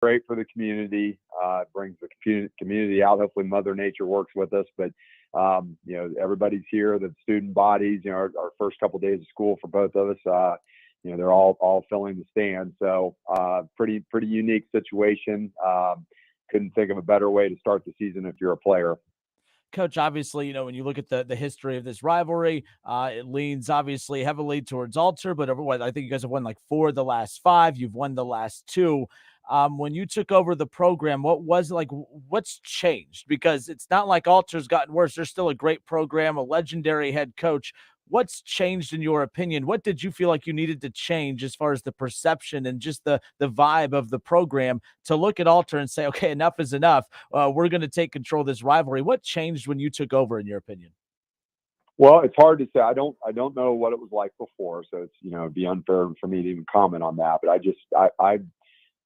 great for the community. It brings the community out. Hopefully Mother Nature works with us, but everybody's here, the student bodies, our first couple of days of school for both of us, they're all filling the stand. So pretty unique situation. Couldn't think of a better way to start the season if you're a player. Coach, obviously, when you look at the history of this rivalry, it leans obviously heavily towards Alter, but I think you guys have won like 4 of the last 5. You've won the last 2. When you took over the program, what was like? What's changed? Because it's not like Alter's gotten worse. They're still a great program, a legendary head coach. What's changed in your opinion? What did you feel like you needed to change as far as the perception and just the vibe of the program to look at Alter and say, okay, enough is enough. We're going to take control of this rivalry. What changed when you took over, in your opinion? Well, it's hard to say. I don't know what it was like before, so it's it'd be unfair for me to even comment on that. But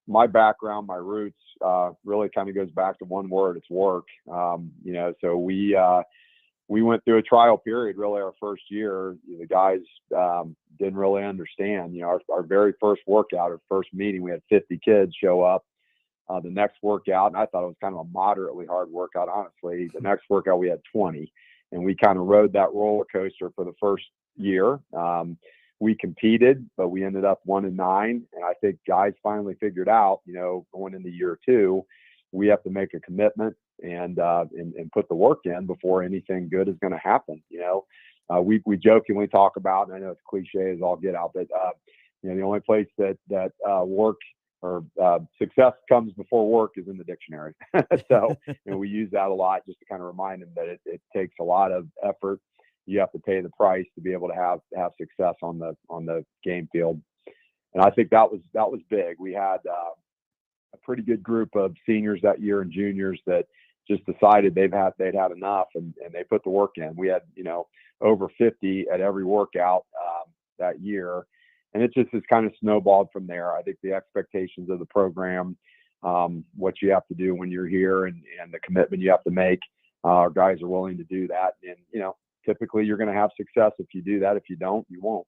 my background, my roots, really kind of goes back to one word. It's work. So we went through a trial period. Really, our first year, the guys didn't really understand. Our very first workout, our first meeting, we had 50 kids show up. The next workout, and I thought it was kind of a moderately hard workout, honestly. The next workout, we had 20, and we kind of rode that roller coaster for the first year. We competed, but we ended up 1-9. And I think guys finally figured out, going into year 2, we have to make a commitment and put the work in before anything good is going to happen. We jokingly talk about, and I know it's cliche as all get out, but the only place that work or success comes before work is in the dictionary. So we use that a lot just to kind of remind them that it takes a lot of effort. You have to pay the price to be able to have success on the game field. And I think that was big. We had a pretty good group of seniors that year and juniors that just decided they'd had enough, and they put the work in. We had over 50 at every workout that year, and it just has kind of snowballed from there. I think the expectations of the program, what you have to do when you're here, and the commitment you have to make, our guys are willing to do that. And typically you're going to have success if you do that. If you don't, you won't.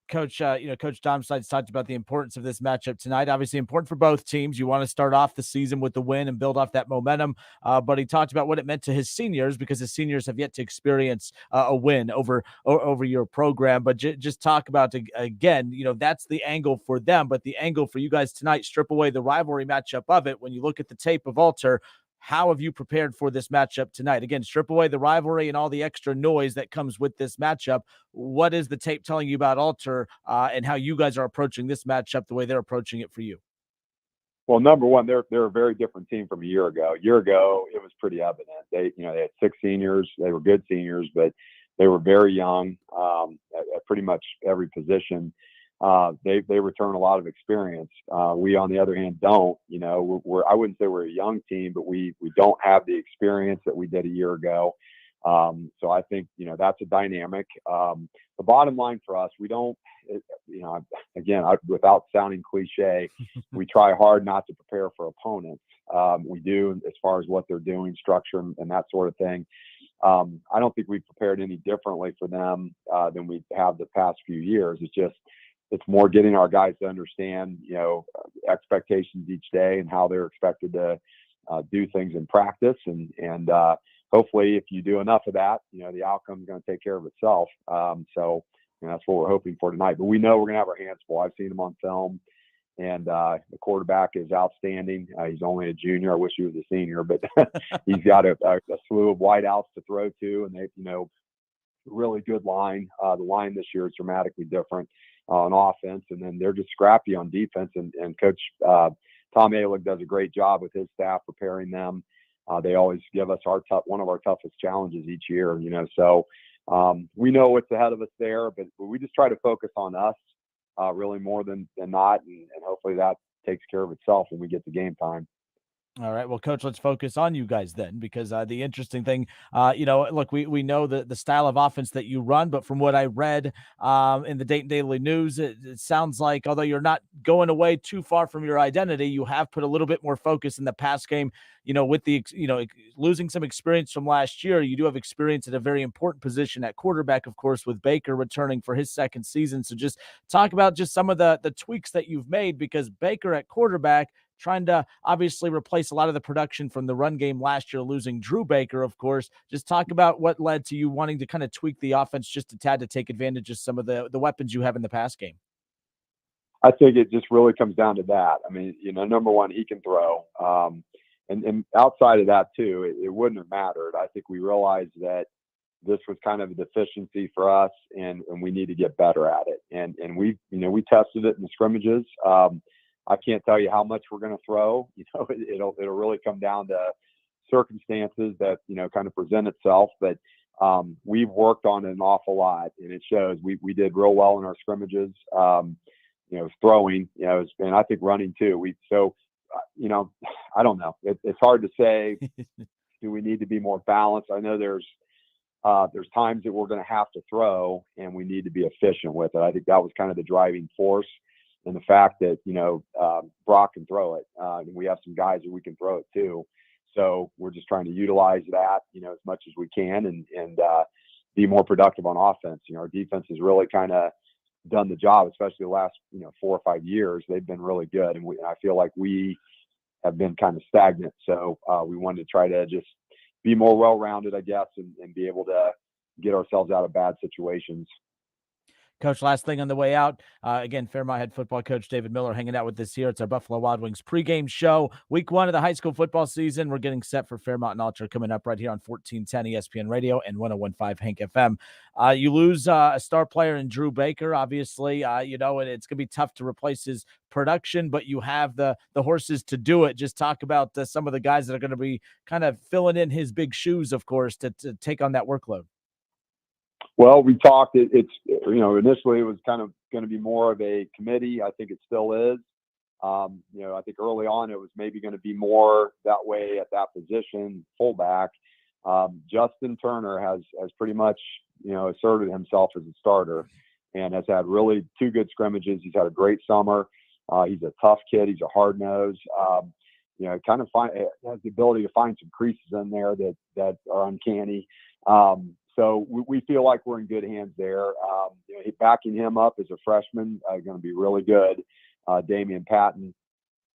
Coach, Coach Domside's talked about the importance of this matchup tonight. Obviously important for both teams. You want to start off the season with the win and build off that momentum. But he talked about what it meant to his seniors, because his seniors have yet to experience a win over your program. But just talk about, again, that's the angle for them. But the angle for you guys tonight, strip away the rivalry matchup of it. When you look at the tape of Alter, how have you prepared for this matchup tonight? Again, strip away the rivalry and all the extra noise that comes with this matchup. What is the tape telling you about Alter and how you guys are approaching this matchup the way they're approaching it for you? Well, number one, they're a very different team from a year ago. A year ago, it was pretty evident. They had 6 seniors. They were good seniors, but they were very young at pretty much every position. They return a lot of experience. We, on the other hand, don't. I wouldn't say we're a young team, but we don't have the experience that we did a year ago. So I think that's a dynamic. The bottom line for us, we don't. Without sounding cliche, we try hard not to prepare for opponents. We do, as far as what they're doing, structure, and that sort of thing. I don't think we've prepared any differently for them than we have the past few years. It's more getting our guys to understand, expectations each day and how they're expected to do things in practice. And hopefully, if you do enough of that, the outcome is going to take care of itself. So that's what we're hoping for tonight. But we know we're going to have our hands full. I've seen him on film, and the quarterback is outstanding. He's only a junior. I wish he was a senior, but he's got a slew of wideouts to throw to, and they, really good line. The line this year is dramatically different on offense, and then they're just scrappy on defense. And Coach Tom Alick does a great job with his staff preparing them. They always give us one of our toughest challenges each year. So we know what's ahead of us there, but we just try to focus on us really more than not, and hopefully that takes care of itself when we get to game time. All right. Well, Coach, let's focus on you guys then, because the interesting thing, look, we know the style of offense that you run, but from what I read in the Dayton Daily News, it sounds like, although you're not going away too far from your identity, you have put a little bit more focus in the pass game. With the, losing some experience from last year, you do have experience at a very important position at quarterback, of course, with Baker returning for his second season. So just talk about just some of the tweaks that you've made, because Baker at quarterback trying to obviously replace a lot of the production from the run game last year, losing Drew Baker, of course. Just talk about what led to you wanting to kind of tweak the offense just a tad to take advantage of some of the weapons you have in the pass game. I think it just really comes down to that. I mean, number one, he can throw. And outside of that too, it wouldn't have mattered. I think we realized that this was kind of a deficiency for us, and we need to get better at it. And we tested it in the scrimmages. I can't tell you how much we're going to throw. It'll really come down to circumstances that kind of present itself. But we've worked on it an awful lot, and it shows. We did real well in our scrimmages. Throwing, and I think running too. I don't know. It's hard to say. Do we need to be more balanced? I know there's times that we're going to have to throw, and we need to be efficient with it. I think that was kind of the driving force, and the fact that Brock can throw it. And we have some guys that we can throw it too. So we're just trying to utilize that, as much as we can, and be more productive on offense. Our defense has really kind of done the job, especially the last 4 or 5 years. They've been really good, and I feel like we have been kind of stagnant. So we wanted to try to just be more well-rounded, I guess, and be able to get ourselves out of bad situations. Coach, last thing on the way out, again, Fairmont head football coach David Miller hanging out with us here. It's our Buffalo Wild Wings pregame show. Week 1 of the high school football season. We're getting set for Fairmont and Ultra coming up right here on 1410 ESPN Radio and 101.5 Hank FM. You lose a star player in Drew Baker, obviously, and it's going to be tough to replace his production, but you have the horses to do it. Just talk about some of the guys that are going to be kind of filling in his big shoes, of course, to take on that workload. Well, we talked. Initially it was kind of going to be more of a committee. I think it still is. I think early on it was maybe going to be more that way at that position, fullback. Justin Turner has pretty much asserted himself as a starter, and has had really 2 good scrimmages. He's had a great summer. He's a tough kid. He's a hard nose. Kind of has the ability to find some creases in there that are uncanny. So we feel like we're in good hands there. Backing him up as a freshman, going to be really good. Damian Patton.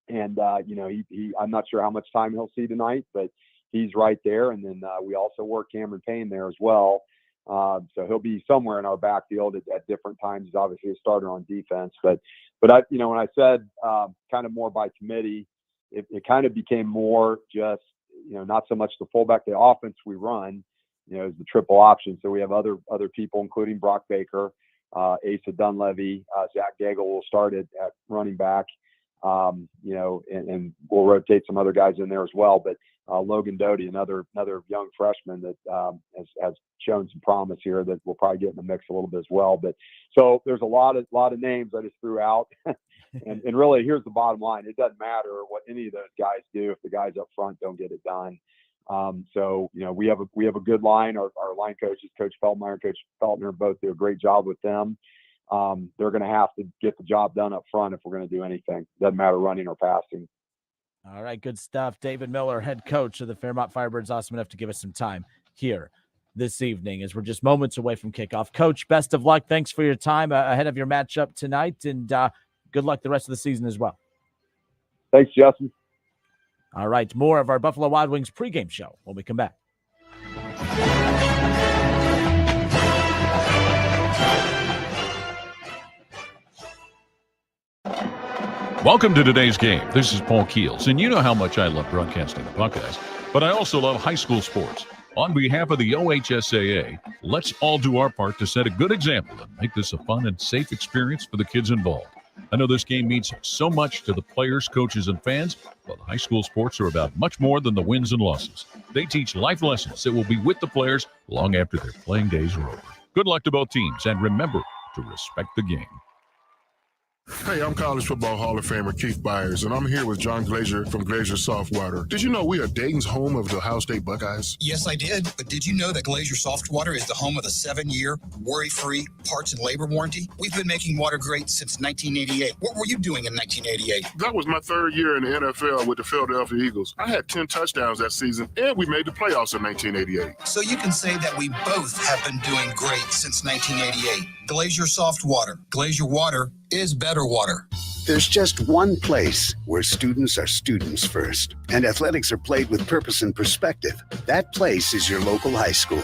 And, I'm not sure how much time he'll see tonight, but he's right there. And then we also work Cameron Payne there as well. So he'll be somewhere in our backfield at different times. He's obviously a starter on defense. But when I said kind of more by committee, it kind of became more just, not so much the fullback, the offense we run, is the triple option. So we have other people, including Brock Baker, Asa Dunleavy, Zach Gagel will start at running back, and we'll rotate some other guys in there as well. But Logan Doty, another young freshman that has shown some promise here that we'll probably get in the mix a little bit as well. But so there's a lot of names I just threw out. and really, here's the bottom line. It doesn't matter what any of those guys do if the guys up front don't get it done. So we have a good line. Our line coaches, Coach Feldmeyer, Coach Feltner, both do a great job with them. They're going to have to get the job done up front if we're going to do anything. Doesn't matter running or passing. All right, good stuff. David Miller, head coach of the Fairmont Firebirds, awesome enough to give us some time here this evening as we're just moments away from kickoff. Coach, best of luck. Thanks for your time ahead of your matchup tonight, and good luck the rest of the season as well. Thanks, Justin. All right, more of our Buffalo Wild Wings pregame show when we come back. Welcome to today's game. This is Paul Keels, and you know how much I love broadcasting the Buckeyes, but I also love high school sports. On behalf of the OHSAA, let's all do our part to set a good example and make this a fun and safe experience for the kids involved. I know this game means so much to the players, coaches, and fans, but high school sports are about much more than the wins and losses. They teach life lessons that will be with the players long after their playing days are over. Good luck to both teams, and remember to respect the game. Hey, I'm college football Hall of Famer Keith Byers, and I'm here with John Glazier from Glazier Soft Water. Did you know we are Dayton's home of the Ohio State Buckeyes? Yes, I did. But did you know that Glazier Soft Water is the home of the 7-year, worry-free parts and labor warranty? We've been making water great since 1988. What were you doing in 1988? That was my 3rd year in the NFL with the Philadelphia Eagles. I had 10 touchdowns that season, and we made the playoffs in 1988. So you can say that we both have been doing great since 1988. Glazier Soft Water. Glazier Water is better water. There's just one place where students are students first, and athletics are played with purpose and perspective. That place is your local high school.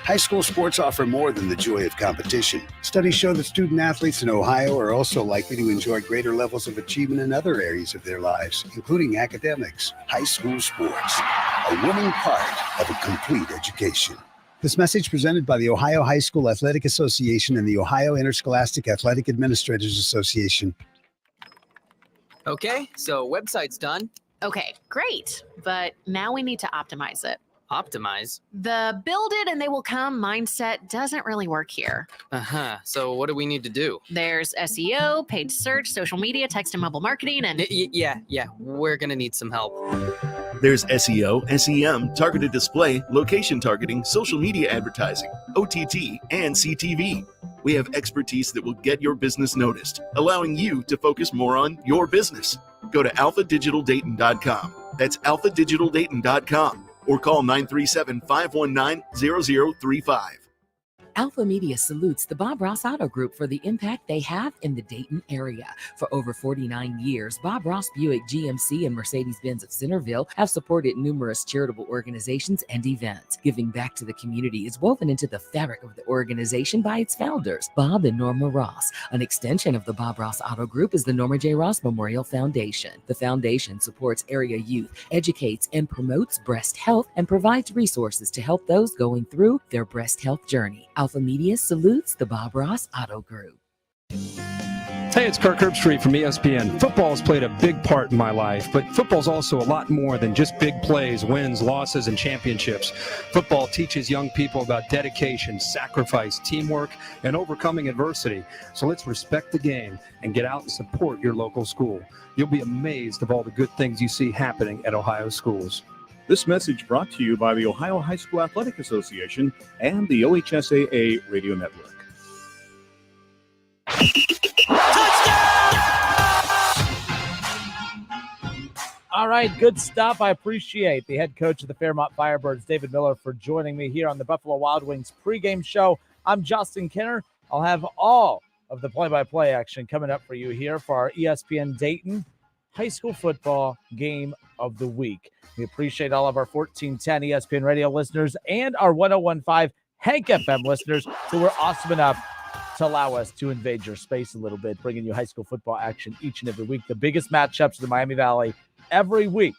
High school sports offer more than the joy of competition. Studies show that student athletes in Ohio are also likely to enjoy greater levels of achievement in other areas of their lives, including academics. High school sports, a winning part of a complete education. This message presented by the Ohio High School Athletic Association and the Ohio Interscholastic Athletic Administrators Association. Okay, so website's done. Okay, great. But now we need to optimize it. Optimize? The build it and they will come mindset doesn't really work here. So what do we need to do? There's SEO, paid search, social media, text and mobile marketing, and... Yeah, we're going to need some help. There's SEO, SEM, targeted display, location targeting, social media advertising, OTT, and CTV. We have expertise that will get your business noticed, allowing you to focus more on your business. Go to alphadigitaldayton.com. That's alphadigitaldayton.com or call 937-519-0035. Alpha Media salutes the Bob Ross Auto Group for the impact they have in the Dayton area. For over 49 years, Bob Ross Buick GMC and Mercedes-Benz of Centerville have supported numerous charitable organizations and events. Giving back to the community is woven into the fabric of the organization by its founders, Bob and Norma Ross. An extension of the Bob Ross Auto Group is the Norma J. Ross Memorial Foundation. The foundation supports area youth, educates and promotes breast health, and provides resources to help those going through their breast health journey. Alpha Media salutes the Bob Ross Auto Group. Hey, it's Kirk Herbstreit from ESPN. Football has played a big part in my life, but football's also a lot more than just big plays, wins, losses, and championships. Football teaches young people about dedication, sacrifice, teamwork, and overcoming adversity. So let's respect the game and get out and support your local school. You'll be amazed of all the good things you see happening at Ohio schools. This message brought to you by the Ohio High School Athletic Association and the OHSAA Radio Network. All right, good stuff. I appreciate the head coach of the Fairmont Firebirds, David Miller, for joining me here on the Buffalo Wild Wings pregame show. I'm Justin Kinner. I'll have all of the play-by-play action coming up for you here for our ESPN Dayton High School Football Game of the Week. We appreciate all of our 1410 ESPN radio listeners and our 1015 Hank FM listeners who were awesome enough to allow us to invade your space a little bit, bringing you high school football action each and every week. The biggest matchups in the Miami Valley every week,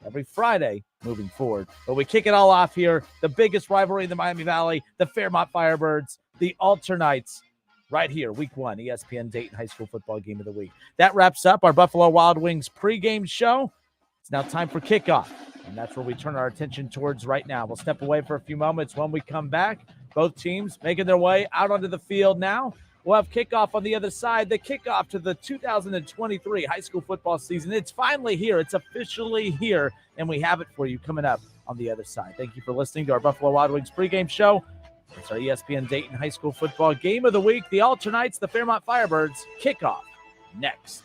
every Friday moving forward. But we kick it all off here. The biggest rivalry in the Miami Valley, the Fairmont Firebirds, the Alternites, right here, week 1, ESPN Dayton High School Football Game of the Week. That wraps up our Buffalo Wild Wings pregame show. It's now time for kickoff, and that's where we turn our attention towards right now. We'll step away for a few moments. When we come back, both teams making their way out onto the field now. We'll have kickoff on the other side, the kickoff to the 2023 high school football season. It's finally here. It's officially here, and we have it for you coming up on the other side. Thank you for listening to our Buffalo Wild Wings pregame show. It's our ESPN Dayton High School Football Game of the Week. The Alternites, the Fairmont Firebirds, kickoff next.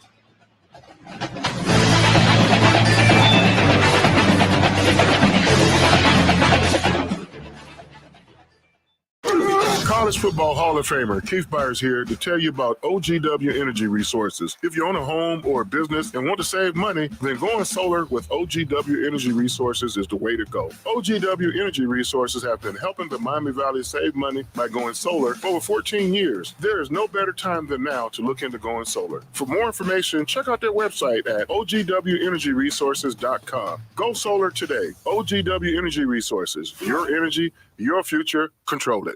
College Football Hall of Famer Keith Byers here to tell you about OGW Energy Resources. If you own a home or a business and want to save money, then going solar with OGW Energy Resources is the way to go. OGW Energy Resources have been helping the Miami Valley save money by going solar for over 14 years. There is no better time than now to look into going solar. For more information, check out their website at ogwenergyresources.com. Go solar today. OGW Energy Resources. Your energy, your future. Control it.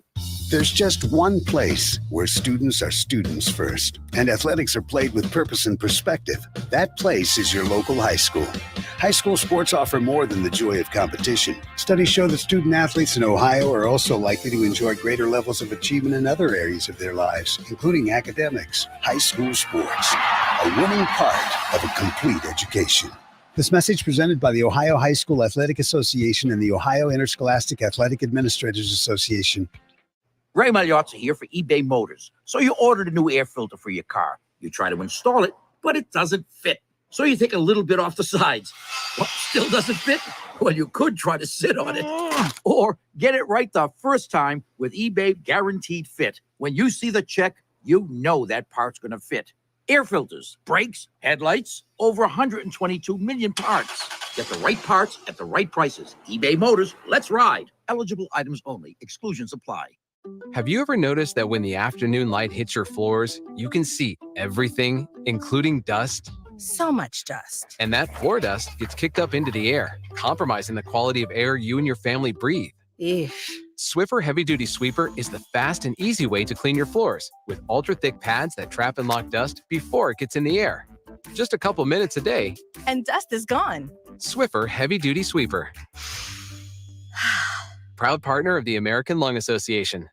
There's just one place where students are students first, and athletics are played with purpose and perspective. That place is your local high school. High school sports offer more than the joy of competition. Studies show that student athletes in Ohio are also likely to enjoy greater levels of achievement in other areas of their lives, including academics. High school sports, a winning part of a complete education. This message presented by the Ohio High School Athletic Association and the Ohio Interscholastic Athletic Administrators Association. Ray Magliozzi here for eBay Motors. So you ordered a new air filter for your car. You try to install it, but it doesn't fit. So you take a little bit off the sides. What, still doesn't fit? Well, you could try to sit on it. Or get it right the first time with eBay Guaranteed Fit. When you see the check, you know that part's going to fit. Air filters, brakes, headlights, over 122 million parts. Get the right parts at the right prices. eBay Motors, let's ride. Eligible items only. Exclusions apply. Have you ever noticed that when the afternoon light hits your floors, you can see everything, including dust? So much dust. And that floor dust gets kicked up into the air, compromising the quality of air you and your family breathe. Eesh. Swiffer Heavy Duty Sweeper is the fast and easy way to clean your floors with ultra-thick pads that trap and lock dust before it gets in the air. Just a couple minutes a day. And dust is gone. Swiffer Heavy Duty Sweeper. Proud partner of the American Lung Association.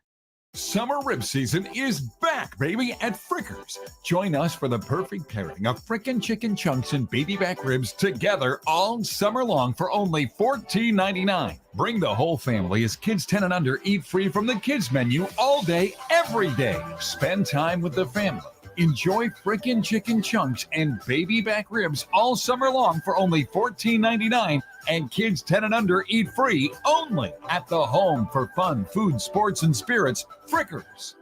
Summer rib season is back, baby, at Frickers. Join us for the perfect pairing of frickin' chicken chunks and baby back ribs together all summer long for only $14.99. Bring the whole family as kids 10 and under eat free from the kids menu all day, every day. Spend time with the family. Enjoy frickin' chicken chunks and baby back ribs all summer long for only $14.99, and kids 10 and under eat free only at the home for fun, food, sports, and spirits, Frickers.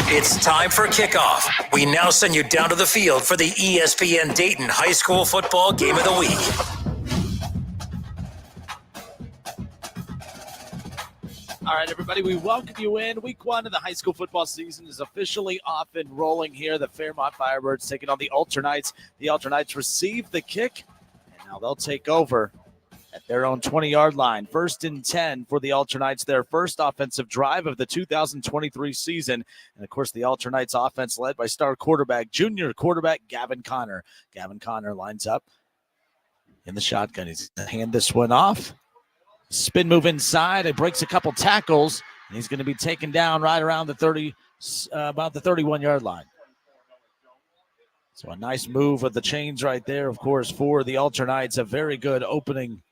It's time for kickoff. We now send you down to the field for the ESPN Dayton High School Football Game of the Week. All right, everybody, we welcome you in. Week 1 of the high school football season is officially off and rolling here. The Fairmont Firebirds taking on the Ultra Knights. The Ultra Knights receive the kick, and now they'll take over at their own 20-yard line. 1st and 10 for the Ultra Knights, their first offensive drive of the 2023 season. And, of course, the Ultra Knights offense led by star quarterback, junior quarterback Gavin Connor. Gavin Connor lines up in the shotgun. He's going to hand this one off. Spin move inside. It breaks a couple tackles, and he's going to be taken down right around the 30, about the 31-yard line. So a nice move of the chains right there, of course, for the Ultra Knights. A very good opening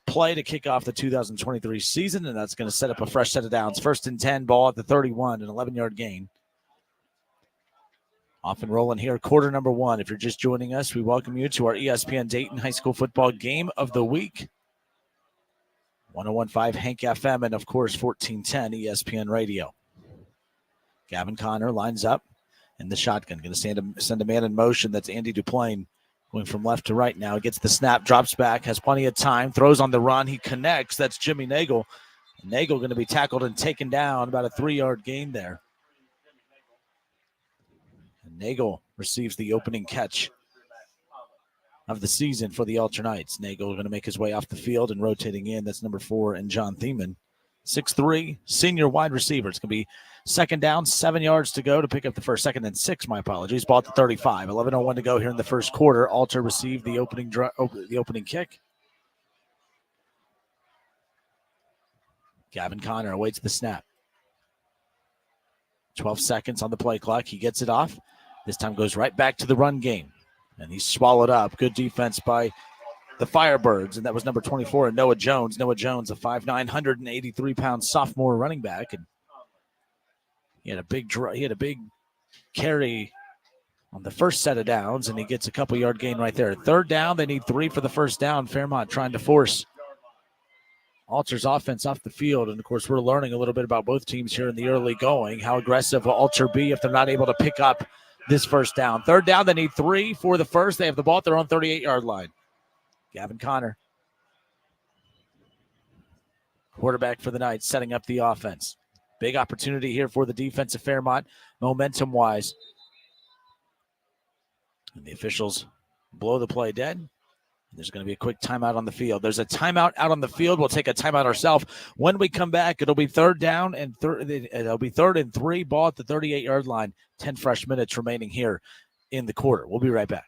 play to kick off the 2023 season, and that's going to set up a fresh set of downs. 1st and 10, ball at the 31, an 11-yard gain. Off and rolling here, quarter number 1. If you're just joining us, we welcome you to our ESPN Dayton High School Football Game of the Week. 101.5 Hank FM, and of course 1410 ESPN Radio. Gavin Connor lines up in the shotgun. Going to send a man in motion. That's Andy Duplain going from left to right now. Gets the snap, drops back, has plenty of time, throws on the run. He connects. That's Jimmy Nagel. Nagel going to be tackled and taken down, about a 3-yard gain there. And Nagel receives the opening catch of the season for the Ultra Knights. Nagel going to make his way off the field and rotating in. That's number 4, and John Thiemann. 6'3", senior wide receiver. It's going to be 2nd down, 7 yards to go to pick up the first. 2nd and 6, my apologies. Ball at the 35. 11:01 to go here in the first quarter. Ultra received the opening kick. Gavin Connor awaits the snap. 12 seconds on the play clock. He gets it off. This time goes right back to the run game. And he's swallowed up. Good defense by the Firebirds. And that was number 24, Noah Jones. Noah Jones, a 5'9", 183-pound sophomore running back. And he had a big carry on the first set of downs, and he gets a couple-yard gain right there. 3rd down, they need 3 for the first down. Fairmont trying to force Ultra's offense off the field. And, of course, we're learning a little bit about both teams here in the early going. How aggressive will Ultra be if they're not able to pick up this first down? 3rd down, they need 3 for the first. They have the ball at their own 38-yard line. Gavin Connor, quarterback for the Knights, setting up the offense. Big opportunity here for the defense of Fairmont, momentum-wise. And the officials blow the play dead. There's going to be a quick timeout on the field. There's a timeout out on the field. We'll take a timeout ourselves. When we come back, it'll be 3rd down and it'll be 3rd and 3. Ball at the 38-yard line. 10 fresh minutes remaining here in the quarter. We'll be right back.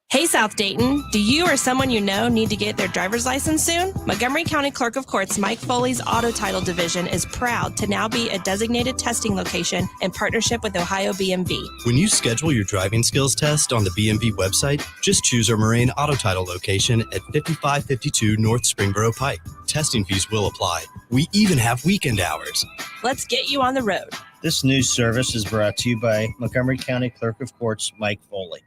Hey, South Dayton, do you or someone you know need to get their driver's license soon? Montgomery County Clerk of Courts Mike Foley's Auto Title Division is proud to now be a designated testing location in partnership with Ohio BMV. When you schedule your driving skills test on the BMV website, just choose our Moraine Auto Title location at 5552 North Springboro Pike. Testing fees will apply. We even have weekend hours. Let's get you on the road. This news service is brought to you by Montgomery County Clerk of Courts Mike Foley.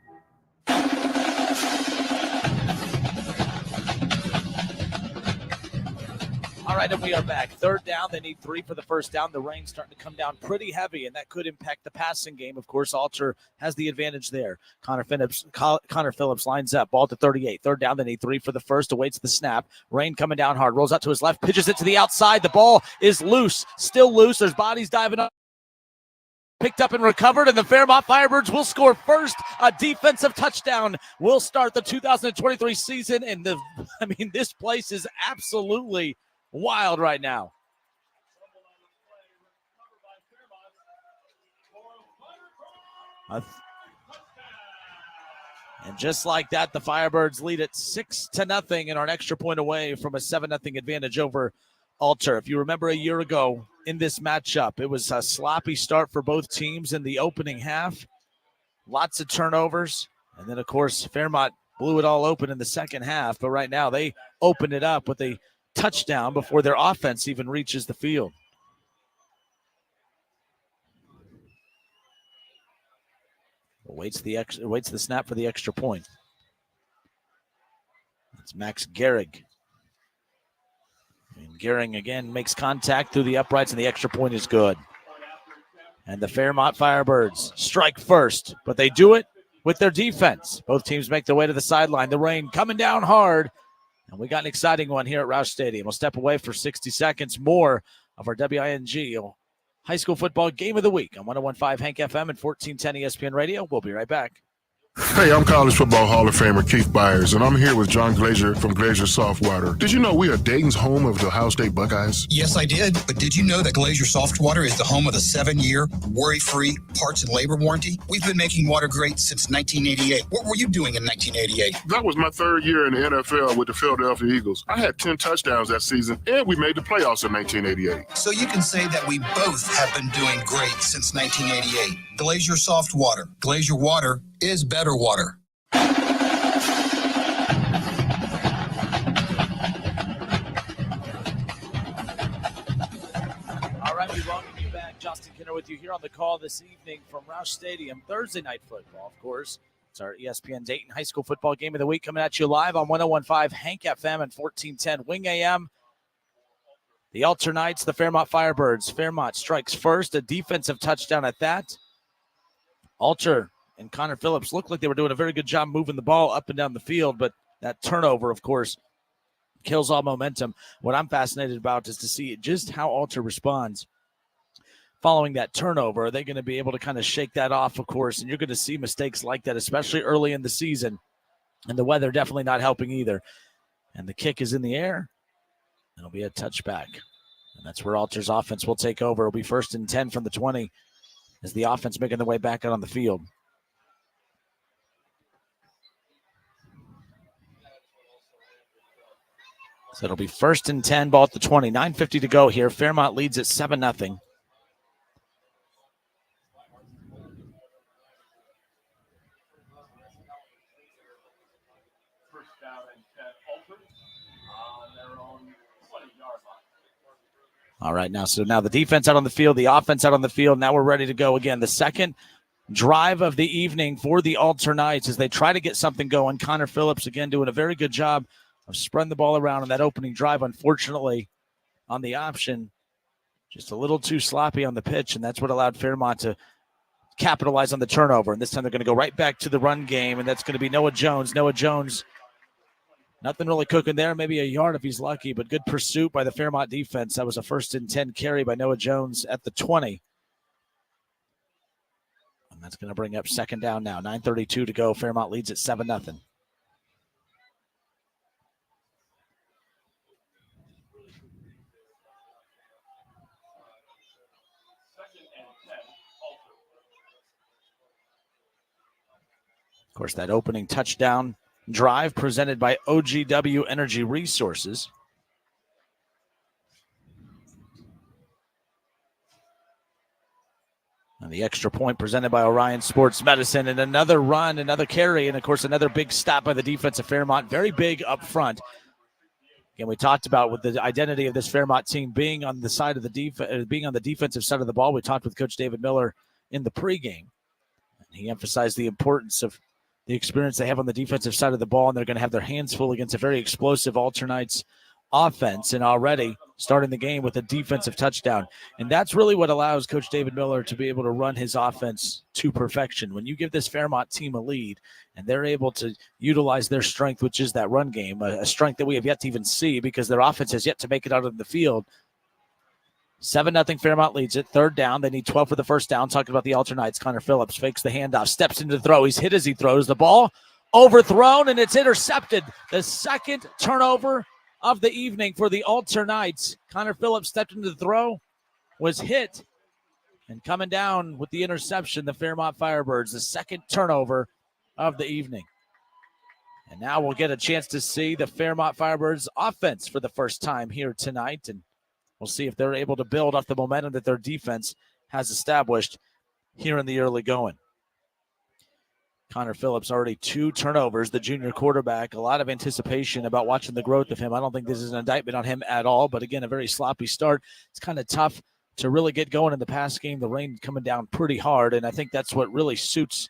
All All right, and we are back. Third down. They need 3 for the first down. The rain's starting to come down pretty heavy, and that could impact the passing game. Of course, Alter has the advantage there. Connor Phillips lines up. Ball to 38. Third down. They need 3 for the first. Awaits the snap. Rain coming down hard. Rolls out to his left. Pitches it to the outside. The ball is loose. Still loose. There's bodies diving up. Picked up and recovered, and the Fairmont Firebirds will score first. A defensive touchdown will start the 2023 season, and this place is absolutely wild right now. And just like that, the Firebirds lead it 6-0 and are an extra point away from a 7-0 advantage over Alter. If you remember a year ago in this matchup, it was a sloppy start for both teams in the opening half. Lots of turnovers. And then, of course, Fairmont blew it all open in the second half. But right now they opened it up with a touchdown before their offense even reaches the field. Waits the snap for the extra point. It's Max Gehrig. And Gehrig again makes contact through the uprights, and the extra point is good. And the Fairmont Firebirds strike first, but they do it with their defense. Both teams make their way to the sideline. The rain coming down hard, and we got an exciting one here at Roush Stadium. We'll step away for 60 seconds. More of our WING High School Football Game of the Week on 101.5 Hank FM and 1410 ESPN Radio. We'll be right back. Hey, I'm College Football Hall of Famer Keith Byers, and I'm here with John Glazier from Glazier Softwater. Did you know we are Dayton's home of the Ohio State Buckeyes? Yes, I did. But did you know that Glazier Softwater is the home of the 7-year worry-free parts and labor warranty? We've been making water great since 1988. What were you doing in 1988? That was my third year in the NFL with the Philadelphia Eagles. I had 10 touchdowns that season, and we made the playoffs in 1988. So you can say that we both have been doing great since 1988. Glazier Soft Water. Glazier Water is better water. All right, we welcome you back. Justin Kinner with you here on the call this evening from Roush Stadium. Thursday night football, of course. It's our ESPN Dayton High School Football Game of the Week coming at you live on 101.5 Hank FM and 1410 Wing AM. The Alter Knights, the Fairmont Firebirds. Fairmont strikes first, a defensive touchdown at that. Alter and Connor Phillips looked like they were doing a very good job moving the ball up and down the field, but that turnover, of course, kills all momentum. What I'm fascinated about is to see just how Alter responds following that turnover. Are they going to be able to kind of shake that off, of course? And you're going to see mistakes like that, especially early in the season. And the weather definitely not helping either. And the kick is in the air. It'll be a touchback. And that's where Alter's offense will take over. It'll be 1st and 10 from the 20 as the offense making their way back out on the field. So it'll be 1st and 10, ball at the 20. 9:50 to go here. Fairmont leads at 7-0. All right, now the defense out on the field, the offense out on the field. Now we're ready to go again. The second drive of the evening for the Alter Knights as they try to get something going. Connor Phillips, again, doing a very good job of spreading the ball around on that opening drive. Unfortunately, on the option, just a little too sloppy on the pitch, and that's what allowed Fairmont to capitalize on the turnover. And this time they're going to go right back to the run game, and that's going to be Noah Jones. Noah Jones, nothing really cooking there, maybe a yard if he's lucky, but good pursuit by the Fairmont defense. That was a 1st and 10 carry by Noah Jones at the 20. And that's going to bring up 2nd down now. 9:32 to go. Fairmont leads at 7-0. Of course, that opening touchdown drive presented by OGW Energy Resources. And the extra point presented by Orion Sports Medicine, and another run, another carry, and of course another big stop by the defense of Fairmont. Very big up front. Again, we talked about with the identity of this Fairmont team being on the side of the being on the defensive side of the ball. We talked with Coach David Miller in the pregame. And he emphasized the importance of the experience they have on the defensive side of the ball, and they're going to have their hands full against a very explosive Alter Knights offense. And already starting the game with a defensive touchdown. And that's really what allows Coach David Miller to be able to run his offense to perfection. When you give this Fairmont team a lead and they're able to utilize their strength, which is that run game, a strength that we have yet to even see because their offense has yet to make it out of the field. 7-0 Fairmont leads it. Third down. They need 12 for the first down. Talking about the alternates. Connor Phillips fakes the handoff, steps into the throw. He's hit as he throws. The ball overthrown, and it's intercepted. The second turnover of the evening for the alternates. Connor Phillips stepped into the throw, was hit, and coming down with the interception, the Fairmont Firebirds, the second turnover of the evening. And now we'll get a chance to see the Fairmont Firebirds offense for the first time here tonight, and we'll see if they're able to build off the momentum that their defense has established here in the early going. Connor Phillips already 2 turnovers, the junior quarterback. A lot of anticipation about watching the growth of him. I don't think this is an indictment on him at all, but again, a very sloppy start. It's kind of tough to really get going in the pass game. The rain coming down pretty hard, and I think that's what really suits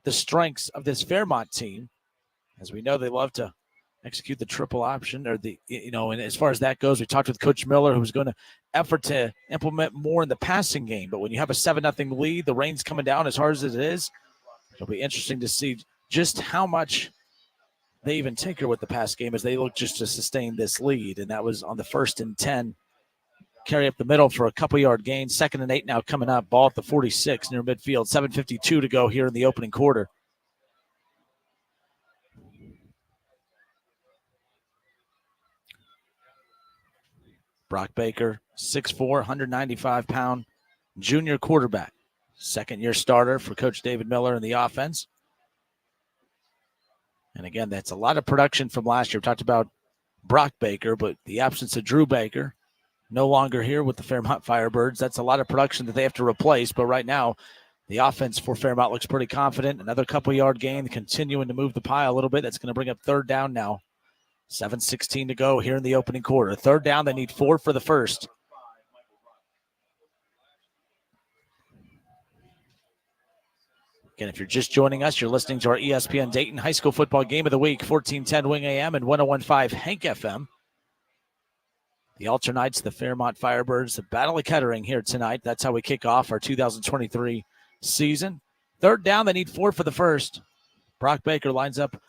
the strengths of this Fairmont team. As we know, they love to execute the triple option, or and as far as that goes, we talked with Coach Miller, who's going to effort to implement more in the passing game. But when you have a 7-0 lead, the rain's coming down as hard as it is. It'll be interesting to see just how much they even tinker with the pass game as they look just to sustain this lead. And that was on the 1st and 10. Carry up the middle for a couple-yard gain. 2nd and 8 now coming up. Ball at the 46 near midfield. 7:52 to go here in the opening quarter. Brock Baker, 6'4", 195-pound junior quarterback. Second-year starter for Coach David Miller in the offense. And again, that's a lot of production from last year. We talked about Brock Baker, but the absence of Drew Baker, no longer here with the Fairmont Firebirds. That's a lot of production that they have to replace. But right now, the offense for Fairmont looks pretty confident. Another couple-yard gain, continuing to move the pile a little bit. That's going to bring up third down now. 7:16 to go here in the opening quarter. Third down, they need 4 for the first. Again, if you're just joining us, you're listening to our ESPN Dayton High School Football Game of the Week, 1410 Wing AM and 1015 Hank FM. The alternates, the Fairmont Firebirds, the Battle of Kettering here tonight. That's how we kick off our 2023 season. Third down, they need 4 for the first. Brock Baker lines up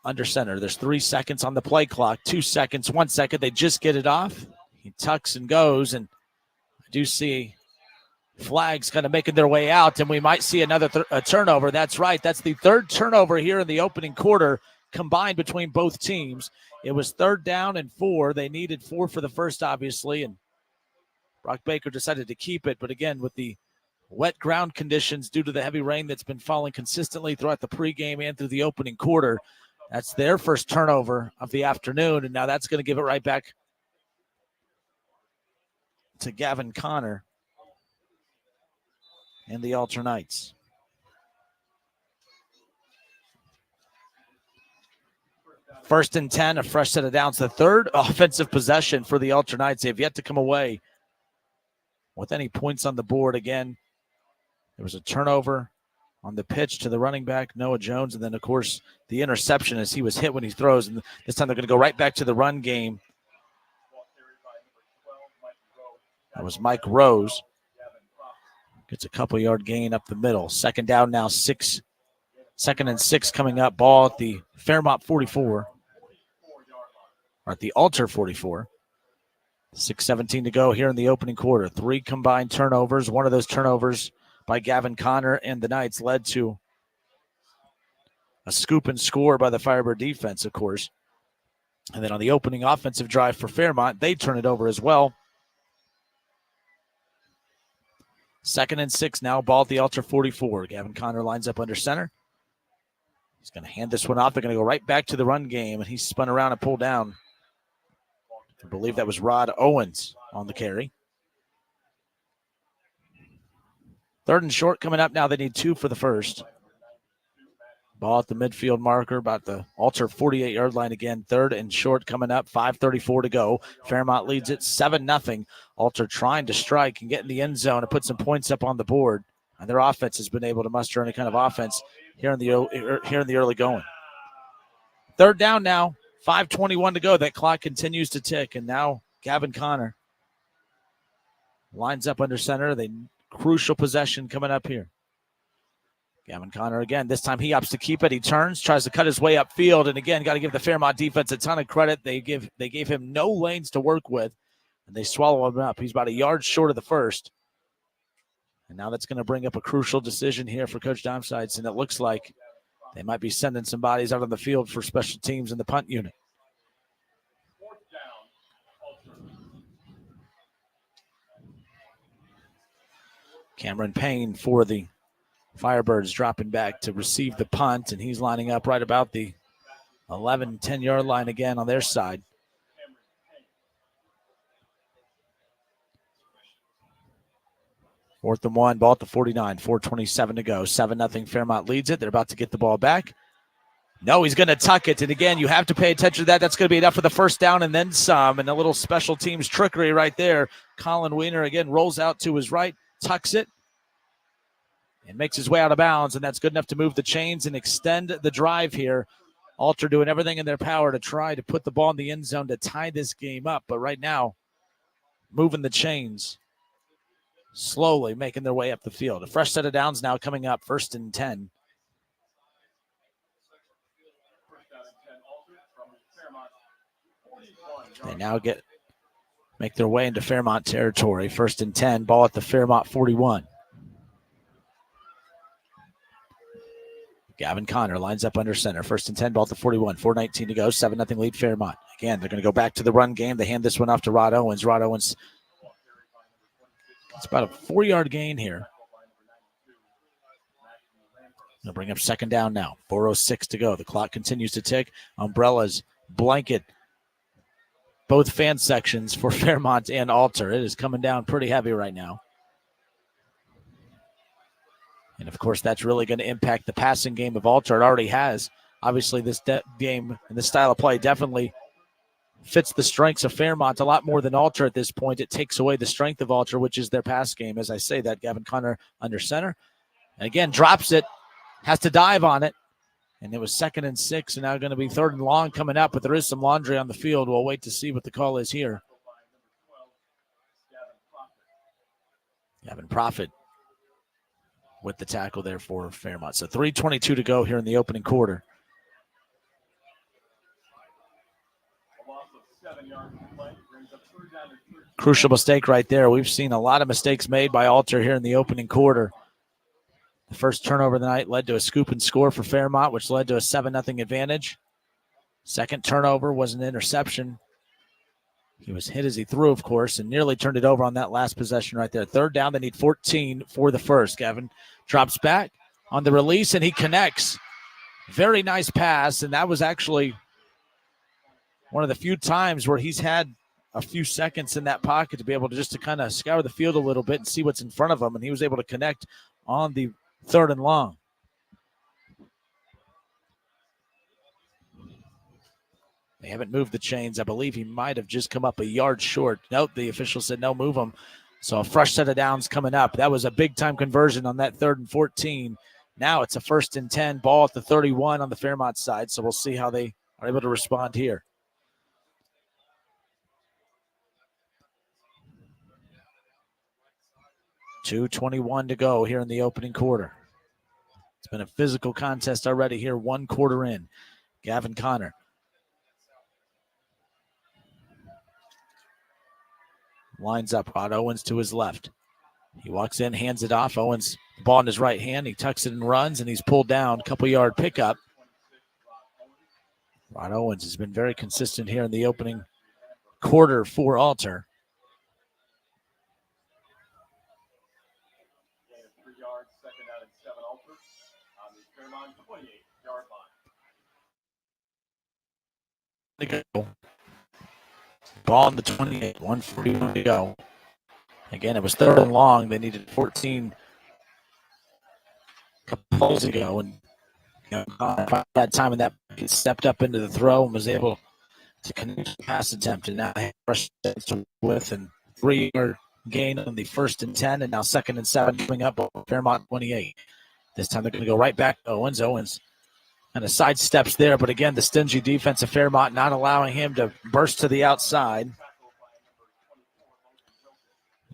under center. There's 3 seconds on the play clock, 2 seconds, 1 second. They just get it off. He tucks and goes, and I do see flags kind of making their way out, and we might see another turnover. That's right. That's the third turnover here in the opening quarter combined between both teams. It was 3rd down and 4. They needed 4 for the first, obviously, and Brock Baker decided to keep it. But again, with the wet ground conditions due to the heavy rain that's been falling consistently throughout the pregame and through the opening quarter, that's their first turnover of the afternoon, and now that's going to give it right back to Gavin Connor and the alternates. First and 10, a fresh set of downs. The third offensive possession for the alternates. They've yet to come away with any points on the board. Again, there was a turnover on the pitch to the running back, Noah Jones, and then, of course, the interception as he was hit when he throws. And this time they're going to go right back to the run game. That was Mike Rose. Gets a couple-yard gain up the middle. Second down now, 6. 2nd and 6 coming up. Ball at the Fairmont 44. Or at the Alter 44. 6:17 to go here in the opening quarter. 3 combined turnovers. One of those turnovers by Gavin Connor and the Knights led to a scoop and score by the Firebird defense, of course. And then on the opening offensive drive for Fairmont, they turn it over as well. 2nd and 6 now, ball at the Alter 44. Gavin Connor lines up under center. He's going to hand this one off. They're going to go right back to the run game, and he spun around and pulled down. I believe that was Rod Owens on the carry. 3rd and short coming up now. They need 2 for the first. Ball at the midfield marker, about the Alter 48-yard line again. 3rd and short coming up, 5:34 to go. Fairmont leads it 7-0. Alter trying to strike and get in the end zone and put some points up on the board. And their offense has been able to muster any kind of offense here in the early going. 3rd down now, 5:21 to go. That clock continues to tick, and now Gavin Connor lines up under center. The crucial possession coming up here. Gavin Connor again. This time he opts to keep it. He turns, tries to cut his way upfield, and again, got to give the Fairmont defense a ton of credit. They gave him no lanes to work with, and they swallow him up. He's about a yard short of the first. And now that's going to bring up a crucial decision here for Coach Domsides, and it looks like they might be sending some bodies out on the field for special teams in the punt unit. Cameron Payne for the Firebirds dropping back to receive the punt, and he's lining up right about the 11, 10-yard line again on their side. Fourth and 1, ball at the 49, 4:27 to go. 7-0 Fairmont leads it. They're about to get the ball back. No, he's going to tuck it, and again, you have to pay attention to that. That's going to be enough for the first down and then some, and a little special teams trickery right there. Colin Wiener again rolls out to his right, tucks it, and makes his way out of bounds, and that's good enough to move the chains and extend the drive here. Alter doing everything in their power to try to put the ball in the end zone to tie this game up, but right now, moving the chains, slowly making their way up the field. A fresh set of downs now coming up, 1st and 10. They now make their way into Fairmont territory. 1st and 10, ball at the Fairmont 41. Gavin Connor lines up under center. 1st and 10, ball at the 41. 4:19 to go. 7-0 lead Fairmont. Again, they're going to go back to the run game. They hand this one off to Rod Owens. Rod Owens, it's about a 4-yard gain here. They'll bring up 2nd down now. 4:06 to go. The clock continues to tick. Umbrellas blanket both fan sections for Fairmont and Alter. It is coming down pretty heavy right now. And, of course, that's really going to impact the passing game of Alter. It already has. Obviously, this game and this style of play definitely fits the strengths of Fairmont a lot more than Alter at this point. It takes away the strength of Alter, which is their pass game. As I say that, Gavin Connor under center. And, again, drops it, has to dive on it. And it was 2nd and 6, and now going to be 3rd and long coming up, but there is some laundry on the field. We'll wait to see what the call is here. Gavin Prophet with the tackle there for Fairmont. So 3:22 to go here in the opening quarter. Crucial mistake right there. We've seen a lot of mistakes made by Alter here in the opening quarter. The first turnover of the night led to a scoop and score for Fairmont, which led to a 7-0 advantage. Second turnover was an interception. He was hit as he threw, of course, and nearly turned it over on that last possession right there. 3rd down, they need 14 for the first. Gavin drops back on the release, and he connects. Very nice pass, and that was actually one of the few times where he's had a few seconds in that pocket to be able to just to kind of scour the field a little bit and see what's in front of him, and he was able to connect on the 3rd and long. They haven't moved the chains. I believe he might have just come up a yard short. Nope, the official said no, move him. So a fresh set of downs coming up. That was a big-time conversion on that 3rd and 14. Now it's a 1st and 10, ball at the 31 on the Fairmont side, so we'll see how they are able to respond here. $2:21 to go here in the opening quarter. It's been a physical contest already here, 1 quarter in. Gavin Connor. Lines up. Rod Owens to his left. He walks in, hands it off. Owens, ball in his right hand. He tucks it and runs, and he's pulled down. Couple-yard pickup. Rod Owens has been very consistent here in the opening quarter for Alter. Ball on the 28, 1:41 to go. Again, it was 3rd and long. They needed 14 a couple plays ago, and that time in that he stepped up into the throw and was able to connect the pass attempt, and now rushed with and 3-yard gain on the 1st and 10, and now 2nd and 7 coming up. Fairmont 28. This time they're going to go right back to Owens. Owens And a side steps there, but again, the stingy defense of Fairmont not allowing him to burst to the outside.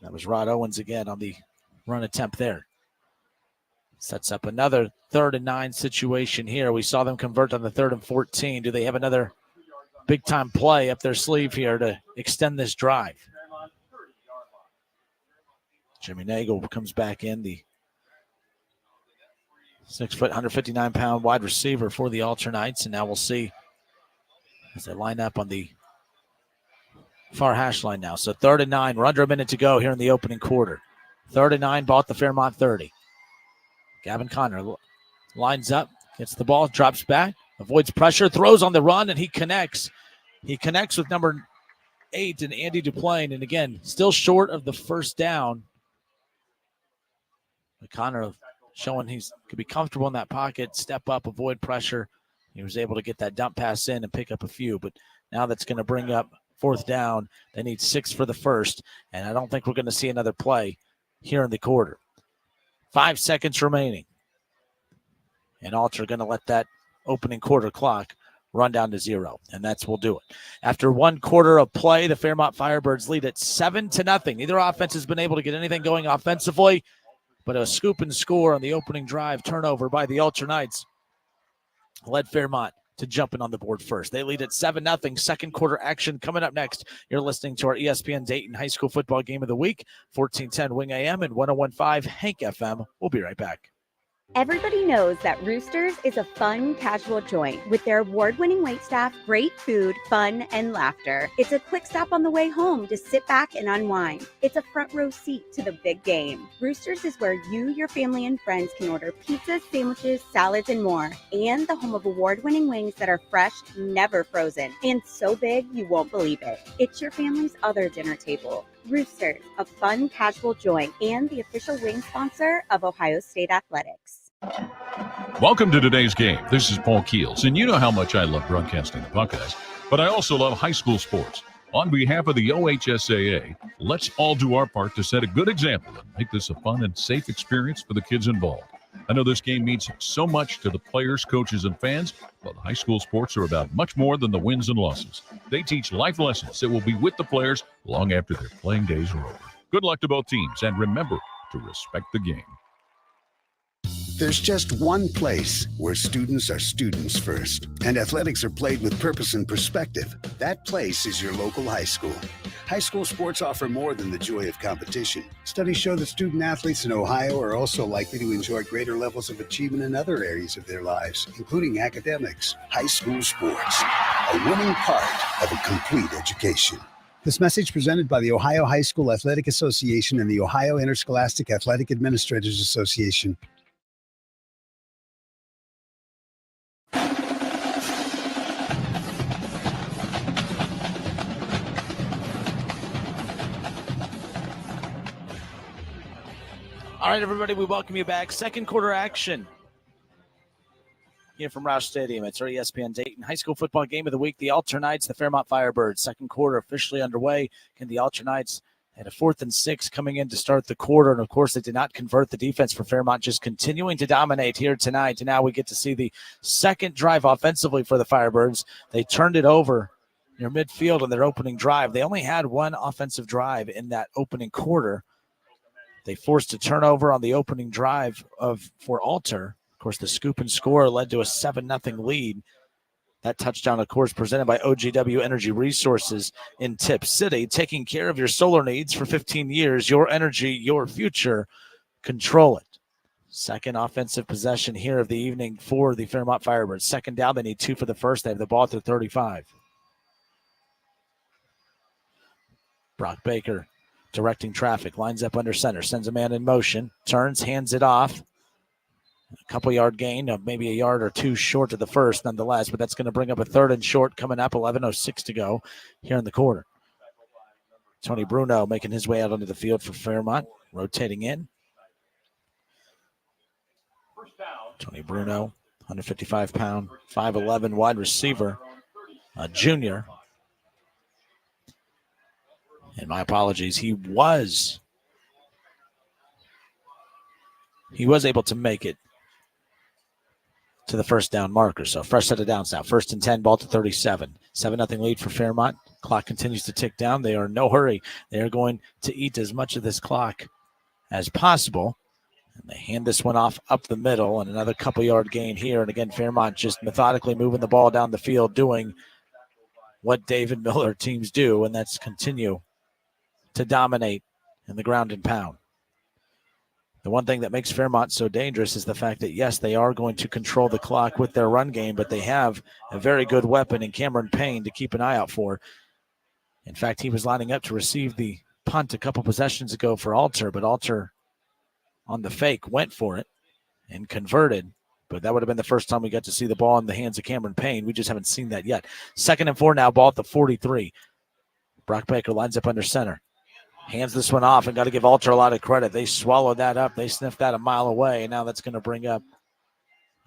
That was Rod Owens again on the run attempt there. Sets up another 3rd and 9 situation here. We saw them convert on the 3rd and 14. Do they have another big-time play up their sleeve here to extend this drive? Jimmy Nagel comes back in, the 6 foot, 159-pound wide receiver for the Alternites. And now we'll see as they line up on the far hash line now. So 3rd and 9. We're under a minute to go here in the opening quarter. 3rd and 9, ball at the Fairmont 30. Gavin Conner lines up, gets the ball, drops back, avoids pressure, throws on the run, and he connects. He connects with number 8 and Andy Duplain. And again, still short of the first down. But Conner showing he could be comfortable in that pocket, step up, avoid pressure. He was able to get that dump pass in and pick up a few. But now that's going to bring up 4th down. They need 6 for the first. And I don't think we're going to see another play here in the quarter. 5 seconds remaining. And Alter going to let that opening quarter clock run down to 0. And that's will do it. After 1 quarter of play, the Fairmont Firebirds lead at 7-0. Neither offense has been able to get anything going offensively, but a scoop and score on the opening drive turnover by the Alternites led Fairmont to jumping on the board first. They lead at 7-0. Second quarter action coming up next. You're listening to our ESPN Dayton High School Football Game of the Week, 1410 Wing AM and 101.5 Hank FM. We'll be right back. Everybody knows that Roosters is a fun, casual joint with their award-winning waitstaff, great food, fun, and laughter. It's a quick stop on the way home to sit back and unwind. It's a front row seat to the big game. Roosters is where you, your family, and friends can order pizzas, sandwiches, salads, and more. And the home of award-winning wings that are fresh, never frozen, and so big you won't believe it. It's your family's other dinner table. Roosters, a fun, casual joint, and the official wing sponsor of Ohio State Athletics. Welcome to today's game. This is Paul Keels, and you know how much I love broadcasting the Buckeyes, but I also love high school sports. On behalf of the OHSAA, let's all do our part to set a good example and make this a fun and safe experience for the kids involved. I know this game means so much to the players, coaches, and fans, but high school sports are about much more than the wins and losses. They teach life lessons that will be with the players long after their playing days are over. Good luck to both teams, and remember to respect the game. There's just one place where students are students first, and athletics are played with purpose and perspective. That place is your local high school. High school sports offer more than the joy of competition. Studies show that student athletes in Ohio are also likely to enjoy greater levels of achievement in other areas of their lives, including academics. High school sports, a winning part of a complete education. This message presented by the Ohio High School Athletic Association and the Ohio Interscholastic Athletic Administrators Association. All right, everybody, we welcome you back. Second quarter action here from Roush Stadium. It's our ESPN Dayton High School Football Game of the Week. The Alternites, the Fairmont Firebirds. Second quarter officially underway. Can the Alternites had a 4th and 6 coming in to start the quarter, and of course they did not convert. The defense for Fairmont just continuing to dominate here tonight. And now we get to see the second drive offensively for the Firebirds. They turned it over near midfield on their opening drive. They only had one offensive drive in that opening quarter. They forced a turnover on the opening drive for Alter. Of course, the scoop and score led to a 7-0 lead. That touchdown, of course, presented by OGW Energy Resources in Tip City, taking care of your solar needs for 15 years. Your energy, your future. Control it. Second offensive possession here of the evening for the Fairmont Firebirds. Second down, they need 2 for the first. They have the ball at their 35. Brock Baker directing traffic, lines up under center, sends a man in motion, turns, hands it off. A couple yard gain of maybe a yard or two short of the first nonetheless, but that's going to bring up a 3rd and short coming up, 11:06 to go here in the quarter. Tony Bruno making his way out onto the field for Fairmont, rotating in. Tony Bruno, 155-pound, 5'11" wide receiver, a junior. And my apologies, he was able to make it to the first down marker. So fresh set of downs now. 1st and 10, ball to 37. 7-0 lead for Fairmont. Clock continues to tick down. They are in no hurry. They are going to eat as much of this clock as possible. And they hand this one off up the middle, and another couple-yard gain here. And again, Fairmont just methodically moving the ball down the field, doing what David Miller teams do, and that's continue to dominate in the ground and pound. The one thing that makes Fairmont so dangerous is the fact that, yes, they are going to control the clock with their run game, but they have a very good weapon in Cameron Payne to keep an eye out for. In fact, he was lining up to receive the punt a couple possessions ago for Alter, but Alter on the fake went for it and converted. But that would have been the first time we got to see the ball in the hands of Cameron Payne. We just haven't seen that yet. 2nd and 4 now, ball at the 43. Brock Baker lines up under center. Hands this one off, and got to give Alter a lot of credit. They swallowed that up. They sniffed that a mile away, and now that's going to bring up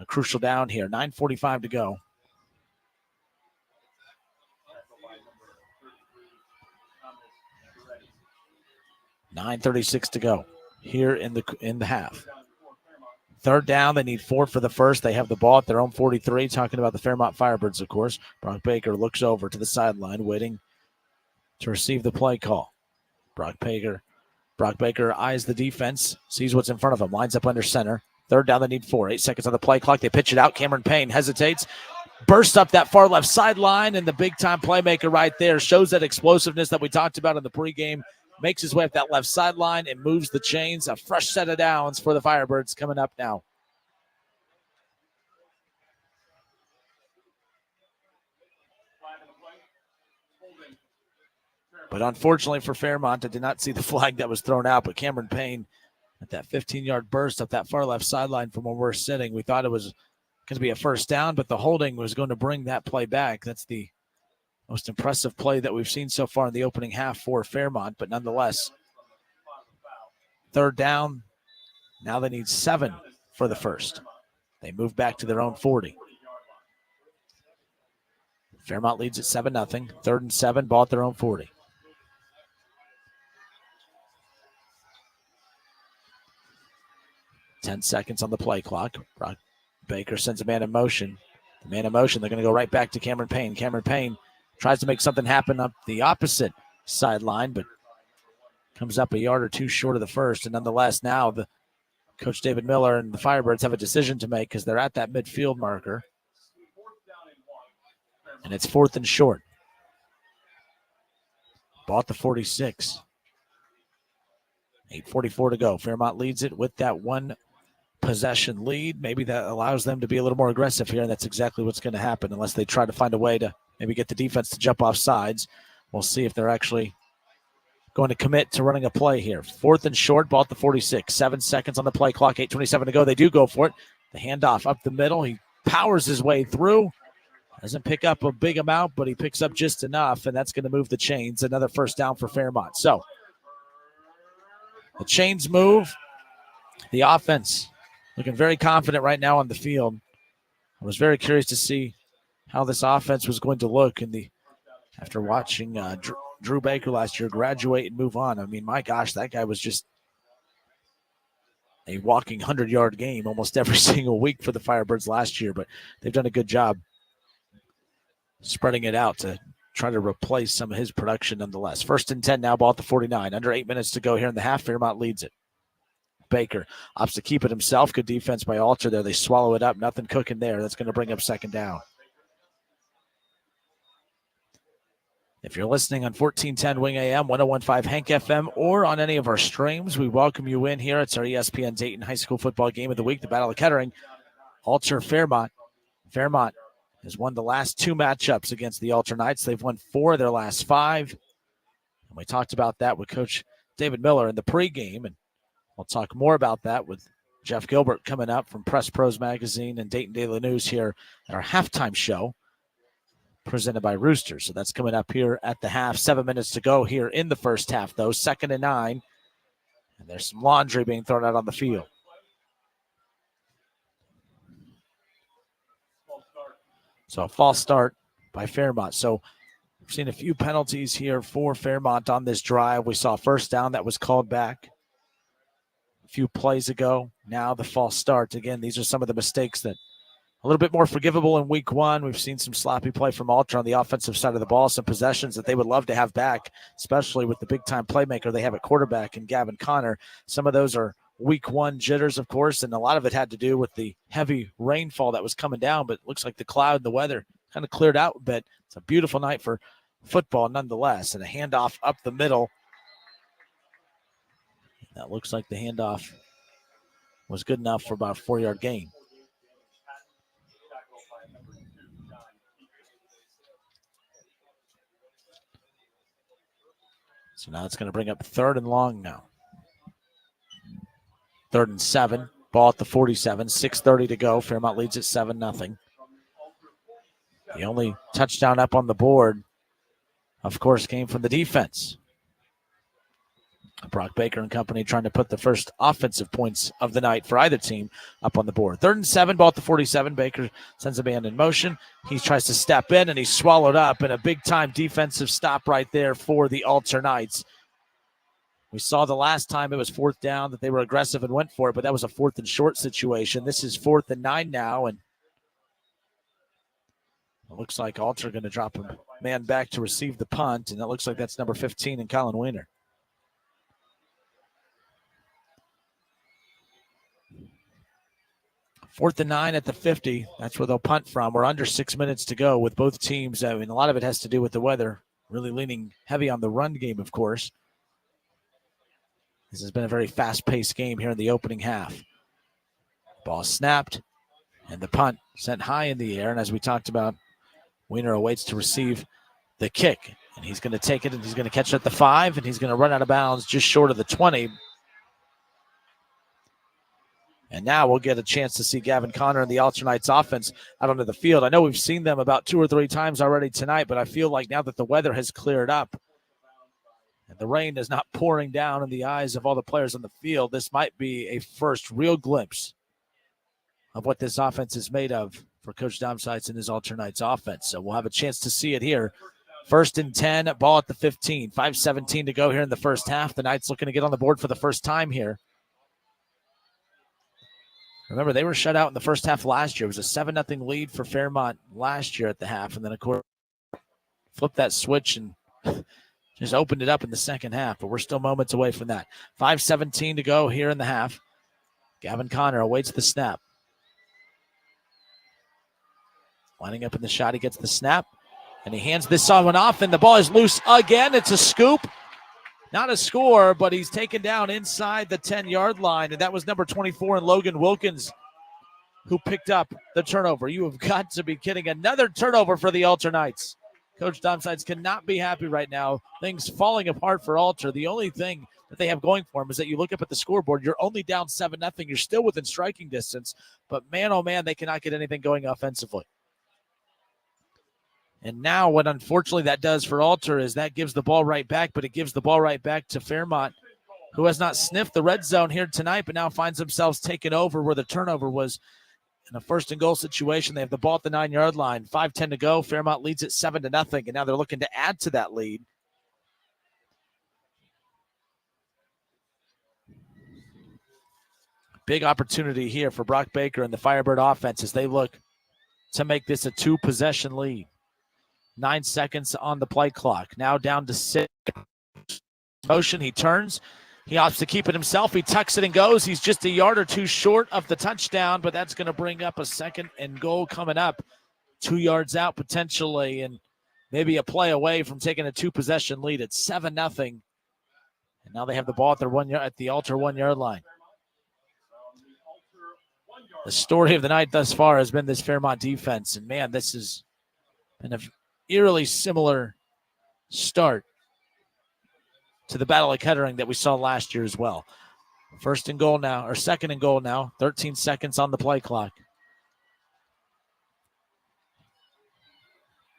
a crucial down here. 9:45 to go. $9:36 to go here in the half. 3rd down, they need 4 for the first. They have the ball at their own 43. Talking about the Fairmont Firebirds, of course. Brock Baker looks over to the sideline, waiting to receive the play call. Brock Baker eyes the defense, sees what's in front of him, lines up under center. 3rd down, they need 4. 8 seconds on the play clock. They pitch it out. Cameron Payne hesitates, bursts up that far left sideline, and the big-time playmaker right there shows that explosiveness that we talked about in the pregame. Makes his way up that left sideline and moves the chains. A fresh set of downs for the Firebirds coming up now. But unfortunately for Fairmont, I did not see the flag that was thrown out, but Cameron Payne at that 15-yard burst up that far left sideline from where we're sitting. We thought it was going to be a first down, but the holding was going to bring that play back. That's the most impressive play that we've seen so far in the opening half for Fairmont, but nonetheless, 3rd down. Now they need 7 for the first. They move back to their own 40. Fairmont leads at 7-0. 3rd and 7, ball at their own 40. Ten seconds on the play clock. Brock Baker sends a man in motion. The man in motion, they're going to go right back to Cameron Payne. Cameron Payne tries to make something happen up the opposite sideline, but comes up a yard or two short of the first. And nonetheless, now the Coach David Miller and the Firebirds have a decision to make because they're at that midfield marker. And it's 4th and short. Ball at the 46. 8:44 to go. Fairmont leads it with that one possession lead. Maybe that allows them to be a little more aggressive here, and that's exactly what's going to happen unless they try to find a way to maybe get the defense to jump off sides. We'll see if they're actually going to commit to running a play here. 4th and short, ball at the 46. 7 seconds on the play clock, 8:27 to go. They do go for it. The handoff up the middle. He powers his way through. Doesn't pick up a big amount, but he picks up just enough, and that's going to move the chains. Another first down for Fairmont. So the chains move. The offense looking very confident right now on the field. I was very curious to see how this offense was going to look after watching Drew Baker last year graduate and move on. I mean, my gosh, that guy was just a walking 100-yard game almost every single week for the Firebirds last year, but they've done a good job spreading it out to try to replace some of his production nonetheless. 1st and 10 now, ball at the 49. Under 8 minutes to go here in the half. Fairmont leads it. Baker opts to keep it himself. Good defense by Alter there. They swallow it up. Nothing cooking there. That's going to bring up 2nd down. If you're listening on 1410 Wing AM, 1015 Hank FM, or on any of our streams, we welcome you in here. It's our ESPN Dayton High School Football Game of the Week, the Battle of Kettering. Alter Fairmont. Fairmont has won the last 2 matchups against the Alter Knights. They've won 4 of their last 5. And we talked about that with Coach David Miller in the pregame, and we'll talk more about that with Jeff Gilbert coming up from Press Pros Magazine and Dayton Daily News here at our halftime show presented by Roosters. So that's coming up here at the half. 7 minutes to go here in the first half, though. 2nd and 9. And there's some laundry being thrown out on the field. So a false start by Fairmont. So we've seen a few penalties here for Fairmont on this drive. We saw first down that was called back a few plays ago. Now the false start. Again, these are some of the mistakes that a little bit more forgivable in week one. We've seen some sloppy play from Alter on the offensive side of the ball, some possessions that they would love to have back, especially with the big-time playmaker they have at quarterback in Gavin Connor. Some of those are week one jitters, of course, and a lot of it had to do with the heavy rainfall that was coming down, but it looks like the cloud and the weather kind of cleared out a bit. It's a beautiful night for football nonetheless, and a handoff up the middle. That looks like the handoff was good enough for about a 4-yard gain. So now it's going to bring up 3rd and long now. 3rd and 7. Ball at the 47. 6:30 to go. Fairmont leads at 7-0. The only touchdown up on the board, of course, came from the defense. Brock Baker and company trying to put the first offensive points of the night for either team up on the board. 3rd and 7, ball at the 47. Baker sends a man in motion. He tries to step in, and he's swallowed up, and a big-time defensive stop right there for the Alter Knights. We saw the last time it was 4th down that they were aggressive and went for it, but that was a 4th and short situation. This is 4th and 9 now, and it looks like Alter going to drop a man back to receive the punt, and it looks like that's number 15 in Colin Weiner. Fourth and 9 at the 50. That's where they'll punt from. We're under 6 minutes to go with both teams. I mean, a lot of it has to do with the weather, really leaning heavy on the run game, of course. This has been a very fast-paced game here in the opening half. Ball snapped, and the punt sent high in the air. And as we talked about, Weiner awaits to receive the kick. And he's going to take it, and he's going to catch it at the 5, and he's going to run out of bounds just short of the 20. And now we'll get a chance to see Gavin Connor and the Alter Knights offense out onto the field. I know we've seen them about 2 or 3 times already tonight, but I feel like now that the weather has cleared up and the rain is not pouring down in the eyes of all the players on the field, this might be a first real glimpse of what this offense is made of for Coach Domsites and his Alter Knights offense. So we'll have a chance to see it here. 1st and 10, ball at the 15. 5:17 to go here in the first half. The Knights looking to get on the board for the first time here. Remember, they were shut out in the first half last year. It was a 7-0 lead for Fairmont last year at the half, and then, of course, flipped that switch and just opened it up in the second half, but we're still moments away from that. 5:17 to go here in the half. Gavin Connor awaits the snap. Lining up in the shot, he gets the snap, and he hands this one off, and the ball is loose again. It's a scoop. Not a score, but he's taken down inside the 10-yard line, and that was number 24 in Logan Wilkins who picked up the turnover. You have got to be kidding. Another turnover for the Alter Knights. Coach Domsites cannot be happy right now. Things falling apart for Alter. The only thing that they have going for them is that you look up at the scoreboard, you're only down 7-0. You're still within striking distance, but man, oh man, they cannot get anything going offensively. And now what unfortunately that does for Alter is that gives the ball right back, but it gives the ball right back to Fairmont, who has not sniffed the red zone here tonight, but now finds themselves taken over where the turnover was in a 1st and goal situation. They have the ball at the 9-yard line. 5:10 to go. Fairmont leads it 7-0, and now they're looking to add to that lead. Big opportunity here for Brock Baker and the Firebird offense as they look to make this a 2-possession lead. 9 seconds on the play clock. Now down to 6. Motion, he turns. He opts to keep it himself. He tucks it and goes. He's just a yard or 2 short of the touchdown, but that's going to bring up a 2nd and goal coming up. 2 yards out potentially, and maybe a play away from taking a 2-possession lead at 7-0. And now they have the ball at their at the Alter 1-yard line. The story of the night thus far has been this Fairmont defense, and man, this has been a eerily similar start to the Battle of Kettering that we saw last year as well. 1st and goal now, or 2nd and goal now. 13 seconds on the play clock.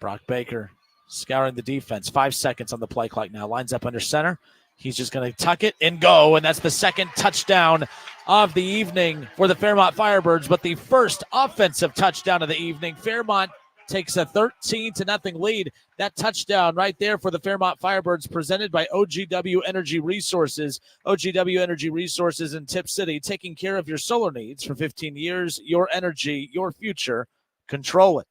Brock Baker scouring the defense. 5 seconds on the play clock now. Lines up under center. He's just going to tuck it and go, and that's the 2nd touchdown of the evening for the Fairmont Firebirds, but the first offensive touchdown of the evening. Fairmont takes a 13-0 lead. That touchdown right there for the Fairmont Firebirds, presented by OGW Energy Resources. OGW Energy Resources in Tip City, taking care of your solar needs for 15 years. Your energy, your future. Control it.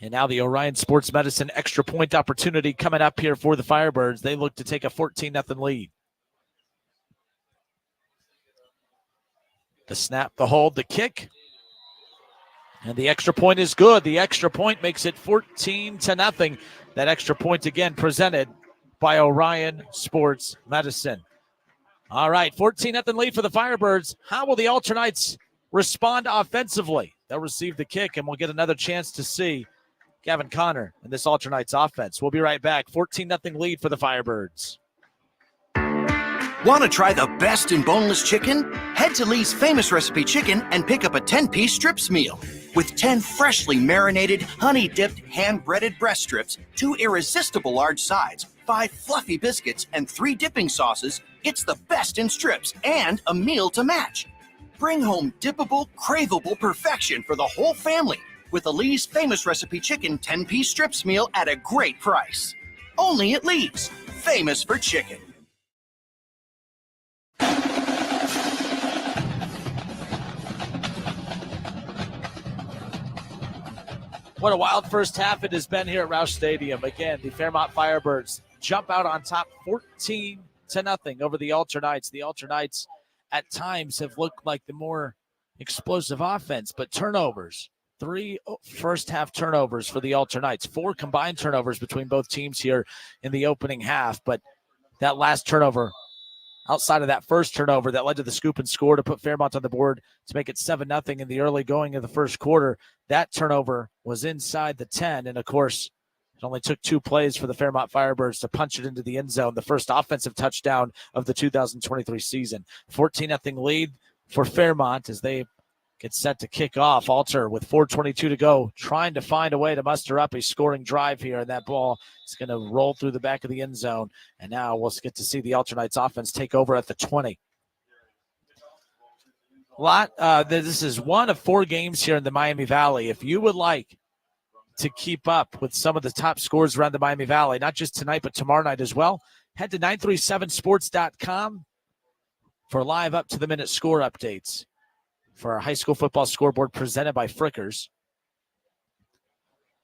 And now the Orion Sports Medicine extra point opportunity coming up here for the Firebirds. They look to take a 14-0 lead. The snap, the hold, the kick. And the extra point is good. The extra point makes it 14-0. That extra point again presented by Orion Sports Medicine. All right, 14-0 lead for the Firebirds. How will the Alternites respond offensively? They'll receive the kick, and we'll get another chance to see Gavin Connor and this Alternites offense. We'll be right back. 14-0 lead for the Firebirds. Want to try the best in boneless chicken? Head to Lee's Famous Recipe Chicken and pick up a 10-piece strips meal. With 10 freshly marinated, honey-dipped, hand-breaded breast strips, 2 irresistible large sides, 5 fluffy biscuits, and 3 dipping sauces, it's the best in strips and a meal to match. Bring home dippable, craveable perfection for the whole family with a Lee's Famous Recipe Chicken 10-piece strips meal at a great price. Only at Lee's, famous for chicken. What a wild first half it has been here at Roush Stadium. Again, the Fairmont Firebirds jump out on top 14-0 over the Alternites. The Alternites at times have looked like the more explosive offense, but turnovers. 3 first half turnovers for the Alternites. 4 combined turnovers between both teams here in the opening half. But that last turnover, outside of that first turnover that led to the scoop and score to put Fairmont on the board to make it 7-0 in the early going of the first quarter, that turnover was inside the 10. And of course, it only took 2 plays for the Fairmont Firebirds to punch it into the end zone, the first offensive touchdown of the 2023 season. 14-0 lead for Fairmont as they get set to kick off. Alter with 4:22 to go, trying to find a way to muster up a scoring drive here, and that ball is going to roll through the back of the end zone. And now we'll get to see the Alternites offense take over at the 20. This is one of 4 games here in the Miami Valley. If you would like to keep up with some of the top scores around the Miami Valley, not just tonight, but tomorrow night as well, head to 937sports.com for live up-to-the-minute score updates for our high school football scoreboard presented by Frickers.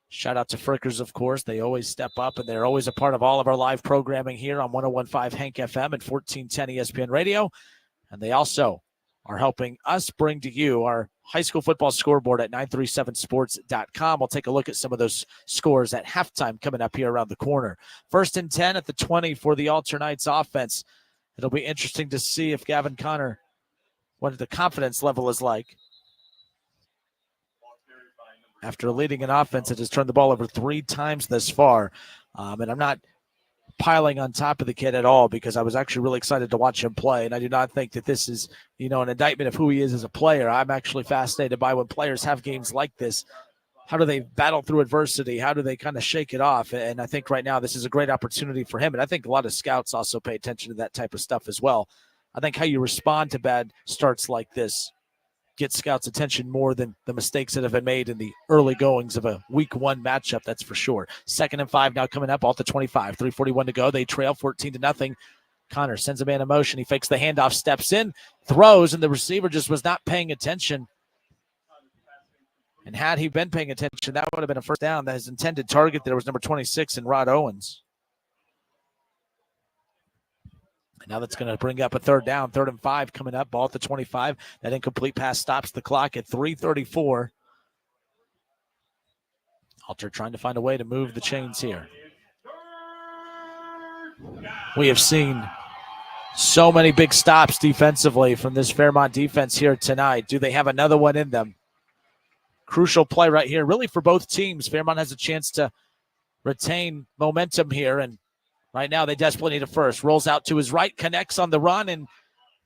Shout out to Frickers, of course. They always step up, and they're always a part of all of our live programming here on 101.5 Hank FM and 1410 ESPN Radio. And they also are helping us bring to you our high school football scoreboard at 937sports.com. We'll take a look at some of those scores at halftime coming up here around the corner. 1st and 10 at the 20 for the Alternites offense. It'll be interesting to see if Gavin Connor, what the confidence level is like after leading an offense that has turned the ball over 3 times this far. And I'm not piling on top of the kid at all, because I was actually really excited to watch him play. And I do not think that this is, an indictment of who he is as a player. I'm actually fascinated by when players have games like this. How do they battle through adversity? How do they kind of shake it off? And I think right now this is a great opportunity for him. And I think a lot of scouts also pay attention to that type of stuff as well. I think how you respond to bad starts like this gets scouts' attention more than the mistakes that have been made in the early goings of a week 1 matchup, that's for sure. 2nd and 5 now coming up, all to 25, 3:41 to go. They trail 14-0. Connor sends a man in motion. He fakes the handoff, steps in, throws, and the receiver just was not paying attention. And had he been paying attention, that would have been a first down. That his intended target there was number 26 in Rod Owens. Now that's going to bring up a 3rd down, 3rd and 5 coming up, ball at the 25. That incomplete pass stops the clock at 3:34. Alter trying to find a way to move the chains here. We have seen so many big stops defensively from this Fairmont defense here tonight. Do they have another one in them? Crucial play right here, really for both teams. Fairmont has a chance to retain momentum here, and right now, they desperately need a first. Rolls out to his right, connects on the run, and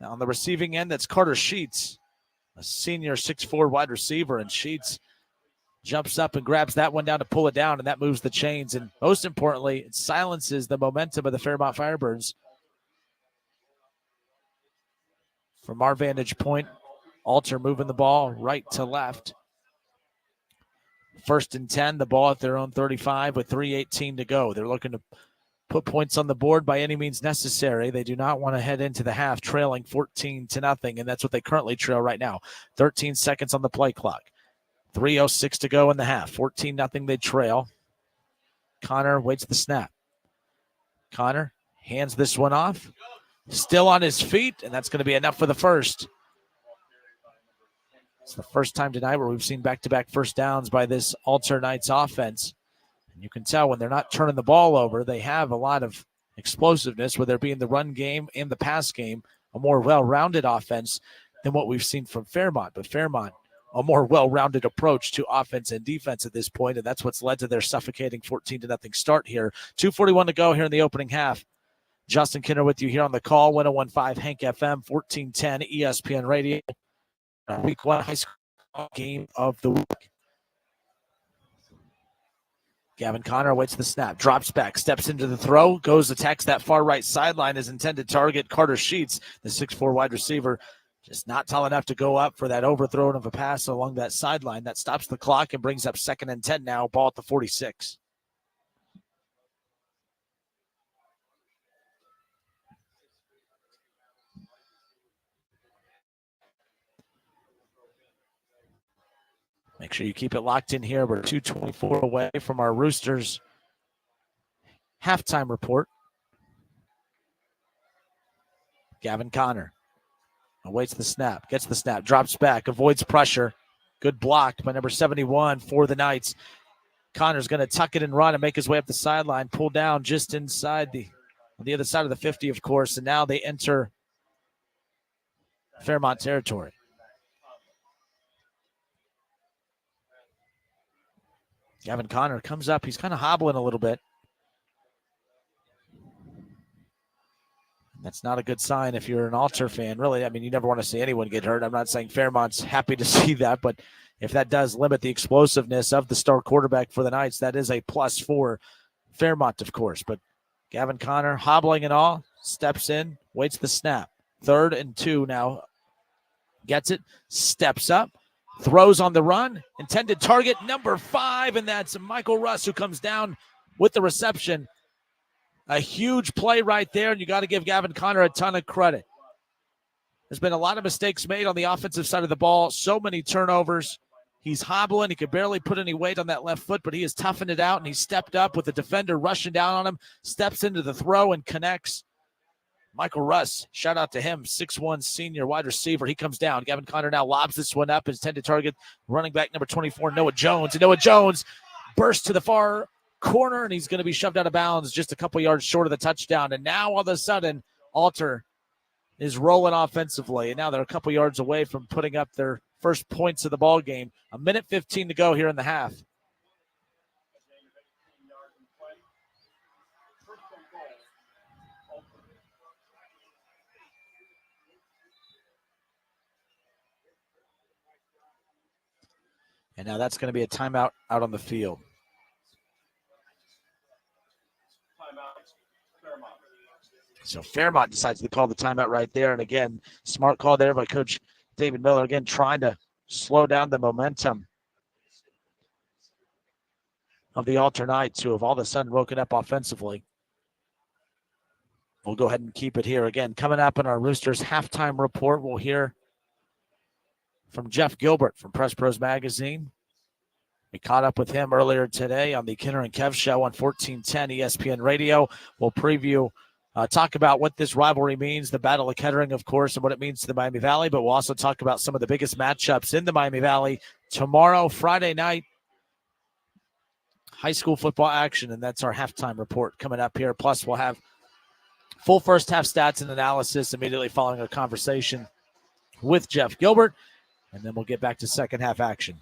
on the receiving end, that's Carter Sheets, a senior 6'4" wide receiver, and Sheets jumps up and grabs that one down to pull it down, and that moves the chains. And most importantly, it silences the momentum of the Fairmont Firebirds. From our vantage point, Alter moving the ball right to left. 1st and 10, the ball at their own 35 with 3:18 to go. They're looking to put points on the board by any means necessary. They do not want to head into the half trailing 14-0, and that's what they currently trail right now. 13 seconds on the play clock. 3:06 to go in the half. 14-0 they trail. Connor waits the snap. Connor hands this one off. Still on his feet, and that's going to be enough for the first. It's the first time tonight where we've seen back-to-back first downs by this Alter Knights offense. And you can tell when they're not turning the ball over, they have a lot of explosiveness, whether it be in the run game and the pass game, a more well-rounded offense than what we've seen from Fairmont. But Fairmont, a more well-rounded approach to offense and defense at this point, and that's what's led to their suffocating 14-0 start here. 2:41 to go here in the opening half. Justin Kinner with you here on the call, 101.5 Hank FM, 1410 ESPN Radio. Week 1 high school game of the week. Gavin Connor waits the snap, drops back, steps into the throw, goes attacks that far right sideline. His intended target, Carter Sheets, the 6'4" wide receiver, just not tall enough to go up for that overthrow of a pass along that sideline. That stops the clock and brings up 2nd and 10 now, ball at the 46. Make sure you keep it locked in here. We're 2:24 away from our Roosters halftime report. Gavin Connor awaits the snap, gets the snap, drops back, avoids pressure. Good block by number 71 for the Knights. Connor's going to tuck it and run and make his way up the sideline, pull down just inside on the other side of the 50, of course, and now they enter Fairmont territory. Gavin Connor comes up. He's kind of hobbling a little bit. That's not a good sign if you're an Alter fan, really. I mean, you never want to see anyone get hurt. I'm not saying Fairmont's happy to see that, but if that does limit the explosiveness of the star quarterback for the Knights, that is a plus for Fairmont, of course. But Gavin Connor, hobbling and all, steps in, waits the snap. 3rd and 2 now. Gets it, steps up. Throws on the run, intended target number 5, and that's Michael Russ who comes down with the reception. A huge play right there, and you got to give Gavin Connor a ton of credit. There's been a lot of mistakes made on the offensive side of the ball, so many turnovers. He's hobbling. He could barely put any weight on that left foot, but he has toughened it out, and he stepped up with the defender rushing down on him, steps into the throw and connects. Michael Russ, shout out to him, 6'1" senior wide receiver. He comes down. Gavin Connor now lobs this one up. His intended target, running back number 24, Noah Jones. And Noah Jones bursts to the far corner, and he's going to be shoved out of bounds just a couple yards short of the touchdown. And now all of a sudden, Alter is rolling offensively. And now they're a couple yards away from putting up their first points of the ball game. 1:15 to go here in the half. And now that's going to be a timeout out on the field. So Fairmont decides to call the timeout right there. And again, smart call there by Coach David Miller. Again, trying to slow down the momentum of the Alter Knights, who have all of a sudden woken up offensively. We'll go ahead and keep it here. Again, coming up in our Roosters halftime report, we'll hear from Jeff Gilbert from Press Pros Magazine. We caught up with him earlier today on the Kinner and Kev show on 1410 ESPN Radio. We'll preview, talk about what this rivalry means, the Battle of Kettering, of course, and what it means to the Miami Valley, but we'll also talk about some of the biggest matchups in the Miami Valley tomorrow, Friday night, high school football action, and that's our halftime report coming up here. Plus, we'll have full first half stats and analysis immediately following our conversation with Jeff Gilbert. And then we'll get back to second half action.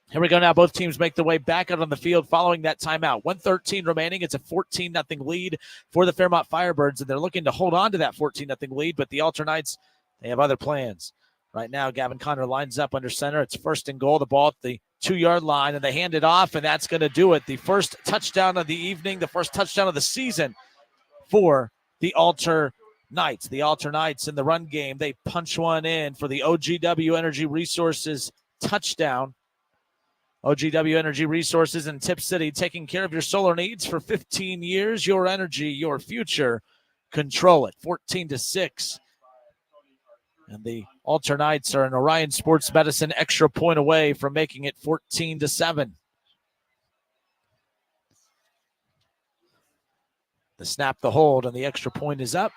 Here we go now. Both teams make their way back out on the field following that timeout. 1:13 remaining. It's a 14-0 lead for the Fairmont Firebirds, and they're looking to hold on to that 14-0 lead, but the Alter Knights, they have other plans. Right now, Gavin Connor lines up under center. It's 1st and goal. The ball at the 2-yard line, and they hand it off, and that's going to do it. The first touchdown of the evening, the first touchdown of the season for the Alter Knights, the Alternites in the run game. They punch one in for the OGW Energy Resources touchdown. OGW Energy Resources in Tip City, taking care of your solar needs for 15 years. Your energy, your future. Control it. 14-6. And the Alternites are an Orion Sports Medicine extra point away from making it 14-7. The snap, the hold, and the extra point is up.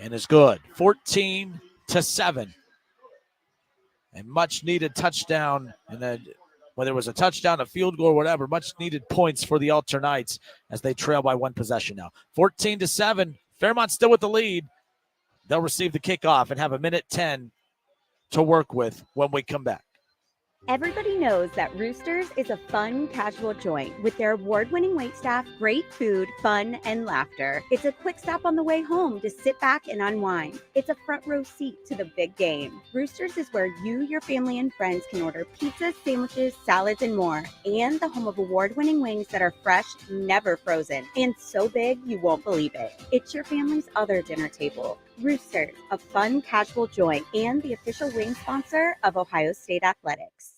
And is good. 14-7. A much-needed touchdown, and whether it was a touchdown, a field goal, or whatever, much-needed points for the Alternites as they trail by one possession now. 14-7. Fairmont still with the lead. They'll receive the kickoff and have a minute 10 to work with when we come back. Everybody knows that Roosters is a fun, casual joint with their award-winning waitstaff, great food, fun, and laughter. It's a quick stop on the way home to sit back and unwind. It's a front row seat to the big game. Roosters is where you, your family, and friends can order pizzas, sandwiches, salads, and more. And the home of award-winning wings that are fresh, never frozen, and so big you won't believe it. It's your family's other dinner table. Roosters, a fun, casual joint, and the official wing sponsor of Ohio State Athletics.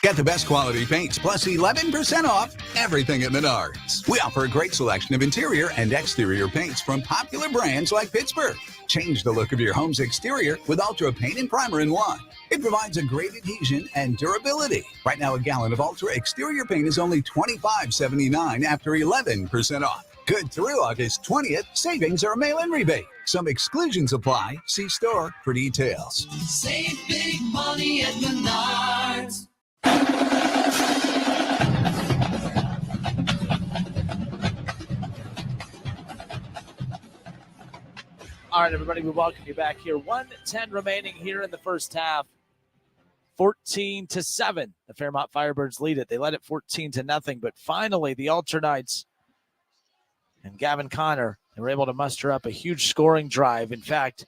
Get the best quality paints plus 11% off everything at Menards. We offer a great selection of interior and exterior paints from popular brands like Pittsburgh. Change the look of your home's exterior with Ultra Paint and Primer in one. It provides a great adhesion and durability. Right now, a gallon of Ultra exterior paint is only $25.79 after 11% off. Good through August 20th. Savings are a mail-in rebate. Some exclusions apply. See store for details. Save big money at Menards. All right, everybody, we welcome you back here. 1:10 remaining here in the first half. 14-7. The Fairmont Firebirds lead it. They led it 14-0, but finally the Alternites and Gavin Connor, they were able to muster up a huge scoring drive. In fact,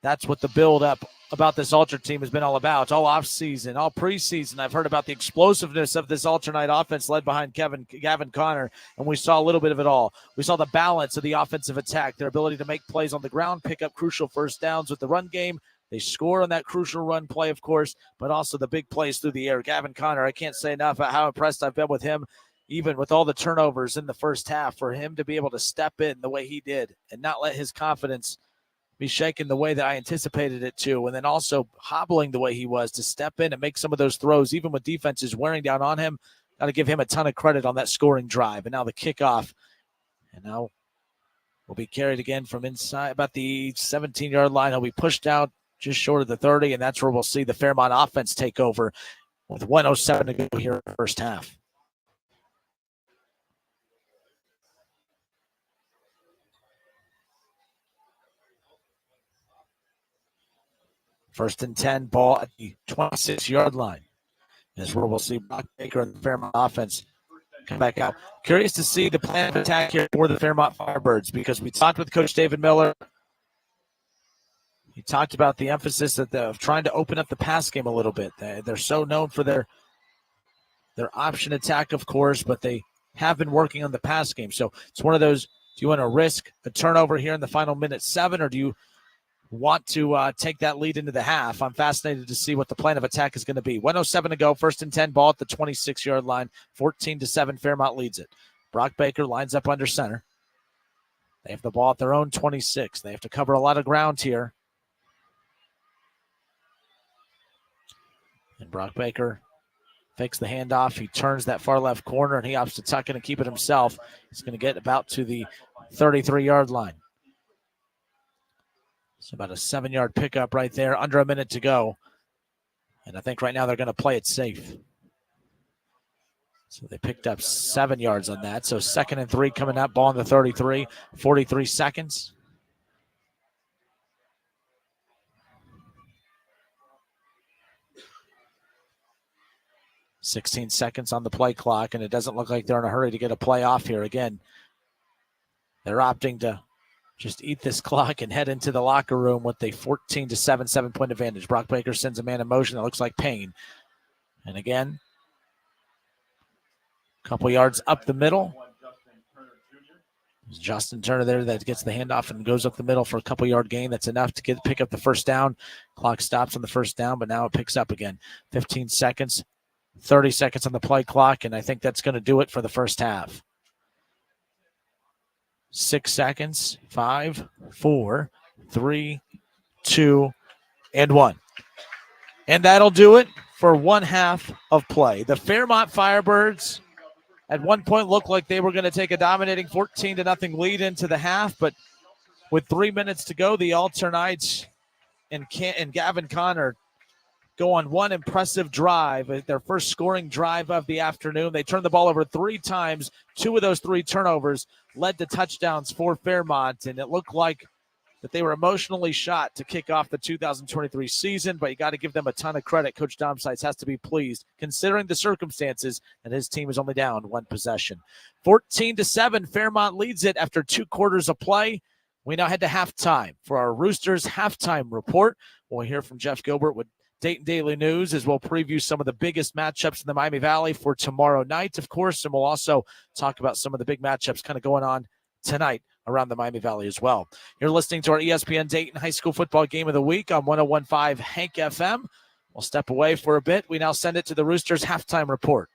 that's what the build-up about this Alter team has been all about. All offseason, all preseason, I've heard about the explosiveness of this Alternate offense led behind Gavin Connor, and we saw a little bit of it all. We saw the balance of the offensive attack, their ability to make plays on the ground, pick up crucial first downs with the run game. They score on that crucial run play, of course, but also the big plays through the air. Gavin Connor, I can't say enough about how impressed I've been with him, even with all the turnovers in the first half, for him to be able to step in the way he did and not let his confidence be shaken the way that I anticipated it to, and then also hobbling the way he was to step in and make some of those throws, even with defenses wearing down on him. Got to give him a ton of credit on that scoring drive. And now the kickoff, and now will be carried again from inside about the 17-yard line. He'll be pushed out just short of the 30, and that's where we'll see the Fairmont offense take over with 1:07 to go here in the first half. First and 10, ball at the 26-yard line. That's where we'll see Brock Baker and the Fairmont offense come back out. Curious to see the plan of attack here for the Fairmont Firebirds, because we talked with Coach David Miller. He talked about the emphasis of trying to open up the pass game a little bit. They're so known for their option attack, of course, but they have been working on the pass game. So it's one of those, do you want to risk a turnover here in the final minute 7, or do you want to take that lead into the half? I'm fascinated to see what the plan of attack is going to be. 1:07 to go, first and 10, ball at the 26-yard line. 14-7, Fairmont leads it. Brock Baker lines up under center. They have the ball at their own 26. They have to cover a lot of ground here. And Brock Baker fakes the handoff. He turns that far left corner, and he opts to tuck in and keep it himself. He's going to get about to the 33-yard line. It's about a 7-yard pickup right there, under a minute to go. And I think right now they're going to play it safe. So they picked up 7 yards on that. So 2nd and 3 coming up, ball on the 33, 43 seconds. $16 seconds on the play clock, and it doesn't look like they're in a hurry to get a play off here. Again, they're opting to just eat this clock and head into the locker room with a 14-7, 7-point advantage. Brock Baker sends a man in motion that looks like Payne. And again, a couple yards up the middle. Justin Turner there that gets the handoff and goes up the middle for a couple-yard gain. That's enough to pick up the first down. Clock stops on the first down, but now it picks up again. 15 seconds, 30 seconds on the play clock, and I think that's going to do it for the first half. 6 seconds, 5, 4, 3, 2, and 1. And that'll do it for one half of play. The Fairmont Firebirds at one point looked like they were going to take a dominating 14-0 lead into the half, but with 3 minutes to go, the Alternites and Gavin Connor go on one impressive drive, their first scoring drive of the afternoon. They turned the ball over 3 times. 2 of those 3 turnovers led to touchdowns for Fairmont, and it looked like that they were emotionally shot to kick off the 2023 season, but you got to give them a ton of credit. Coach Dom Seitz has to be pleased, considering the circumstances, and his team is only down 1 possession. 14-7, Fairmont leads it after 2 quarters of play. We now head to halftime for our Roosters halftime report. We'll hear from Jeff Gilbert with Dayton Daily News as we'll preview some of the biggest matchups in the Miami Valley for tomorrow night, of course, and we'll also talk about some of the big matchups kind of going on tonight around the Miami Valley as well. You're listening to our ESPN Dayton High School Football Game of the Week on 101.5 Hank FM. We'll step away for a bit. We now send it to the Roosters halftime report.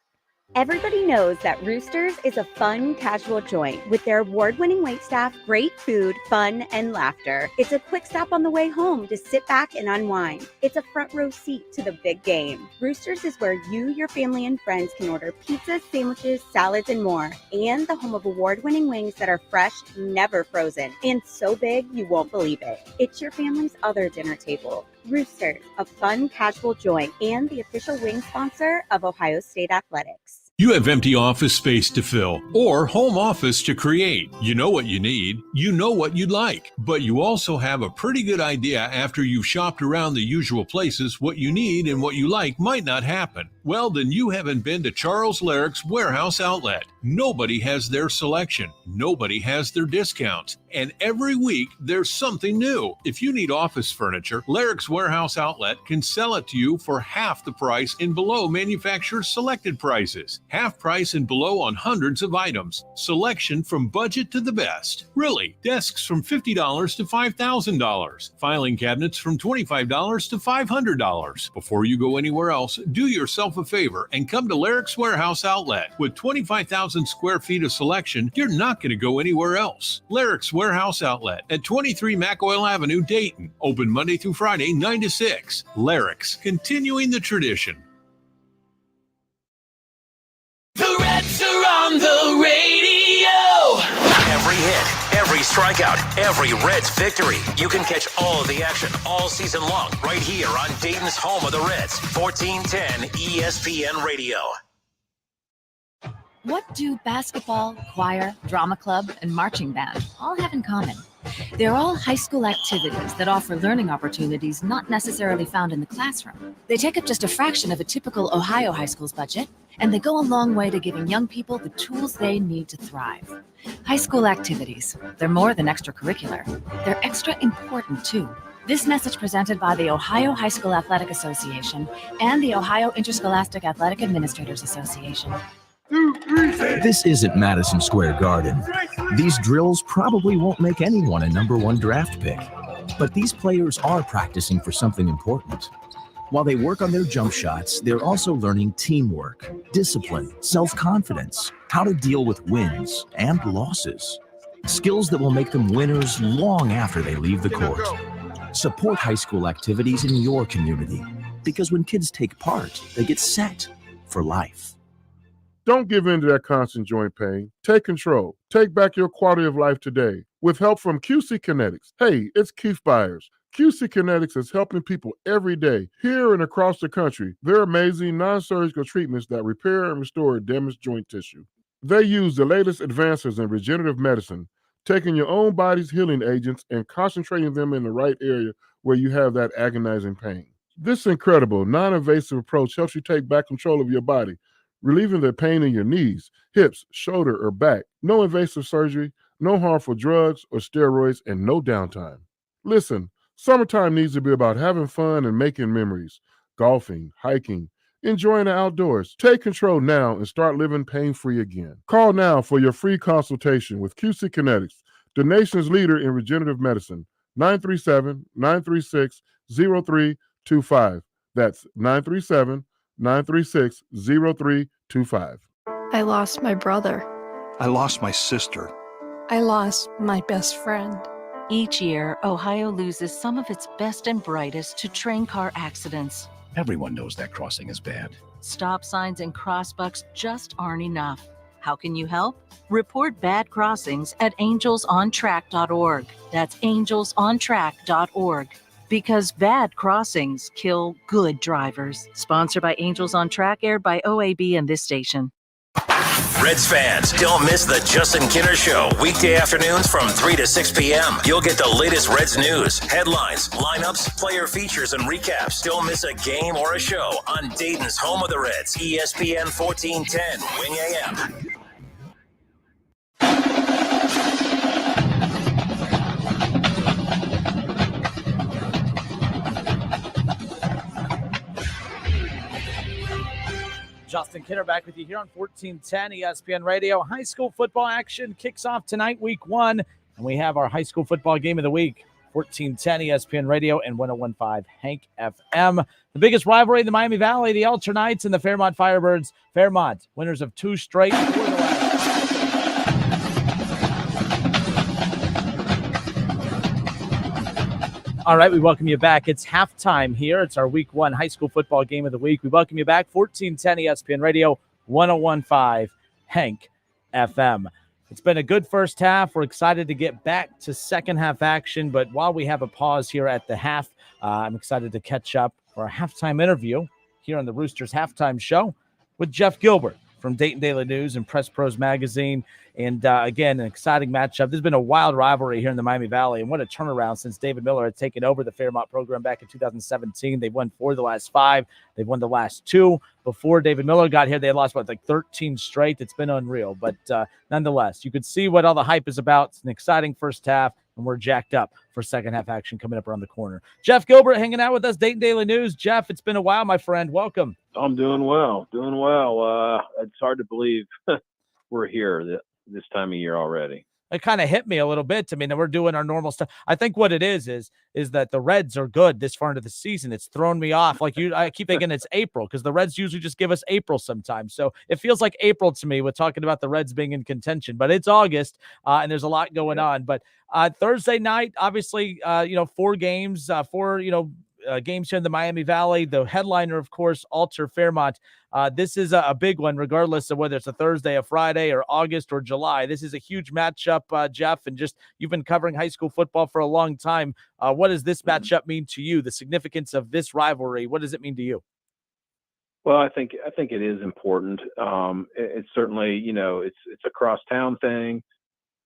Everybody knows that Roosters is a fun, casual joint with their award-winning waitstaff, great food, fun, and laughter. It's a quick stop on the way home to sit back and unwind. It's a front row seat to the big game. Roosters is where you, your family, and friends can order pizzas, sandwiches, salads, and more. And the home of award-winning wings that are fresh, never frozen, and so big you won't believe it. It's your family's other dinner table. Roosters, a fun, casual joint, and the official wing sponsor of Ohio State Athletics. You have empty office space to fill or home office to create. You know what you need. You know what you'd like. But you also have a pretty good idea after you've shopped around the usual places what you need and what you like might not happen. Well, then you haven't been to Charles Larrick's Warehouse Outlet. Nobody has their selection. Nobody has their discounts. And every week, there's something new. If you need office furniture, Larrick's Warehouse Outlet can sell it to you for half the price and below manufacturer's selected prices. Half price and below on hundreds of items. Selection from budget to the best. Really, desks from $50 to $5,000. Filing cabinets from $25 to $500. Before you go anywhere else, do yourself a favor and come to Larrick's Warehouse Outlet. With 25,000 square feet of selection, you're not going to go anywhere else. Larrick's Warehouse Outlet at 23 McOil Avenue, Dayton. Open Monday through Friday, 9 to 6. Larrick's, continuing the tradition. The Reds are on the radio. Every hit, every strikeout, every Reds victory. You can catch all of the action all season long right here on Dayton's home of the Reds, 1410 ESPN Radio. What do basketball, choir, drama club, and marching band all have in common? They're all high school activities that offer learning opportunities not necessarily found in the classroom. They take up just a fraction of a typical Ohio high school's budget, and they go a long way to giving young people the tools they need to thrive. High school activities, they're more than extracurricular. They're extra important, too. This message presented by the Ohio High School Athletic Association and the Ohio Interscholastic Athletic Administrators Association. This isn't Madison Square Garden. These drills probably won't make anyone a #1 draft pick. But these players are practicing for something important. While they work on their jump shots, they're also learning teamwork, discipline, self-confidence, how to deal with wins and losses. Skills that will make them winners long after they leave the court. Support high school activities in your community, because when kids take part, they get set for life. Don't give in to that constant joint pain. Take control. Take back your quality of life today with help from QC Kinetics. Hey, it's Keith Byers. QC Kinetics is helping people every day, here and across the country. They're amazing non-surgical treatments that repair and restore damaged joint tissue. They use the latest advances in regenerative medicine, taking your own body's healing agents and concentrating them in the right area where you have that agonizing pain. This incredible, non-invasive approach helps you take back control of your body, relieving the pain in your knees, hips, shoulder, or back. No invasive surgery, no harmful drugs or steroids, and no downtime. Listen, summertime needs to be about having fun and making memories. Golfing, hiking, enjoying the outdoors. Take control now and start living pain-free again. Call now for your free consultation with QC Kinetics, the nation's leader in regenerative medicine. 937-936-0325. That's 937-936-0325. I lost my brother. I lost my sister. I lost my best friend. Each year, Ohio loses some of its best and brightest to train car accidents. Everyone knows that crossing is bad. Stop signs and crossbucks just aren't enough. How can you help? Report bad crossings at angelsontrack.org. That's angelsontrack.org. Because bad crossings kill good drivers. Sponsored by Angels on Track, aired by OAB and this station. Reds fans, don't miss the Justin Kinner Show, weekday afternoons from 3 to 6 p.m. You'll get the latest Reds news, headlines, lineups, player features, and recaps. Don't miss a game or a show on Dayton's home of the Reds, ESPN 1410, Wing AM. Justin Kinner back with you here on 1410 ESPN Radio. High school football action kicks off tonight, week 1, and we have our high school football game of the week. 1410 ESPN Radio and 101.5 Hank FM. The biggest rivalry in the Miami Valley, the Alter Knights and the Fairmont Firebirds. Fairmont, winners of 2 straight. All right, we welcome you back. It's halftime here. It's our week 1 high school football game of the week. We welcome you back. 1410 ESPN Radio, 101.5 Hank FM. It's been a good first half. We're excited to get back to second half action. But while we have a pause here at the half, I'm excited to catch up for our halftime interview here on the Roosters Halftime Show with Jeff Gilbert from Dayton Daily News and Press Pros Magazine. And again, an exciting matchup. There's been a wild rivalry here in the Miami Valley, and what a turnaround since David Miller had taken over the Fairmont program back in 2017. They've won 4 of the last 5. They've won the last 2. Before David Miller got here, they had lost, 13 straight. It's been unreal. But nonetheless, you could see what all the hype is about. It's an exciting first half, and we're jacked up for second half action coming up around the corner. Jeff Gilbert hanging out with us, Dayton Daily News. Jeff, it's been a while, my friend. Welcome. I'm doing well. It's hard to believe we're here this time of year already. It kind of hit me a little bit. I mean, we're doing our normal stuff. I think what it is that the Reds are good this far into the season. It's thrown me off. I keep thinking it's April because the Reds usually just give us April sometimes. So it feels like April to me with talking about the Reds being in contention, but it's August and there's a lot going on. But Thursday night, obviously, 4 games, games here in the Miami Valley. The headliner, of course, Alter Fairmont. This is a big one, regardless of whether it's a Thursday, a Friday, or August or July. This is a huge matchup, Jeff, and just you've been covering high school football for a long time. What does this matchup mean to you? The significance of this rivalry, what does it mean to you? Well, I think it is important. It's certainly, it's a cross-town thing.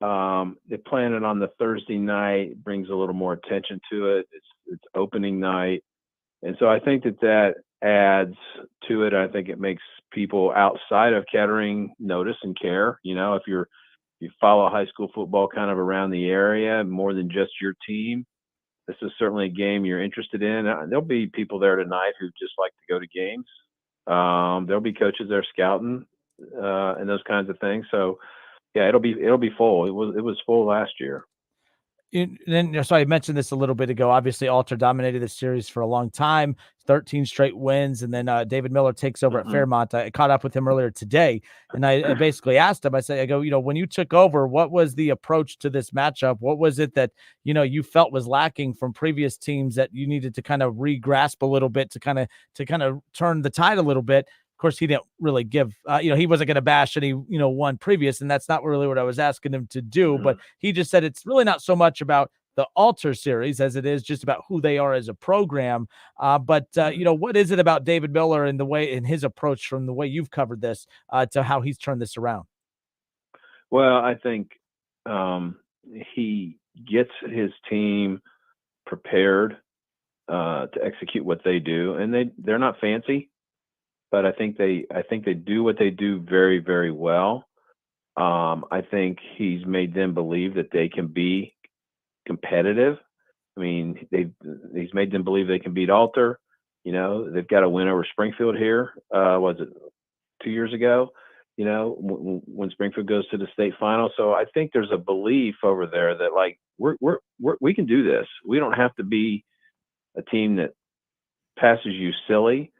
They plan it on the Thursday night, brings a little more attention to it. It's opening night. And so I think that adds to it. I think it makes people outside of Kettering notice and care. If you follow high school football kind of around the area more than just your team, this is certainly a game you're interested in. There'll be people there tonight who just like to go to games. There'll be coaches there scouting and those kinds of things. So yeah, it'll be full. It was full last year. So I mentioned this a little bit ago. Obviously, Alter dominated the series for a long time, 13 straight wins, and then David Miller takes over at Fairmont. I caught up with him earlier today, and I basically asked him, I go, when you took over, what was the approach to this matchup? What was it that, you felt was lacking from previous teams that you needed to kind of re-grasp a little bit to kind of turn the tide a little bit? Of course, he didn't really give, he wasn't going to bash any, one previous, and that's not really what I was asking him to do. But he just said it's really not so much about the Alter series as it is just about who they are as a program. But what is it about David Miller and the way in his approach from the way you've covered this to how he's turned this around? Well, I think he gets his team prepared to execute what they do, and they're not fancy. But I think they do what they do very, very well. I think he's made them believe that they can be competitive. I mean, he's made them believe they can beat Alter. They've got a win over Springfield here. Was it 2 years ago? When Springfield goes to the state final. So I think there's a belief over there that like we can do this. We don't have to be a team that passes you silly.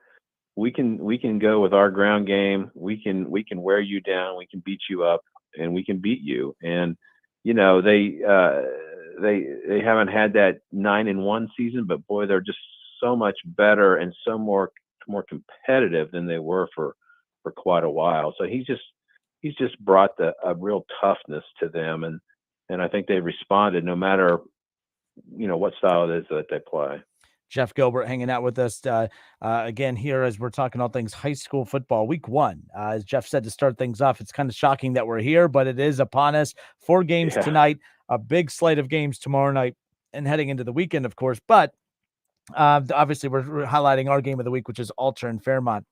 We can go with our ground game. We can wear you down. We can beat you up, and we can beat you. And they haven't had that 9-1 season, but boy, they're just so much better and so more competitive than they were for quite a while. So he's just brought a real toughness to them, and I think they've responded no matter what style it is that they play. Jeff Gilbert hanging out with us again here as we're talking all things high school football week 1. As Jeff said, to start things off, it's kind of shocking that we're here, but it is upon us. 4 games tonight, a big slate of games tomorrow night, and heading into the weekend, of course. But obviously, we're highlighting our game of the week, which is Alter and Fairmont.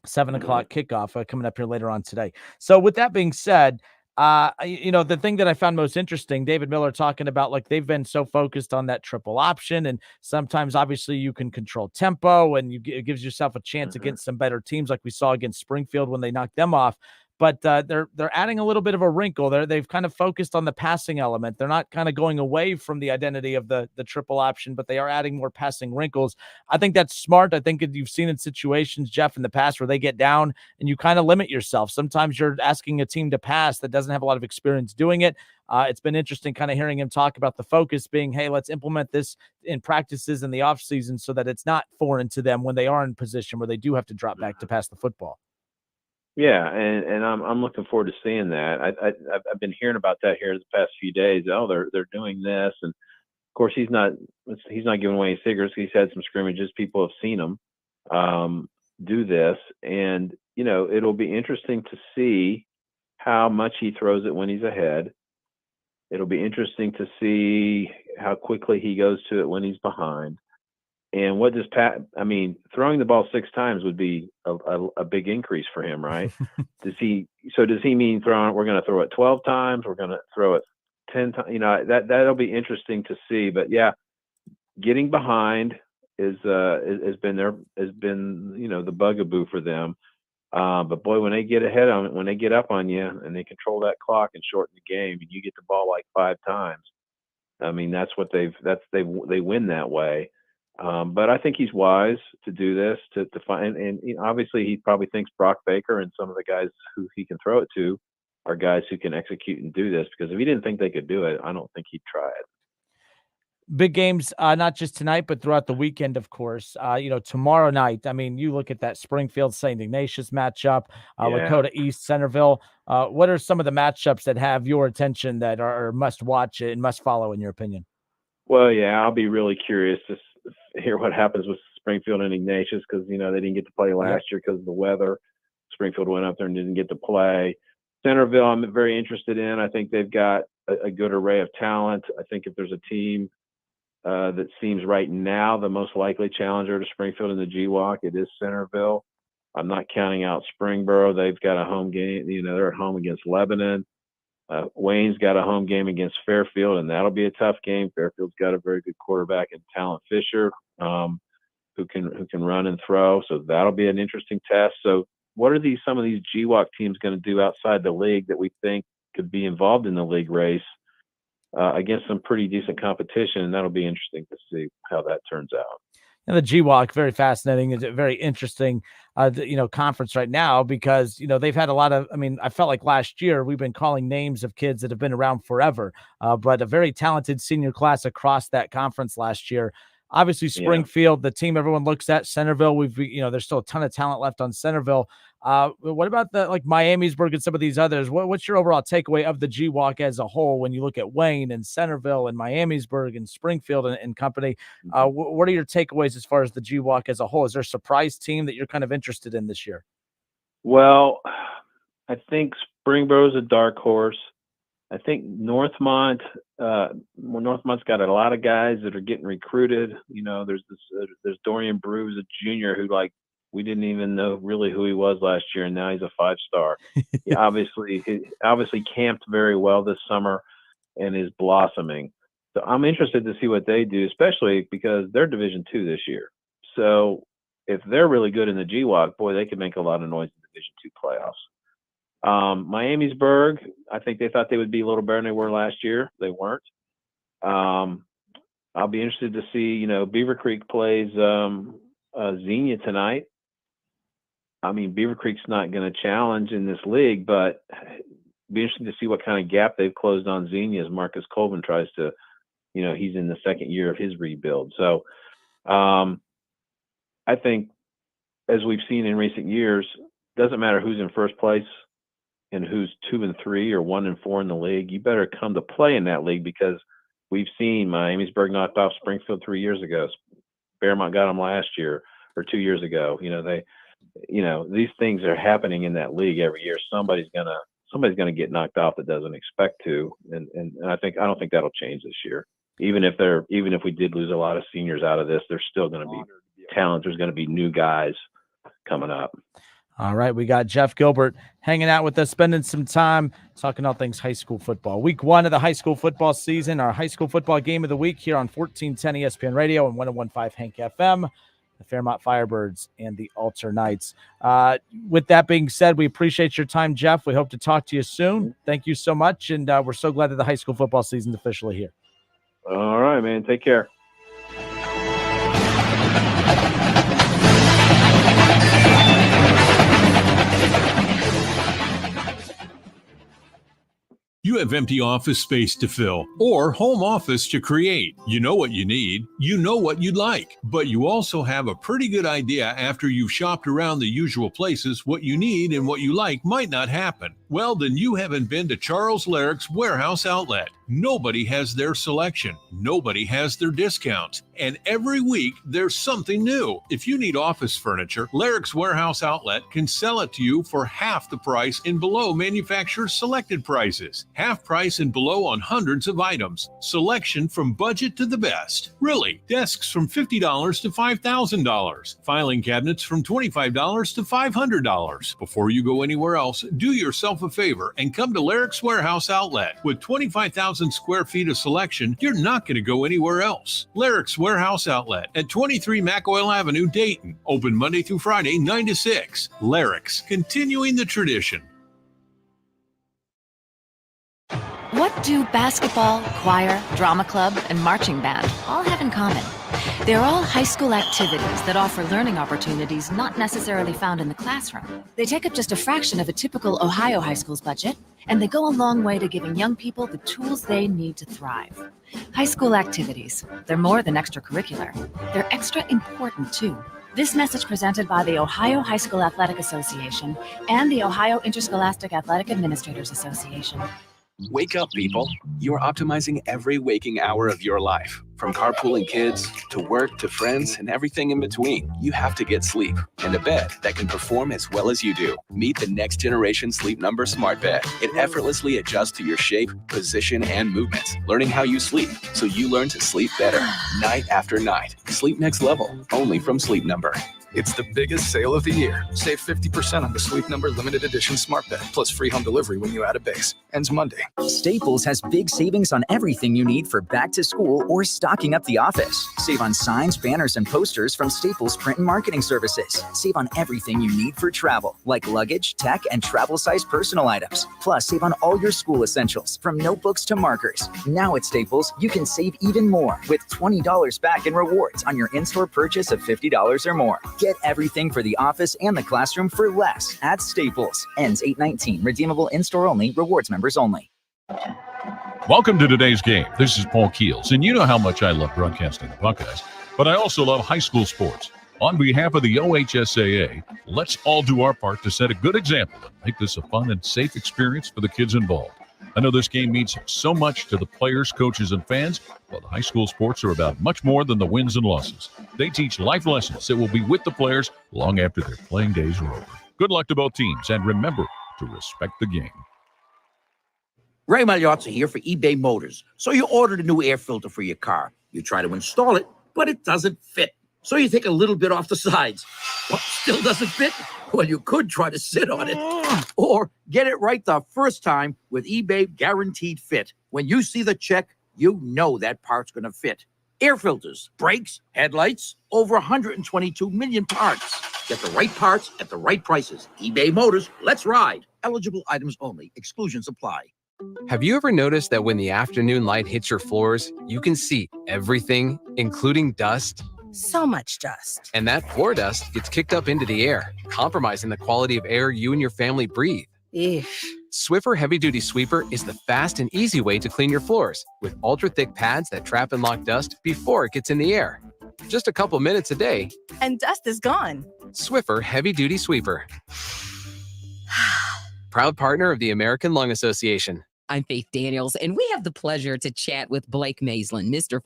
7 o'clock kickoff coming up here later on today. So with that being said, the thing that I found most interesting, David Miller talking about, like, they've been so focused on that triple option, and sometimes obviously you can control tempo and it gives yourself a chance against some better teams, like we saw against Springfield when they knocked them off. But they're adding a little bit of a wrinkle. They've kind of focused on the passing element. They're not kind of going away from the identity of the triple option, but they are adding more passing wrinkles. I think that's smart. I think you've seen in situations, Jeff, in the past where they get down and you kind of limit yourself. Sometimes you're asking a team to pass that doesn't have a lot of experience doing it. It's been interesting kind of hearing him talk about the focus being, hey, let's implement this in practices in the offseason so that it's not foreign to them when they are in position where they do have to drop back to pass the football. Yeah, and I'm looking forward to seeing that. I've been hearing about that here the past few days. Oh, they're doing this, and of course he's not giving away any secrets. He's had some scrimmages. People have seen him do this, and it'll be interesting to see how much he throws it when he's ahead. It'll be interesting to see how quickly he goes to it when he's behind. And what does throwing the ball 6 times would be a big increase for him, right? Does he mean we're going to throw it 12 times? We're going to throw it 10 times? That'll be interesting to see. But yeah, getting behind has been the bugaboo for them. But boy, when they get ahead when they get up on you and they control that clock and shorten the game, and you get the ball like 5 times, that's what they win that way. But I think he's wise to do this to find, and obviously he probably thinks Brock Baker and some of the guys who he can throw it to are guys who can execute and do this, because if he didn't think they could do it, I don't think he'd try it. Big games, not just tonight, but throughout the weekend, of course. Tomorrow night, you look at that Springfield St. Ignatius matchup, Lakota East, Centerville. What are some of the matchups that have your attention that are must watch and must follow, in your opinion? Well, yeah, I'll be really curious to hear what happens with Springfield and Ignatius, because they didn't get to play last year because of the weather. Springfield went up there and didn't get to play. Centerville, I'm very interested in. I think they've got a good array of talent. I think if there's a team that seems right now the most likely challenger to Springfield in the GWAC, it is Centerville. I'm not counting out Springboro. They've got a home game. They're at home against Lebanon. Wayne's got a home game against Fairfield, and that'll be a tough game. Fairfield's got a very good quarterback in Talent Fisher, who can run and throw. So that'll be an interesting test. So what are some of these GWAC teams going to do outside the league that we think could be involved in the league race against some pretty decent competition? And that'll be interesting to see how that turns out. And the GWAC, very fascinating. It's a very interesting, conference right now, because, they've had a lot of, I felt like last year we've been calling names of kids that have been around forever, but a very talented senior class across that conference last year. Obviously, Springfield, the team everyone looks at. Centerville, there's still a ton of talent left on Centerville. What about Miamisburg and some of these others? What's your overall takeaway of the GWAC as a whole when you look at Wayne and Centerville and Miamisburg and Springfield and company? What are your takeaways as far as the GWAC as a whole? Is there a surprise team that you're kind of interested in this year? Well, I think Springboro's a dark horse. I think Northmont's got a lot of guys that are getting recruited. There's Dorian Brews, a junior, who we didn't even know really who he was last year, and now he's a 5-star. He obviously camped very well this summer and is blossoming. So I'm interested to see what they do, especially because they're Division II this year. So if they're really good in the GWAC, boy, they could make a lot of noise in the Division II playoffs. Miamisburg, I think they thought they would be a little better than they were last year. They weren't. I'll be interested to see, Beaver Creek plays Xenia tonight. I mean, Beaver Creek's not going to challenge in this league, but be interesting to see what kind of gap they've closed on Xenia as Marcus Colvin tries to, he's in the second year of his rebuild. So I think, as we've seen in recent years, doesn't matter who's in first place and who's 2 and 3 or 1 and 4 in the league. You better come to play in that league, because we've seen Miamisburg knocked off Springfield 3 years ago. Fairmont got them last year or 2 years ago. These things are happening in that league every year. Somebody's gonna get knocked off that doesn't expect to, and I don't think that'll change this year. Even if we did lose a lot of seniors out of this, there's still going to be talent. There's going to be new guys coming up. All right, we got Jeff Gilbert hanging out with us, spending some time talking all things high school football. Week 1 of the high school football season, our high school football game of the week here on 1410 ESPN Radio and 101.5 Hank FM, the Fairmont Firebirds and the Altar Knights. With that being said, we appreciate your time, Jeff. We hope to talk to you soon. Thank you so much, and we're so glad that the high school football season is officially here. All right, man. Take care. You have empty office space to fill or home office to create. You know what you need. You know what you'd like. But you also have a pretty good idea after you've shopped around the usual places what you need and what you like might not happen. Well, then you haven't been to Charles Larrick's Warehouse Outlet. Nobody has their selection. Nobody has their discounts. And every week, there's something new. If you need office furniture, Larrick's Warehouse Outlet can sell it to you for half the price and below manufacturer's selected prices. Half price and below on hundreds of items. Selection from budget to the best. Really, desks from $50 to $5,000. Filing cabinets from $25 to $500. Before you go anywhere else, do yourself a favor and come to Larrick's Warehouse Outlet. With 25,000 square feet of selection, you're not going to go anywhere else. Larrick's Warehouse Outlet at 23 McOil Avenue, Dayton. Open Monday through Friday, 9 to 6. Larrick's, continuing the tradition. What do basketball, choir, drama club, and marching band all have in common? They're all high school activities that offer learning opportunities not necessarily found in the classroom. They take up just a fraction of a typical Ohio high school's budget, and they go a long way to giving young people the tools they need to thrive. High school activities, they're more than extracurricular. They're extra important, too. This message presented by the Ohio High School Athletic Association and the Ohio Interscholastic Athletic Administrators Association. Wake up, people. You are optimizing every waking hour of your life. From carpooling kids, to work, to friends, and everything in between. You have to get sleep and a bed that can perform as well as you do. Meet the next generation Sleep Number Smart Bed. It effortlessly adjusts to your shape, position, and movements, learning how you sleep so you learn to sleep better night after night. Sleep next level, only from Sleep Number. It's the biggest sale of the year. Save 50% on the Sleep Number limited edition smart bed, plus free home delivery when you add a base. Ends Monday. Staples has big savings on everything you need for back to school or stocking up the office. Save on signs, banners, and posters from Staples Print and Marketing Services. Save on everything you need for travel, like luggage, tech, and travel-sized personal items. Plus, save on all your school essentials, from notebooks to markers. Now at Staples, you can save even more with $20 back in rewards on your in-store purchase of $50 or more. Get everything for the office and the classroom for less at Staples. Ends 8/19. Redeemable in-store only. Rewards members only. Welcome to today's game. This is Paul Keels, and you know how much I love broadcasting the Buckeyes, but I also love high school sports. On behalf of the OHSAA, let's all do our part to set a good example and make this a fun and safe experience for the kids involved. I know this game means so much to the players, coaches, and fans, but high school sports are about much more than the wins and losses. They teach life lessons that will be with the players long after their playing days are over. Good luck to both teams, and remember to respect the game. Ray Magliozzi here for eBay Motors. So you ordered a new air filter for your car. You try to install it, but it doesn't fit. So you take a little bit off the sides. What, still doesn't fit? Well, you could try to sit on it. Or get it right the first time with eBay Guaranteed Fit. When you see the check, you know that part's going to fit. Air filters, brakes, headlights, over 122 million parts. Get the right parts at the right prices. eBay Motors, let's ride. Eligible items only. Exclusions apply. Have you ever noticed that when the afternoon light hits your floors, you can see everything, including dust? So much dust. And that floor dust gets kicked up into the air, compromising the quality of air you and your family breathe. Eesh. Swiffer Heavy Duty Sweeper is the fast and easy way to clean your floors with ultra-thick pads that trap and lock dust before it gets in the air. Just a couple minutes a day. And dust is gone. Swiffer Heavy Duty Sweeper. Proud partner of the American Lung Association. I'm Faith Daniels, and we have the pleasure to chat with Blake Maislin, Mr.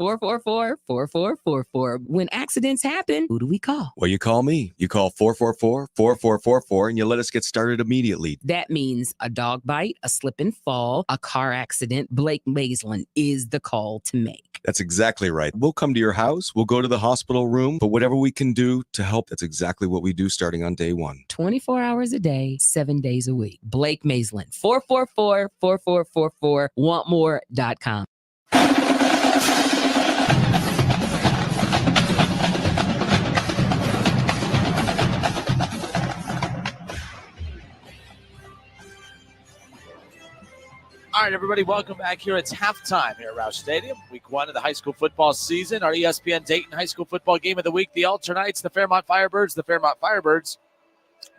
444-4444. When accidents happen, who do we call? Well, you call me. You call 444-4444, and you let us get started immediately. That means a dog bite, a slip and fall, a car accident. Blake Maislin is the call to make. That's exactly right. We'll come to your house. We'll go to the hospital room. But whatever we can do to help, that's exactly what we do starting on day one. 24 hours a day, 7 days a week. Blake Maislin, 444-4444, wantmore.com. All right, everybody, welcome back here. It's halftime here at Roush Stadium, week 1 of the high school football season. Our ESPN Dayton high school football game of the week, the Alternites, the Fairmont Firebirds. The Fairmont Firebirds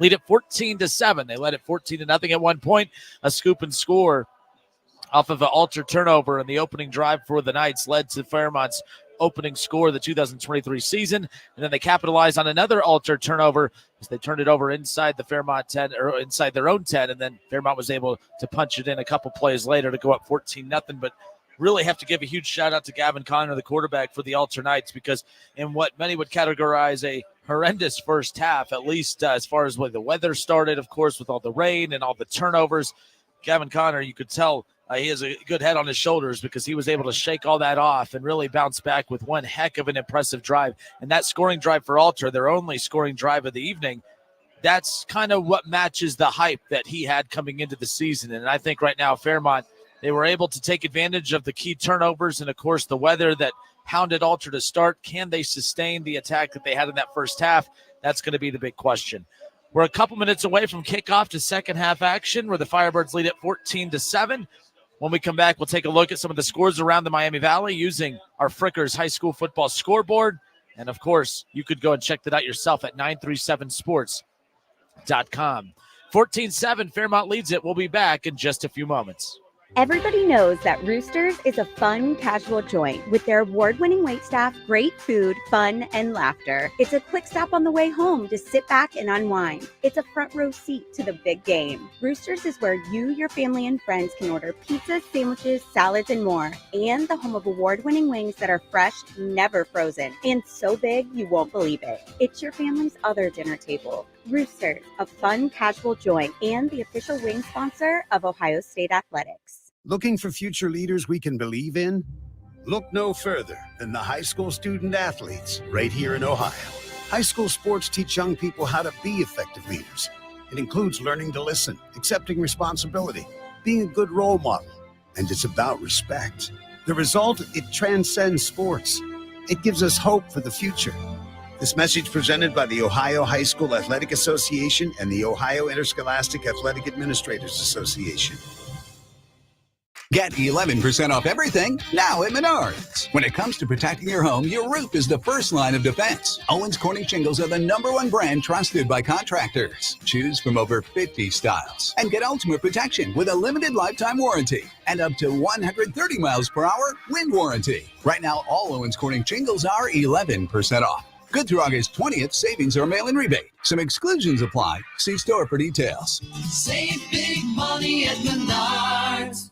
lead it 14-7. They led it 14-0 at one point. A scoop and score off of an Alter turnover, and the opening drive for the Knights led to Fairmont's opening score of the 2023 season. And then they capitalized on another Alter turnover as they turned it over inside the Fairmont 10, or inside their own 10. And then Fairmont was able to punch it in a couple plays later to go up 14-0. But really have to give a huge shout out to Gavin Connor, the quarterback for the Alter Knights, because in what many would categorize a horrendous first half, at least as far as when the weather started, of course, with all the rain and all the turnovers, Gavin Connor, you could tell he has a good head on his shoulders because he was able to shake all that off and really bounce back with one heck of an impressive drive. And that scoring drive for Alter, their only scoring drive of the evening, that's kind of what matches the hype that he had coming into the season. And I think right now Fairmont, they were able to take advantage of the key turnovers and, of course, the weather that hounded Alter to start. Can they sustain the attack that they had in that first half? That's going to be the big question. We're a couple minutes away from kickoff to second half action where the Firebirds lead at 14-7. When we come back, we'll take a look at some of the scores around the Miami Valley using our Frickers High School Football scoreboard. And, of course, you could go and check that out yourself at 937sports.com. 14-7, Fairmont leads it. We'll be back in just a few moments. Everybody knows that Roosters is a fun, casual joint with their award-winning waitstaff, great food, fun, and laughter. It's a quick stop on the way home to sit back and unwind. It's a front row seat to the big game. Roosters is where you, your family, and friends can order pizzas, sandwiches, salads, and more. And the home of award-winning wings that are fresh, never frozen, and so big you won't believe it. It's your family's other dinner table. Roosters, a fun, casual joint, and the official wing sponsor of Ohio State Athletics. Looking for future leaders we can believe in? Look no further than the high school student athletes right here in Ohio. High school sports teach young people how to be effective leaders. It includes learning to listen, accepting responsibility, being a good role model, and it's about respect. The result, it transcends sports. It gives us hope for the future. This message presented by the Ohio High School Athletic Association and the Ohio Interscholastic Athletic Administrators Association. Get 11% off everything now at Menards. When it comes to protecting your home, your roof is the first line of defense. Owens Corning shingles are the #1 brand trusted by contractors. Choose from over 50 styles and get ultimate protection with a limited lifetime warranty and up to 130 miles per hour wind warranty. Right now, all Owens Corning shingles are 11% off. Good through August 20th, savings or mail-in rebate. Some exclusions apply. See store for details. Save big money at Menards.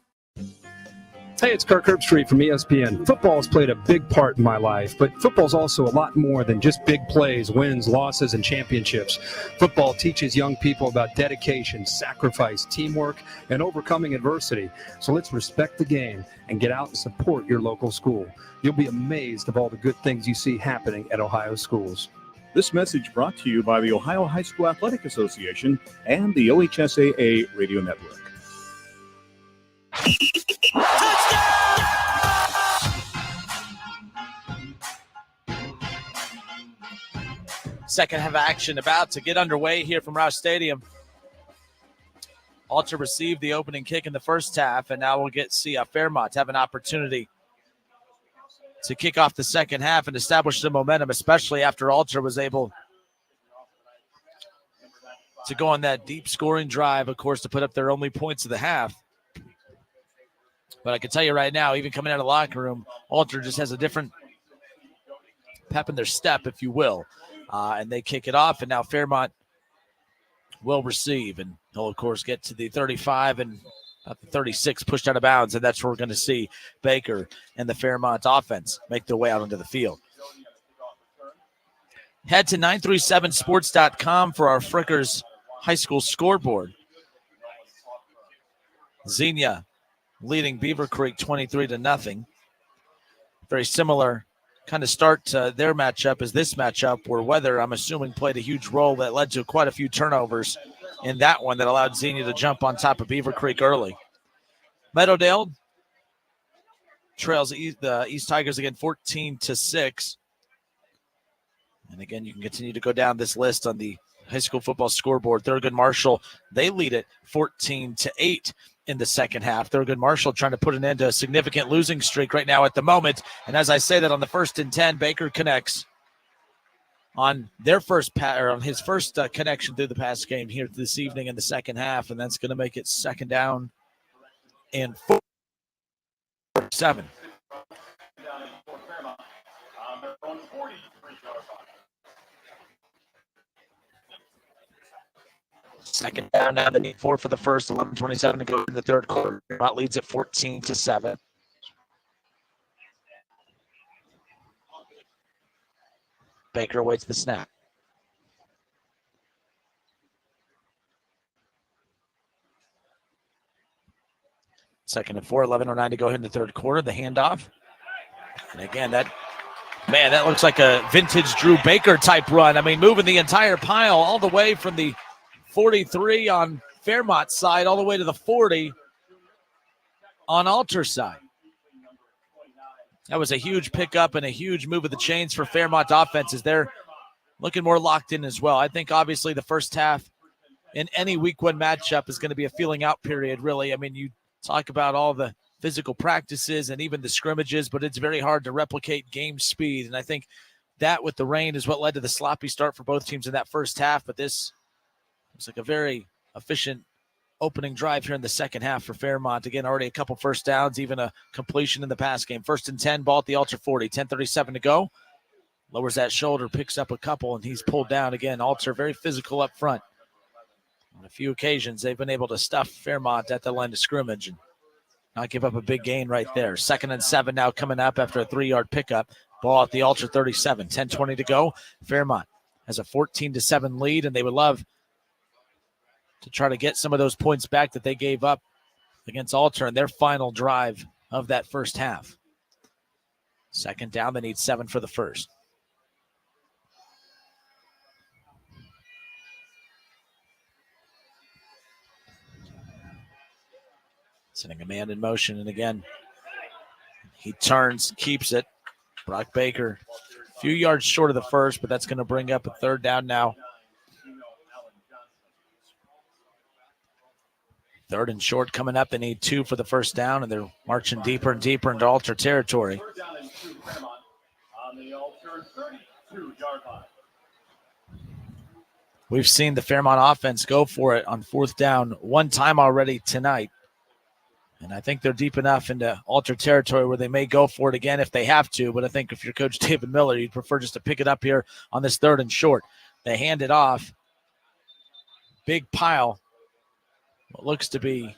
Hey, it's Kirk Herbstreit from ESPN. Football has played a big part in my life, but football's also a lot more than just big plays, wins, losses, and championships. Football teaches young people about dedication, sacrifice, teamwork, and overcoming adversity. So let's respect the game and get out and support your local school. You'll be amazed of all the good things you see happening at Ohio schools. This message brought to you by the Ohio High School Athletic Association and the OHSAA Radio Network. second half action about to get underway here from Roush Stadium. Alter received the opening kick in the first half, and now we'll see Fairmont have an opportunity to kick off the second half and establish some momentum, especially after Alter was able to go on that deep scoring drive, of course, to put up their only points of the half. But I can tell you right now, even coming out of the locker room, Alter just has a different pep in their step, if you will. And they kick it off, and now Fairmont will receive. And he'll, of course, get to the 35 and about the 36 pushed out of bounds, and that's where we're going to see Baker and the Fairmont offense make their way out onto the field. Head to 937sports.com for our Frickers High School scoreboard. Xenia leading Beaver Creek 23-0. Very similar kind of start to their matchup as this matchup, where weather, I'm assuming, played a huge role that led to quite a few turnovers in that one that allowed Xenia to jump on top of Beaver Creek early. Meadowdale trails the East Tigers again 14-6. And again, you can continue to go down this list on the high school football scoreboard. Thurgood Marshall, they lead it 14-8 in the second half. Thurgood Marshall trying to put an end to a significant losing streak right now at the moment. And as I say that, on the 1st and 10, Baker connects on their first on his first connection through the pass game here this evening in the second half, and that's going to make it 2nd down and 7. Second down now, they need 4 for the first, 11:27 to go in the third quarter. Fairmont leads at 14-7. Baker awaits the snap. Second and 4, 11:09 to go in the third quarter. The handoff. And again, that looks like a vintage Drew Baker type run. I mean, moving the entire pile all the way from the 43 on Fairmont's side all the way to the 40 on Alter's side. That was a huge pickup and a huge move of the chains for Fairmont offenses. They're looking more locked in as well. I think obviously the first half in any week 1 matchup is going to be a feeling out period, really. I mean, you talk about all the physical practices and even the scrimmages, but it's very hard to replicate game speed. And I think that with the rain is what led to the sloppy start for both teams in that first half. But this was like a very efficient opening drive here in the second half for Fairmont. Again, already a couple first downs, even a completion in the pass game. 1st and 10, ball at the Alter 40, 10:37 to go. Lowers that shoulder, picks up a couple, and he's pulled down again. Alter very physical up front. On a few occasions, they've been able to stuff Fairmont at the line of scrimmage and not give up a big gain right there. 2nd and 7 now coming up after a 3-yard pickup. Ball at the Alter 37, 10:20 to go. Fairmont has a 14-7 lead, and they would love to try to get some of those points back that they gave up against Alter in their final drive of that first half. 2nd down, they need 7 for the first. Sending a man in motion, and again, he turns, keeps it. Brock Baker, a few yards short of the first, but that's going to bring up a 3rd down now. 3rd and short coming up. They need 2 for the first down, and they're marching deeper and deeper into Alter territory. We've seen the Fairmont offense go for it on 4th down 1 time already tonight. And I think they're deep enough into Alter territory where they may go for it again if they have to. But I think if you're Coach David Miller, you'd prefer just to pick it up here on this 3rd and short. They hand it off. Big pile. What looks to be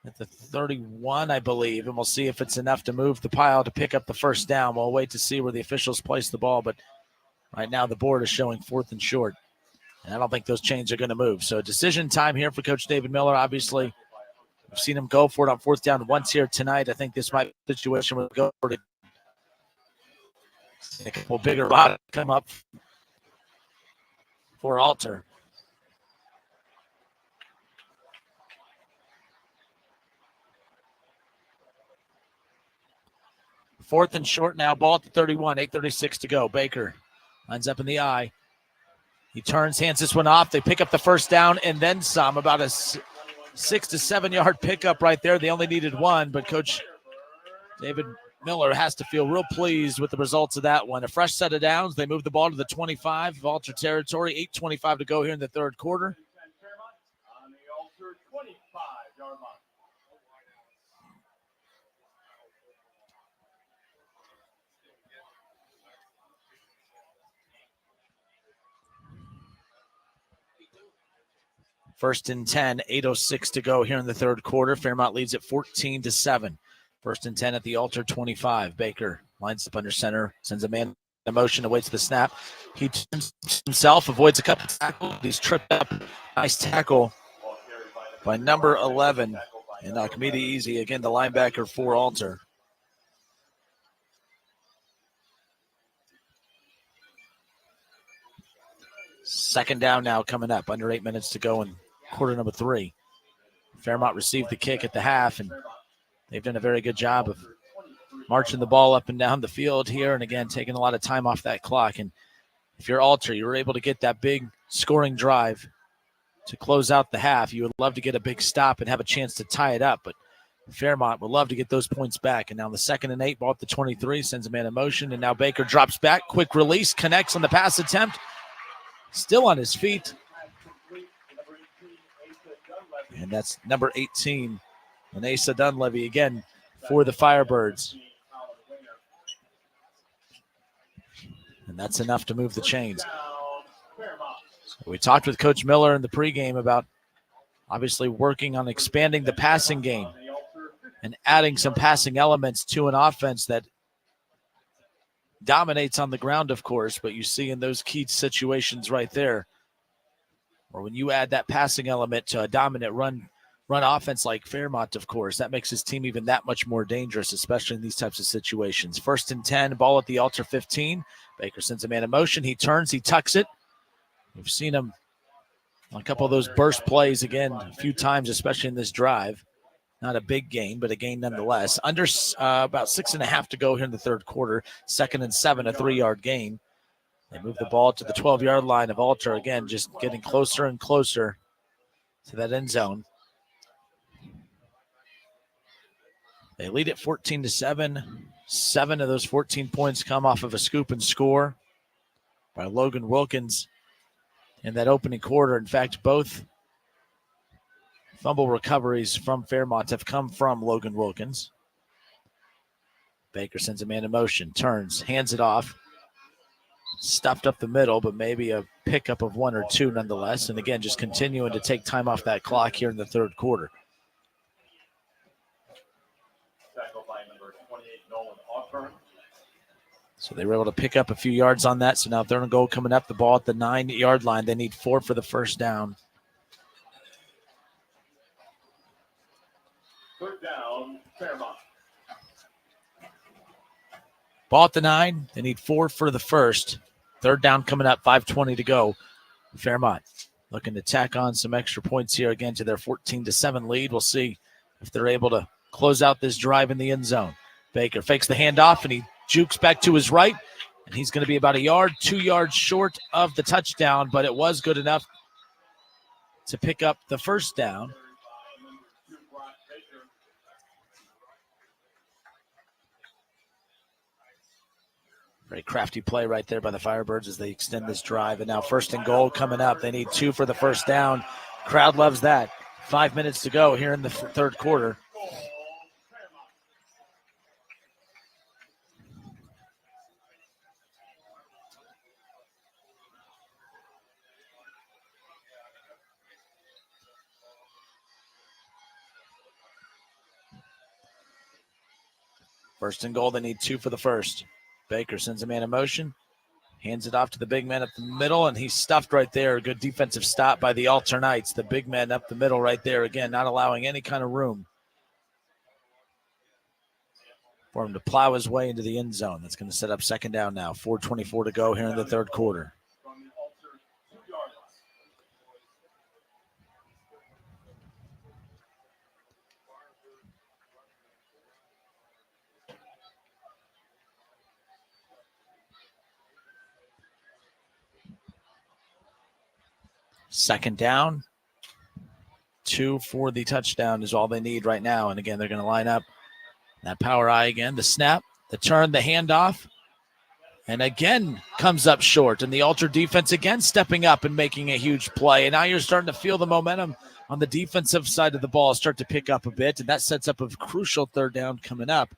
at the 31, I believe. And we'll see if it's enough to move the pile to pick up the first down. We'll wait to see where the officials place the ball. But right now the board is showing 4th and short. And I don't think those chains are going to move. So decision time here for Coach David Miller, obviously. We've seen him go for it on 4th down once here tonight. I think this might be a situation where we go for it. A couple bigger rods come up for Alter. Fourth and short now, ball at the 31, 8:36 to go. Baker Lines up in the eye. He turns, hands this one off. They pick up the first down and then some. About a 6 to 7 yard pickup right there. They only needed one, but Coach David Miller has to feel real pleased with the results of that one. A fresh set of downs. They move the ball to the 25 of Alter territory. 8:25 to go here in the third quarter. First and 10, 8:06 to go here in the third quarter. Fairmont leads at 14-7. First and 10 at the Alter 25. Baker lines up under center, sends a man in motion, awaits the snap. He turns himself, avoids a couple of tackles. He's tripped up. Nice tackle by number 11. And Akmedi Easy, again, the linebacker for Alter. Second down now coming up. Under 8 minutes to go in quarter number 3. Fairmont received the kick at the half, and they've done a very good job of marching the ball up and down the field here, and again, taking a lot of time off that clock. And if you're Alter, you were able to get that big scoring drive to close out the half. You would love to get a big stop and have a chance to tie it up, but Fairmont would love to get those points back. And now the 2nd and 8, ball at the 23, sends a man in motion, and now Baker drops back, quick release, connects on the pass attempt, still on his feet. And that's number 18, Manasa Dunleavy, again, for the Firebirds. And that's enough to move the chains. We talked with Coach Miller in the pregame about obviously working on expanding the passing game and adding some passing elements to an offense that dominates on the ground, of course, but you see in those key situations right there, or when you add that passing element to a dominant run offense like Fairmont, of course, that makes his team even that much more dangerous, especially in these types of situations. First and 10, ball at the Alter 15. Baker sends a man in motion. He turns, he tucks it. We've seen him on a couple of those burst plays again a few times, especially in this drive. Not a big gain, but a gain nonetheless. Under about 6.5 to go here in the third quarter. 2nd and 7, a 3-yard gain. They move the ball to the 12-yard line of Alter. Again, just getting closer and closer to that end zone. They lead at 14-7. 7 of those 14 points come off of a scoop and score by Logan Wilkins in that opening quarter. In fact, both fumble recoveries from Fairmont have come from Logan Wilkins. Baker sends a man in motion, turns, hands it off. Stuffed up the middle, but maybe a pickup of 1 or 2 nonetheless. And again, just continuing to take time off that clock here in the third quarter. So they were able to pick up a few yards on that. So now 3rd and goal coming up, the ball at the 9-yard line. They need 4 for the first down. 3rd down, Fairmont. Ball at the 9. They need 4 for the first. 3rd down coming up, 5:20 to go. Fairmont looking to tack on some extra points here again to their 14-7 lead. We'll see if they're able to close out this drive in the end zone. Baker fakes the handoff, and he jukes back to his right, and he's going to be about 2 yards short of the touchdown, but it was good enough to pick up the first down. Very crafty play right there by the Firebirds as they extend this drive. And now 1st and goal coming up. They need 2 for the first down. Crowd loves that. 5 minutes to go here in the third quarter. First and goal, they need 2 for the first. Baker sends a man in motion, hands it off to the big man up the middle, and he's stuffed right there. A good defensive stop by the Alter Knights. The big man up the middle right there, again, not allowing any kind of room for him to plow his way into the end zone. That's going to set up 2nd down now. 4:24 to go here in the third quarter. Second down. 2 for the touchdown is all they need right now. And again, they're going to line up that power eye again. The snap, the turn, the handoff. And again comes up short. And the Alter defense again stepping up and making a huge play. And now you're starting to feel the momentum on the defensive side of the ball start to pick up a bit. And that sets up a crucial third down coming up.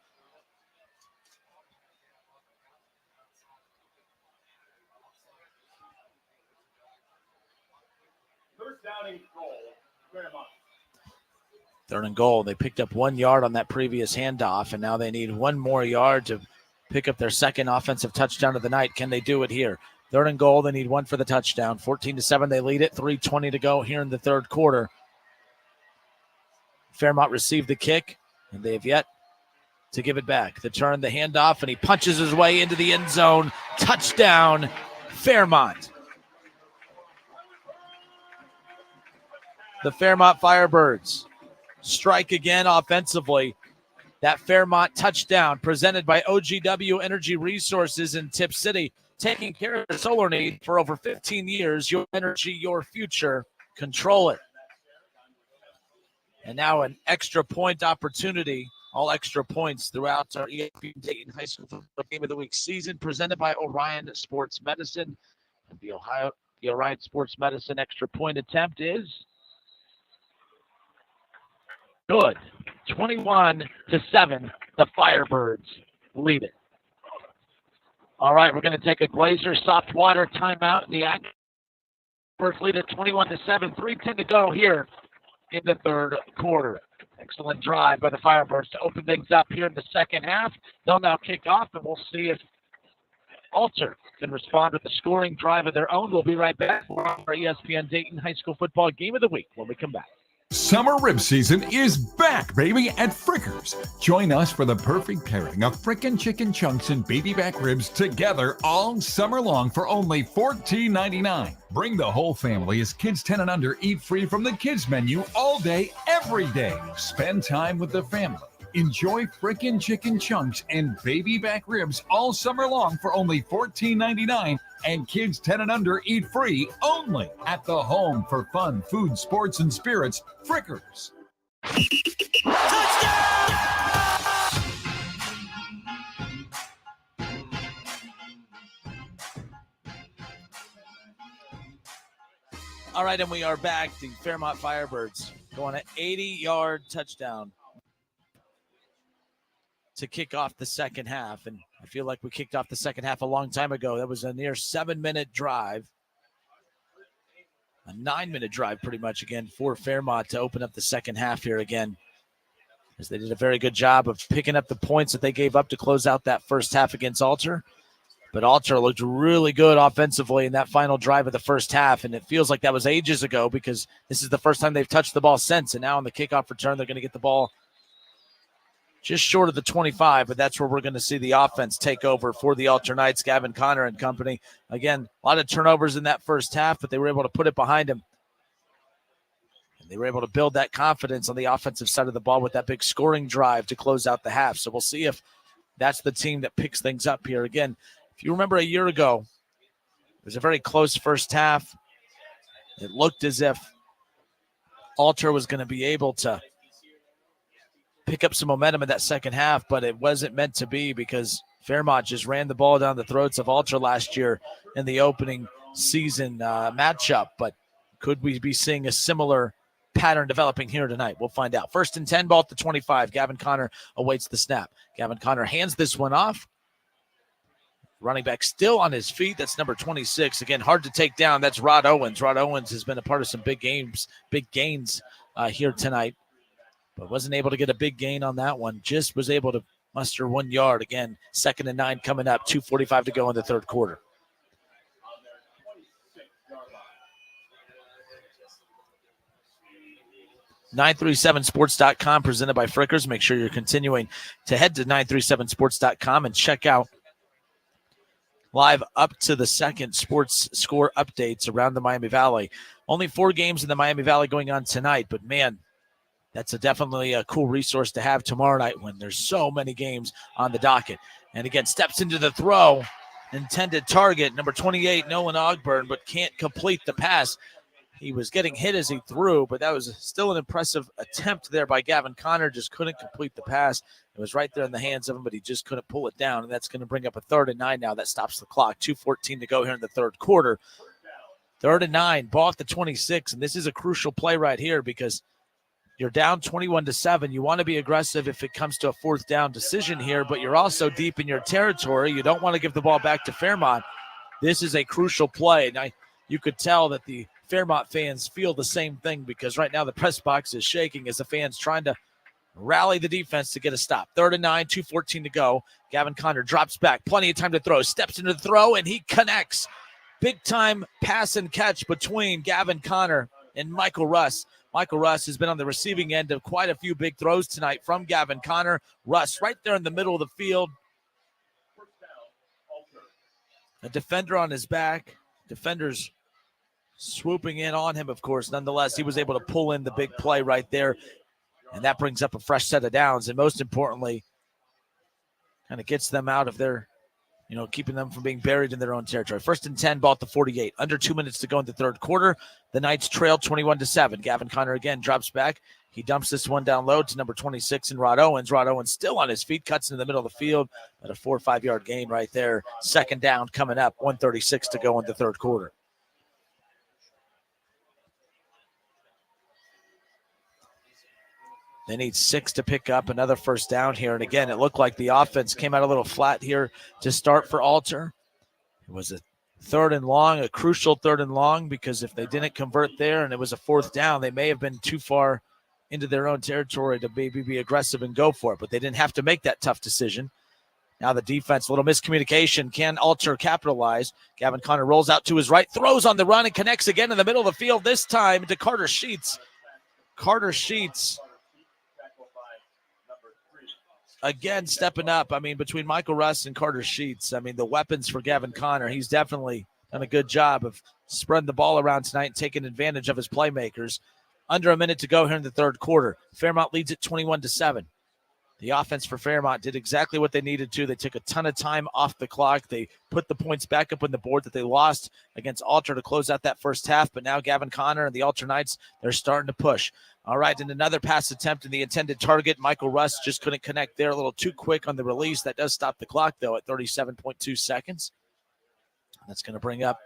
Third and goal. They picked up 1 yard on that previous handoff, and now they need 1 more yard to pick up their second offensive touchdown of the night. Can they do it here? Third and goal. They need 1 for the touchdown. 14-7. They lead it. 3:20 to go here in the third quarter. Fairmont received the kick, and they have yet to give it back. The turn, the handoff, and he punches his way into the end zone. Touchdown, Fairmont. The Fairmont Firebirds strike again offensively. That Fairmont touchdown presented by OGW Energy Resources in Tip City, taking care of the solar need for over 15 years. Your energy, your future. Control it. And now an extra point opportunity, all extra points throughout our ESPN Dayton High School Football Game of the Week season, presented by Orion Sports Medicine. And the Orion Sports Medicine extra point attempt is good. 21-7. The Firebirds lead it. All right, we're going to take a Glazer soft water timeout. The First lead at 21-7. 3:10 to go here in the third quarter. Excellent drive by the Firebirds to open things up here in the second half. They'll now kick off, and we'll see if Alter can respond with a scoring drive of their own. We'll be right back for our ESPN Dayton High School Football Game of the Week when we come back. Summer rib season is back, baby, at Frickers. Join us for the perfect pairing of frickin' chicken chunks and baby back ribs together all summer long for only $14.99. Bring the whole family as kids 10 and under eat free from the kids menu all day, every day. Spend time with the family. Enjoy frickin' chicken chunks and baby back ribs all summer long for only $14.99, and kids 10 and under eat free only at the home for fun, food, sports, and spirits, Frickers. All right, and we are back. The Fairmont Firebirds going an 80-yard touchdown to kick off the second half. And I feel like we kicked off the second half a long time ago. That was a near 7-minute drive, a 9-minute drive pretty much again for Fairmont to open up the second half here again, as they did a very good job of picking up the points that they gave up to close out that first half against Alter. But Alter looked really good offensively in that final drive of the first half, and it feels like that was ages ago because this is the first time they've touched the ball since. And now on the kickoff return, they're going to get the ball just short of the 25, but that's where we're going to see the offense take over for the Alter Knights, Gavin Connor and company. Again, a lot of turnovers in that first half, but they were able to put it behind them. And they were able to build that confidence on the offensive side of the ball with that big scoring drive to close out the half. So we'll see if that's the team that picks things up here. Again, if you remember a year ago, it was a very close first half. It looked as if Alter was going to be able to pick up some momentum in that second half, but it wasn't meant to be because Fairmont just ran the ball down the throats of Alter last year in the opening season matchup. But could we be seeing a similar pattern developing here tonight? We'll find out. 1st and 10, ball at the 25. Gavin Connor awaits the snap. Gavin Connor hands this one off. Running back still on his feet. That's number 26. Again, hard to take down. That's Rod Owens. Rod Owens has been a part of some big gains here tonight, but wasn't able to get a big gain on that one. Just was able to muster 1 yard. Again, 2nd and 9 coming up, 2:45 to go in the third quarter. .937sports.com presented by Frickers. Make sure you're continuing to head to 937sports.com and check out live up to the second sports score updates around the Miami Valley. Only 4 games in the Miami Valley going on tonight, but man, that's definitely a cool resource to have tomorrow night when there's so many games on the docket. And again, steps into the throw, intended target, number 28, Nolan Ogburn, but can't complete the pass. He was getting hit as he threw, but that was still an impressive attempt there by Gavin Connor. Just couldn't complete the pass. It was right there in the hands of him, but he just couldn't pull it down, and that's going to bring up a 3rd and 9 now. That stops the clock. 2:14 to go here in the third quarter. 3rd and 9, ball at the 26, and this is a crucial play right here because you're down 21-7. You want to be aggressive if it comes to a 4th down decision here, but you're also deep in your territory. You don't want to give the ball back to Fairmont. This is a crucial play. Now, you could tell that the Fairmont fans feel the same thing because right now the press box is shaking as the fans trying to rally the defense to get a stop. 3rd and 9, 2:14 to go. Gavin Connor drops back. Plenty of time to throw. Steps into the throw, and he connects. Big-time pass and catch between Gavin Connor and Michael Russ. Michael Russ has been on the receiving end of quite a few big throws tonight from Gavin Connor. Russ right there in the middle of the field. A defender on his back. Defenders swooping in on him, of course. Nonetheless, he was able to pull in the big play right there, and that brings up a fresh set of downs, and most importantly, kind of gets them out of their, keeping them from being buried in their own territory. 1st and 10, ball at the 48. Under 2 minutes to go in the third quarter. The Knights trail 21-7. Gavin Connor again drops back. He dumps this one down low to number 26 and Rod Owens. Rod Owens still on his feet, cuts into the middle of the field at a 4 or 5 yard gain right there. 2nd down coming up, 1:36 to go in the third quarter. They need 6 to pick up another 1st down here. And again, it looked like the offense came out a little flat here to start for Alter. It was a 3rd and long, a crucial 3rd and long, because if they didn't convert there and it was a 4th down, they may have been too far into their own territory to maybe be aggressive and go for it. But they didn't have to make that tough decision. Now the defense, a little miscommunication. Can Alter capitalize? Gavin Connor rolls out to his right, throws on the run, and connects again in the middle of the field, this time to Carter Sheets. Carter Sheets again stepping up. Between Michael Russ and Carter Sheets, the weapons for Gavin Connor, he's definitely done a good job of spreading the ball around tonight and taking advantage of his playmakers. Under a minute to go here in the third quarter. Fairmont leads it 21-7. The offense for Fairmont did exactly what they needed to. They took a ton of time off the clock. They put the points back up on the board that they lost against Alter to close out that first half. But now Gavin Connor and the Alter Knights, they're starting to push. All right, and another pass attempt in the intended target. Michael Russ just couldn't connect there. A little too quick on the release. That does stop the clock, though, at 37.2 seconds. That's going to bring up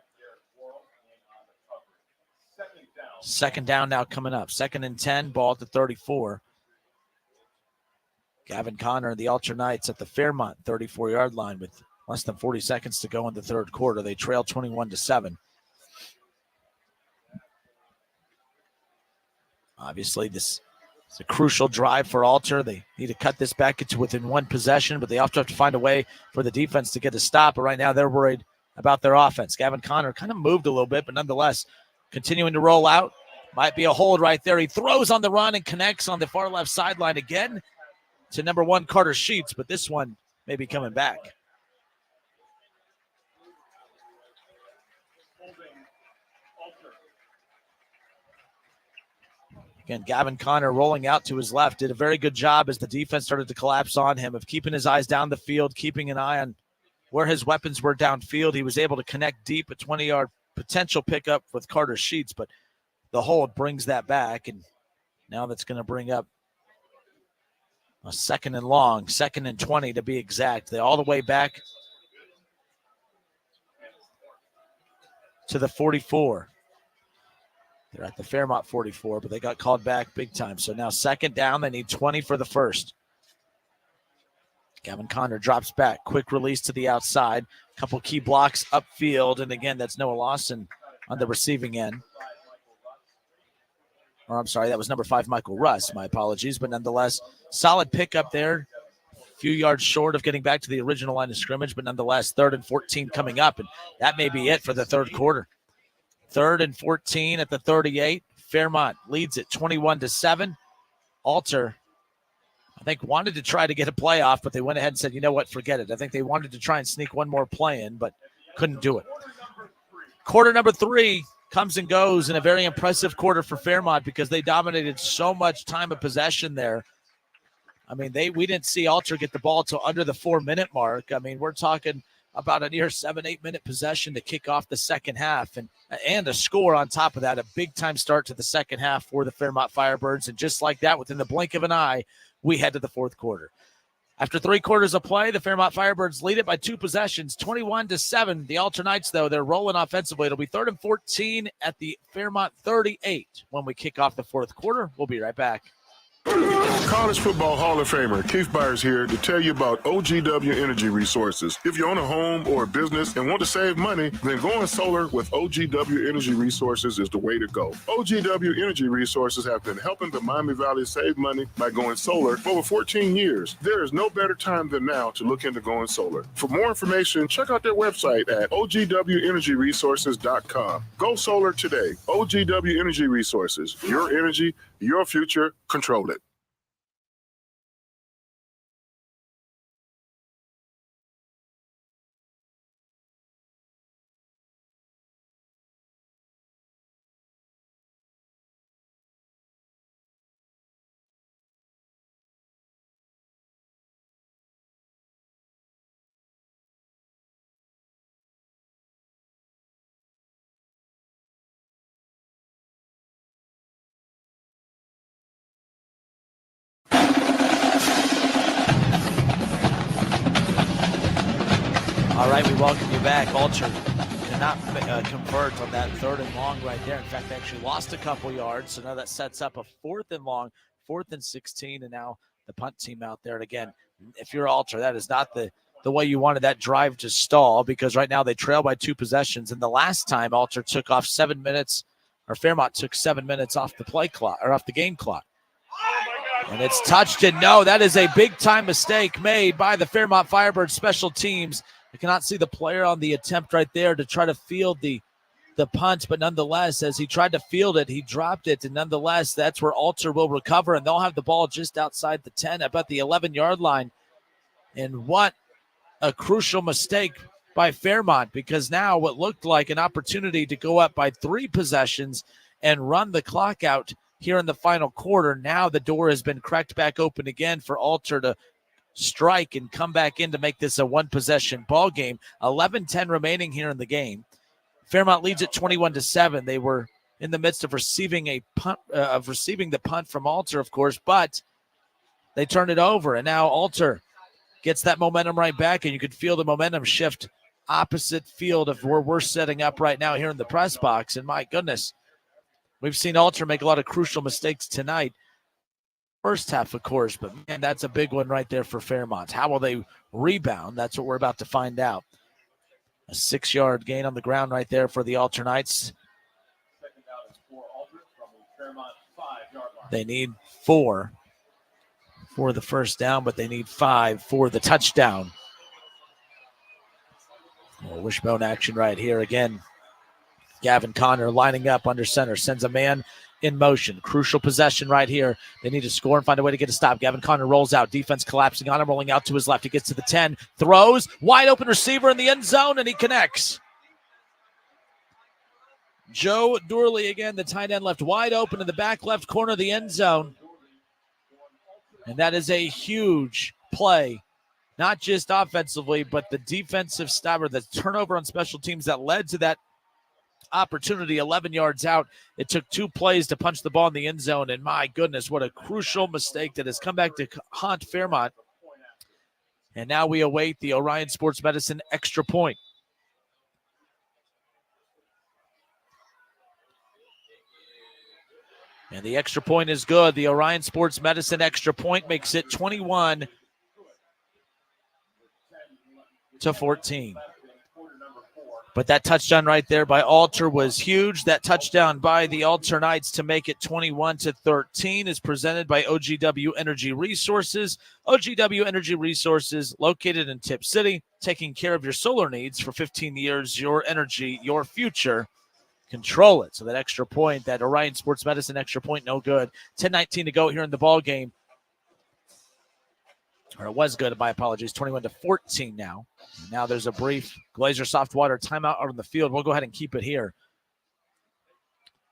2nd down now coming up. 2nd and 10, ball at the 34. Gavin Connor and the Alter Knights at the Fairmont 34-yard line with less than 40 seconds to go in the third quarter. They trail 21-7. Obviously, this is a crucial drive for Alter. They need to cut this back into within one possession, but they also have to find a way for the defense to get a stop. But right now, they're worried about their offense. Gavin Connor kind of moved a little bit, but nonetheless, continuing to roll out. Might be a hold right there. He throws on the run and connects on the far left sideline again to number 1, Carter Sheets, but this one may be coming back. Again, Gavin Connor rolling out to his left did a very good job as the defense started to collapse on him of keeping his eyes down the field, keeping an eye on where his weapons were downfield. He was able to connect deep, a 20-yard potential pickup with Carter Sheets, but the hold brings that back, and now that's going to bring up a 2nd and long, 2nd and 20 to be exact. They're all the way back to the 44. They're at the Fairmont 44, but they got called back big time. So now 2nd down, they need 20 for the first. Gavin Connor drops back, quick release to the outside, couple key blocks upfield, and again, that's Noah Lawson on the receiving end. Or I'm sorry, that was number 5, Michael Russ. My apologies, but nonetheless, solid pickup there. A few yards short of getting back to the original line of scrimmage, but nonetheless, 3rd and 14 coming up, and that may be it for the third quarter. 3rd and 14 at the 38. Fairmont leads it 21-7. Alter, I think, wanted to try to get a playoff, but they went ahead and said, you know what, forget it. I think they wanted to try and sneak one more play in, but couldn't do it. Quarter number 3 comes and goes in a very impressive quarter for Fairmont because they dominated so much time of possession there. We didn't see Alter get the ball till under the 4-minute mark. We're talking about a near 7-8 minute possession to kick off the second half, and a score on top of that, a big time start to the second half for the Fairmont Firebirds. And just like that, within the blink of an eye, we head to the fourth quarter. After 3 quarters of play, the Fairmont Firebirds lead it by 2 possessions, 21-7. The Alter Knights, though, they're rolling offensively. It'll be 3rd and 14 at the Fairmont 38 when we kick off the fourth quarter. We'll be right back. College Football Hall of Famer Keith Byers here to tell you about OGW Energy Resources. If you own a home or a business and want to save money, then going solar with OGW Energy Resources is the way to go. OGW Energy Resources have been helping the Miami Valley save money by going solar for over 14 years. There is no better time than now to look into going solar. For more information, check out their website at ogwenergyresources.com. Go solar today. OGW Energy Resources. Your energy, your future, control it. All right, we welcome you back. Alter cannot convert on that 3rd and long right there. In fact, they actually lost a couple yards, so now that sets up a 4th and long, 4th and 16, and now the punt team out there. And again, if you're Alter, that is not the way you wanted that drive to stall, because right now they trail by 2 possessions, and the last time Alter took off 7 minutes, or Fairmont took 7 minutes off the play clock, or off the game clock. And it's touched, and no, that is a big-time mistake made by the Fairmont Firebirds special teams. I cannot see the player on the attempt right there to try to field the punt, but nonetheless, as he tried to field it, he dropped it, and nonetheless, that's where Alter will recover, and they'll have the ball just outside the 10, about the 11-yard line. And what a crucial mistake by Fairmont, because now what looked like an opportunity to go up by 3 possessions and run the clock out here in the final quarter, now the door has been cracked back open again for Alter to strike and come back in to make this a 1-possession ball game. 11-10 remaining here in the game. Fairmont leads at 21-7. They were in the midst of receiving the punt from Alter, of course, but they turned it over, and now Alter gets that momentum right back, and you could feel the momentum shift opposite field of where we're setting up right now here in the press box. And my goodness, we've seen Alter make a lot of crucial mistakes tonight. First half, of course, but man, that's a big one right there for Fairmont. How will they rebound? That's what we're about to find out. A 6-yard gain on the ground right there for the Alter Knights. They need 4 for the first down, but they need 5 for the touchdown. Wishbone action right here again. Gavin Connor lining up under center, sends a man in motion. Crucial possession right here. They need to score and find a way to get a stop. Gavin Connor rolls out. Defense collapsing on him, rolling out to his left. He gets to the 10, throws, wide open receiver in the end zone, and he connects. Joe Doorley again, the tight end, left wide open in the back left corner of the end zone. And that is a huge play, not just offensively, but the defensive stop, or the turnover on special teams that led to that opportunity 11 yards out. It took 2 plays to punch the ball in the end zone, and my goodness, what a crucial mistake that has come back to haunt Fairmont. And now we await the Orion Sports Medicine extra point. And the extra point is good. The Orion Sports Medicine extra point makes it 21-14. But that touchdown right there by Alter was huge. That touchdown by the Alter Knights to make it 21-13 is presented by OGW Energy Resources. OGW Energy Resources, located in Tip City, taking care of your solar needs for 15 years. Your energy, your future. Control it. So that extra point, that Orion Sports Medicine extra point, no good. 10:19 to go here in the ball game. Or it was good, my apologies. 21-14 now. And now there's a brief Glazer Soft Water timeout out on the field. We'll go ahead and keep it here.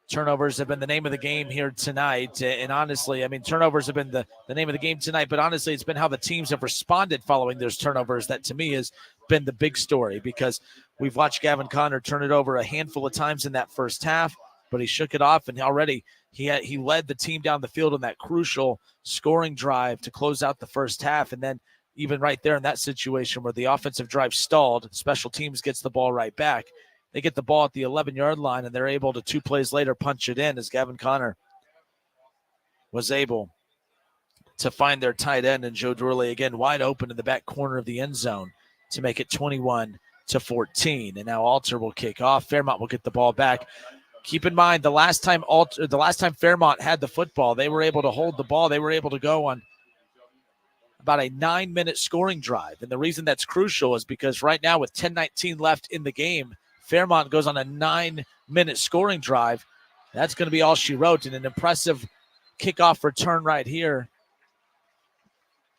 Turnovers have been the name of the game here tonight. And honestly, I mean, turnovers have been the name of the game tonight, but honestly, it's been how the teams have responded following those turnovers that to me has been the big story, because we've watched Gavin Conner turn it over a handful of times in that first half, but he shook it off, and already he led the team down the field on that crucial scoring drive to close out the first half. And then even right there in that situation where the offensive drive stalled, special teams gets the ball right back. They get the ball at the 11-yard line, and they're able to 2 plays later punch it in, as Gavin Conner was able to find their tight end, and Joe Dorley again wide open in the back corner of the end zone to make it 21-14. And now Alter will kick off. Fairmont will get the ball back. Keep in mind, the last time Fairmont had the football, they were able to hold the ball. They were able to go on about a 9-minute scoring drive. And the reason that's crucial is because right now with 10:19 left in the game, Fairmont goes on a 9-minute scoring drive. That's going to be all she wrote, and an impressive kickoff return right here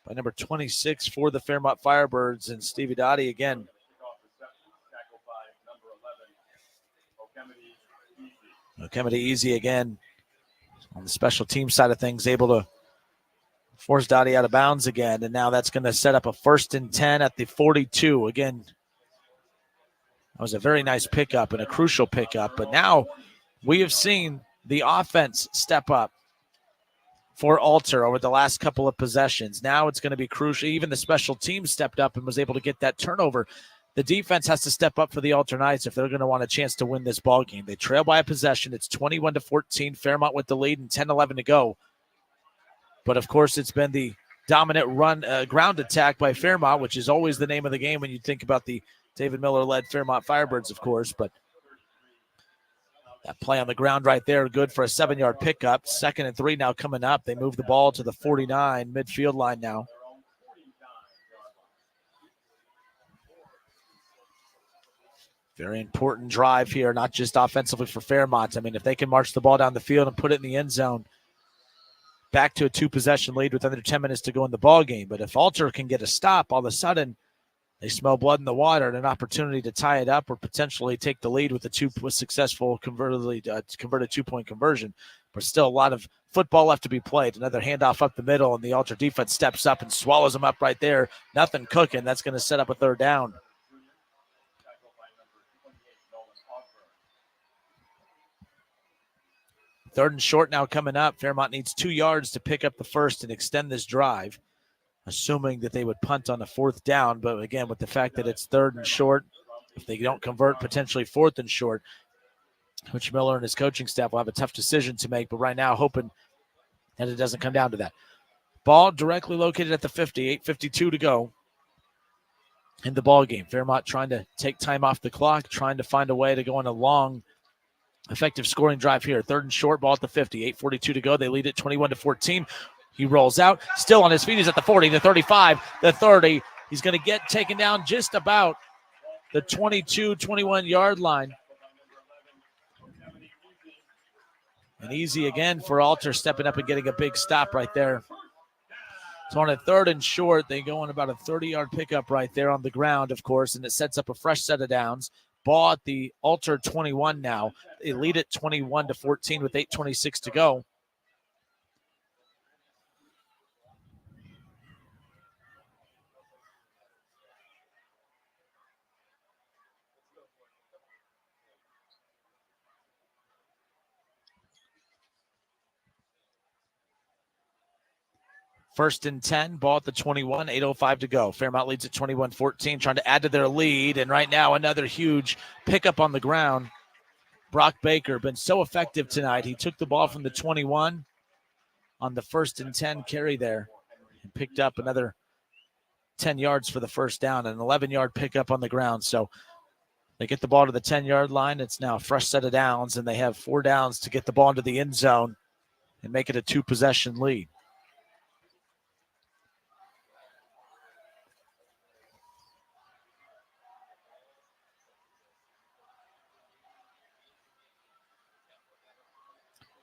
by number 26 for the Fairmont Firebirds, and Stevie Dottie again. Okemete Easy again on the special team side of things, able to force Dottie out of bounds again, and now that's going to set up a 1st and 10 at the 42. Again, that was a very nice pickup and a crucial pickup, but now we have seen the offense step up for Alter over the last couple of possessions. Now it's going to be crucial. Even the special team stepped up and was able to get that turnover. The defense has to step up for the Alter Knights if they're going to want a chance to win this ball game. They trail by a possession. It's 21-14. Fairmont with the lead and 10-11 to go. But of course, it's been the dominant run ground attack by Fairmont, which is always the name of the game when you think about the David Miller-led Fairmont Firebirds, of course. But that play on the ground right there, good for a 7-yard pickup. 2nd and 3 now coming up. They move the ball to the 49 midfield line now. Very important drive here, not just offensively for Fairmont. I mean, if they can march the ball down the field and put it in the end zone, back to a 2-possession lead with under 10 minutes to go in the ball game. But if Alter can get a stop, all of a sudden they smell blood in the water and an opportunity to tie it up or potentially take the lead with a successful converted 2-point conversion. But still a lot of football left to be played. Another handoff up the middle, and the Alter defense steps up and swallows them up right there. Nothing cooking. That's going to set up a 3rd down. Third and short now coming up. Fairmont needs 2 yards to pick up the first and extend this drive, assuming that they would punt on a 4th down. But again, with the fact that it's 3rd and short, if they don't convert, potentially 4th and short, Coach Miller and his coaching staff will have a tough decision to make. But right now, hoping that it doesn't come down to that. Ball directly located at the 50, 8:52 to go in the ball game. Fairmont trying to take time off the clock, trying to find a way to go on a long, effective scoring drive here. 3rd and short, ball at the 50, 8:42 to go. They lead it 21-14. He rolls out, still on his feet. He's at the 40, the 35, the 30. He's going to get taken down just about the 22, 21-yard line. And Easy again for Alter, stepping up and getting a big stop right there. So on a 3rd and short, they go on about a 30-yard pickup right there on the ground, of course, and it sets up a fresh set of downs. Ball at the Alter 21 now. They lead it 21-14 with 8:26 to go. First and 10, ball at the 21, 8:05 to go. Fairmont leads at 21-14, trying to add to their lead. And right now, another huge pickup on the ground. Brock Baker been so effective tonight. He took the ball from the 21 on the 1st and 10 carry there and picked up another 10 yards for the first down, an 11-yard pickup on the ground. So they get the ball to the 10-yard line. It's now a fresh set of downs, and they have 4 downs to get the ball into the end zone and make it a 2-possession lead.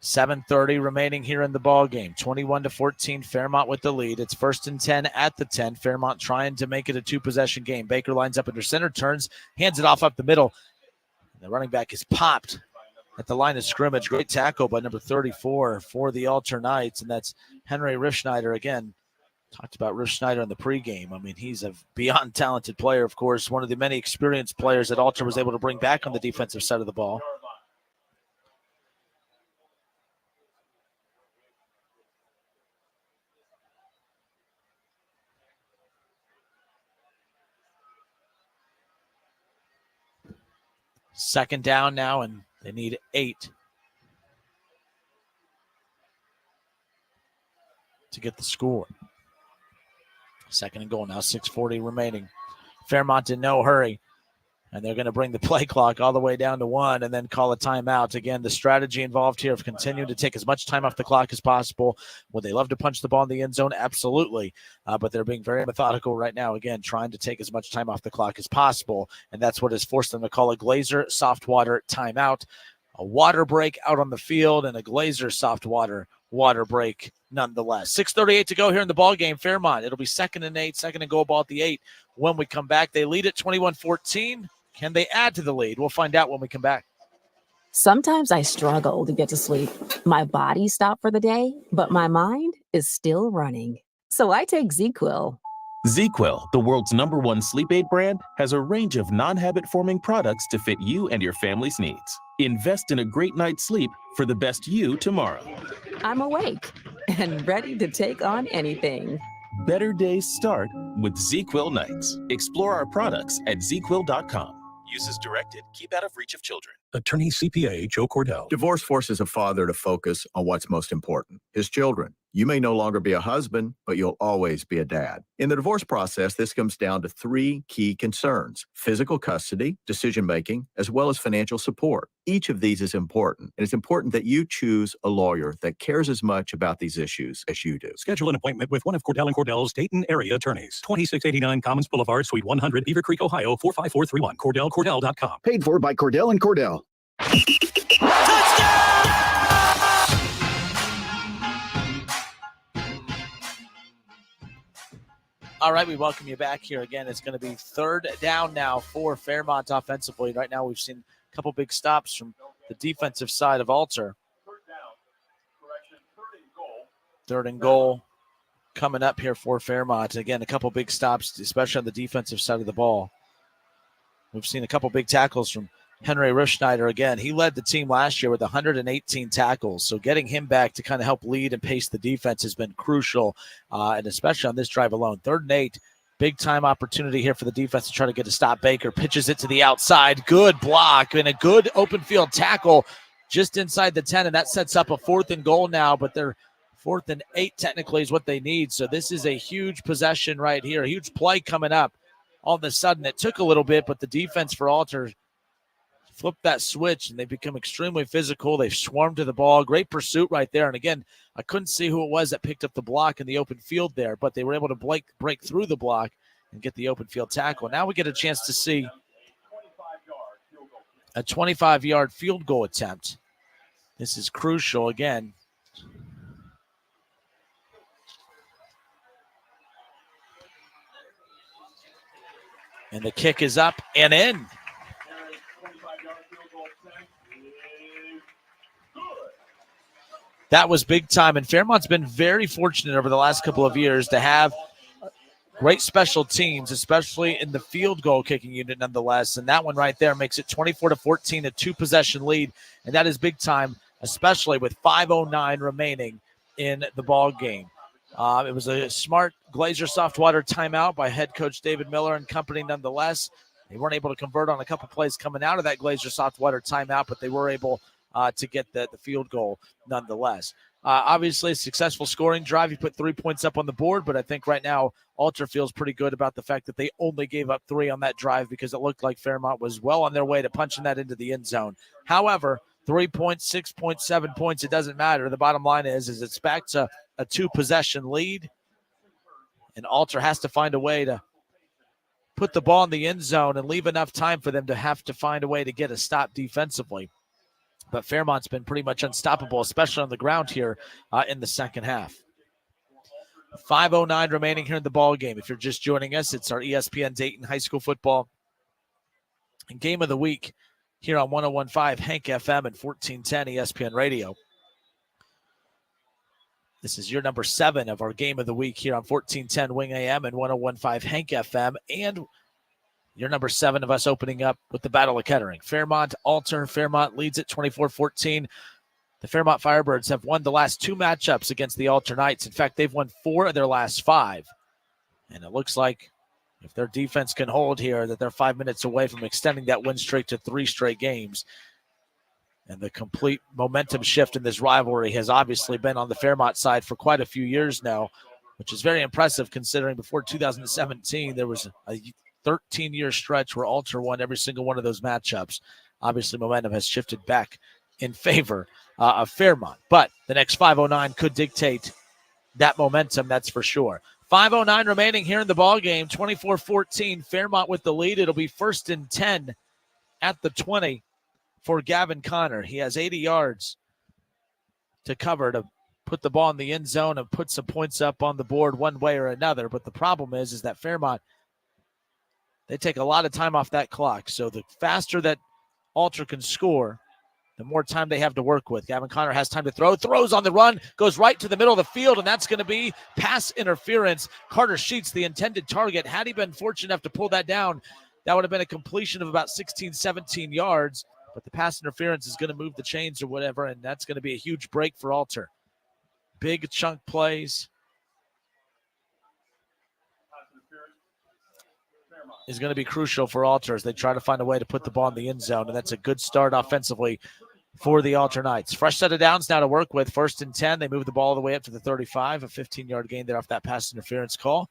.7:30 remaining here in the ball game. 21-14, Fairmont with the lead. It's 1st and 10 at the 10. Fairmont trying to make it a 2-possession game. Baker lines up under center, turns, hands it off up the middle. The running back is popped at the line of scrimmage. Great tackle by number 34 for the Alter Knights, and that's Henry Riffschneider again. Talked about Riffschneider in the pregame. I mean, he's a beyond talented player, of course, one of the many experienced players that Alter was able to bring back on the defensive side of the ball. Second down now, and they need 8 to get the score. Second and goal now, 6:40 remaining. Fairmont in no hurry, and they're going to bring the play clock all the way down to 1 and then call a timeout. Again, the strategy involved here of continuing to take as much time off the clock as possible. Would they love to punch the ball in the end zone? Absolutely, but they're being very methodical right now, again, trying to take as much time off the clock as possible, and that's what has forced them to call a Glazer soft water timeout. A water break out on the field and a Glazer soft water break nonetheless. 6:38 to go here in the ball game. Fairmont, it'll be 2nd and 8, second and goal ball at the 8. When we come back, they lead at 21-14. Can they add to the lead? We'll find out when we come back. Sometimes I struggle to get to sleep. My body stopped for the day, but my mind is still running. So I take ZQuil. ZQuil, the world's #1 sleep aid brand, has a range of non-habit-forming products to fit you and your family's needs. Invest in a great night's sleep for the best you tomorrow. I'm awake and ready to take on anything. Better days start with ZQuil nights. Explore our products at ZQuil.com. Use as directed. Keep out of reach of children. Attorney CPA Joe Cordell. Divorce forces a father to focus on what's most important, his children. You may no longer be a husband, but you'll always be a dad. In the divorce process, this comes down to 3 key concerns: physical custody, decision-making, as well as financial support. Each of these is important, and it's important that you choose a lawyer that cares as much about these issues as you do. Schedule an appointment with one of Cordell & Cordell's Dayton area attorneys. 2689 Commons Boulevard, Suite 100, Beaver Creek, Ohio, 45431. CordellCordell.com. Paid for by Cordell & Cordell. All right, we welcome you back here again. It's going to be 3rd down now for Fairmont offensively. Right now we've seen a couple big stops from the defensive side of Alter. 3rd and goal coming up here for Fairmont. Again, a couple big stops, especially on the defensive side of the ball. We've seen a couple big tackles from Henry Riffschneider. Again, he led the team last year with 118 tackles. So getting him back to kind of help lead and pace the defense has been crucial, and especially on this drive alone. 3rd and 8, big time opportunity here for the defense to try to get a stop. Baker pitches it to the outside. Good block and a good open field tackle just inside the 10, and that sets up a 4th and goal now, but they're 4th and 8 technically is what they need. So this is a huge possession right here, a huge play coming up. All of a sudden, it took a little bit, but the defense for Alter flipped that switch, and they've become extremely physical. They've swarmed to the ball. Great pursuit right there. And again, I couldn't see who it was that picked up the block in the open field there, but they were able to break through the block and get the open field tackle. Now we get a chance to see a 25-yard field goal attempt. This is crucial again. And the kick is up and in. That was big time, and Fairmont's been very fortunate over the last couple of years to have great special teams, especially in the field goal kicking unit nonetheless, and that one right there makes it 24-14, a 2-possession lead, and that is big time, especially with 5:09 remaining in the ball game. It was a smart Glazer softwater timeout by head coach David Miller and company nonetheless. They weren't able to convert on a couple plays coming out of that Glazer softwater timeout, but they were able to get the field goal nonetheless. Obviously, a successful scoring drive. You put 3 points up on the board, but I think right now Alter feels pretty good about the fact that they only gave up 3 on that drive because it looked like Fairmont was well on their way to punching that into the end zone. However, 3 points, 6 points, 7 points, it doesn't matter. The bottom line is it's back to a 2-possession lead, and Alter has to find a way to put the ball in the end zone and leave enough time for them to have to find a way to get a stop defensively. But Fairmont's been pretty much unstoppable, especially on the ground here in the second half. 5:09 remaining here in the ball game. If you're just joining us, it's our ESPN Dayton High School Football Game of the Week here on 101.5 Hank FM and 1410 ESPN Radio. This is your number 7 of our game of the week here on 1410 Wing AM and 101.5 Hank FM, and your number 7 of us opening up with the Battle of Kettering. Fairmont, Alter. Fairmont leads it 24-14. The Fairmont Firebirds have won the last 2 matchups against the Alter Knights. In fact, they've won 4 of their last 5. And it looks like if their defense can hold here, that they're 5 minutes away from extending that win streak to 3 straight games. And the complete momentum shift in this rivalry has obviously been on the Fairmont side for quite a few years now, which is very impressive considering before 2017, there was a 13-year stretch where Alter won every single one of those matchups. Obviously, momentum has shifted back in favor of Fairmont. But the next 5:09 could dictate that momentum, that's for sure. 5:09 remaining here in the ballgame, 24-14. Fairmont with the lead. It'll be 1st and 10 at the 20 for Gavin Connor. He has 80 yards to cover to put the ball in the end zone and put some points up on the board one way or another. But the problem is that Fairmont, they take a lot of time off that clock. So the faster that Alter can score, the more time they have to work with. Gavin Connor has time to throw, throws on the run, goes right to the middle of the field, and that's going to be pass interference. Carter Sheets, the intended target. Had he been fortunate enough to pull that down, that would have been a completion of about 16, 17 yards. But the pass interference is going to move the chains or whatever, and that's going to be a huge break for Alter. Big chunk plays is going to be crucial for Alter as they try to find a way to put the ball in the end zone, and that's a good start offensively for the Alter Knights. Fresh set of downs now to work with. 1st and 10. They move the ball all the way up to the 35, a 15-yard gain there off that pass interference call.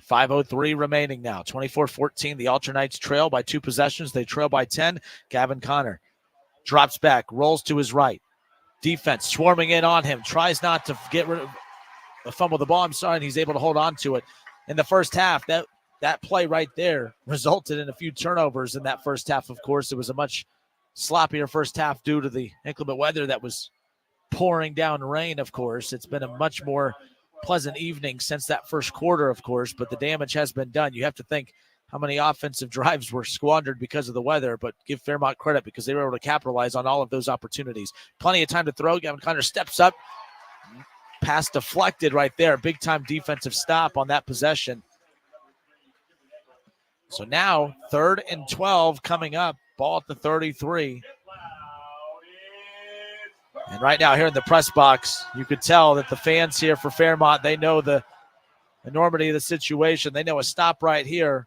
5:03 remaining now. 24-14. The Alter Knights trail by 2 possessions. They trail by 10. Gavin Connor drops back, rolls to his right. Defense swarming in on him. Tries not to get rid of fumble the ball. And he's able to hold on to it. In the first half, that play right there resulted in a few turnovers in that first half. Of course, it was a much sloppier first half due to the inclement weather that was pouring down rain, of course. It's been a much more pleasant evening since that first quarter, of course, but the damage has been done. You have to think how many offensive drives were squandered because of the weather, but give Fairmont credit because they were able to capitalize on all of those opportunities. Plenty of time to throw. Gavin Connor steps up. Pass deflected right there. Big-time defensive stop on that possession. So now 3rd and 12 coming up. Ball at the 33. And right now here in the press box, you could tell that the fans here for Fairmont, they know the enormity of the situation. They know a stop right here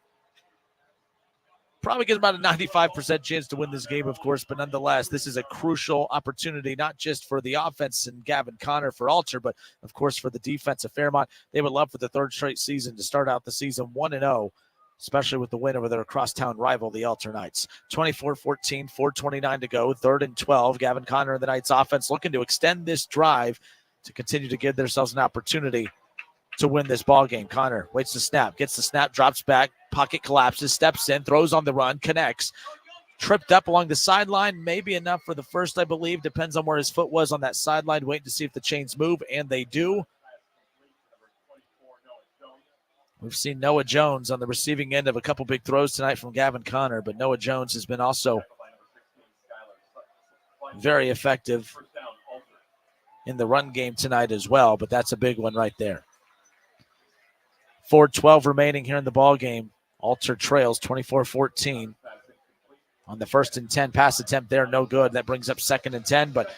probably gives about a 95% chance to win this game, of course, but nonetheless, this is a crucial opportunity, not just for the offense and Gavin Connor for Alter, but of course for the defense of Fairmont. They would love for the 3rd straight season to start out the season 1-0, especially with the win over their crosstown rival, the Alter Knights. 24-14, 4:29 to go, 3rd and 12. Gavin Connor and the Knights offense looking to extend this drive to continue to give themselves an opportunity to win this ball game. Connor waits to snap, gets the snap, drops back, pocket collapses, steps in, throws on the run, connects. Tripped up along the sideline, maybe enough for the first, I believe. Depends on where his foot was on that sideline, waiting to see if the chains move, and they do. We've seen Noah Jones on the receiving end of a couple big throws tonight from Gavin Connor, but Noah Jones has been also very effective in the run game tonight as well, but that's a big one right there. 4:12 remaining here in the ball game. Alter trails 24-14 on the 1st and 10 pass attempt there. No good. That brings up 2nd and 10, but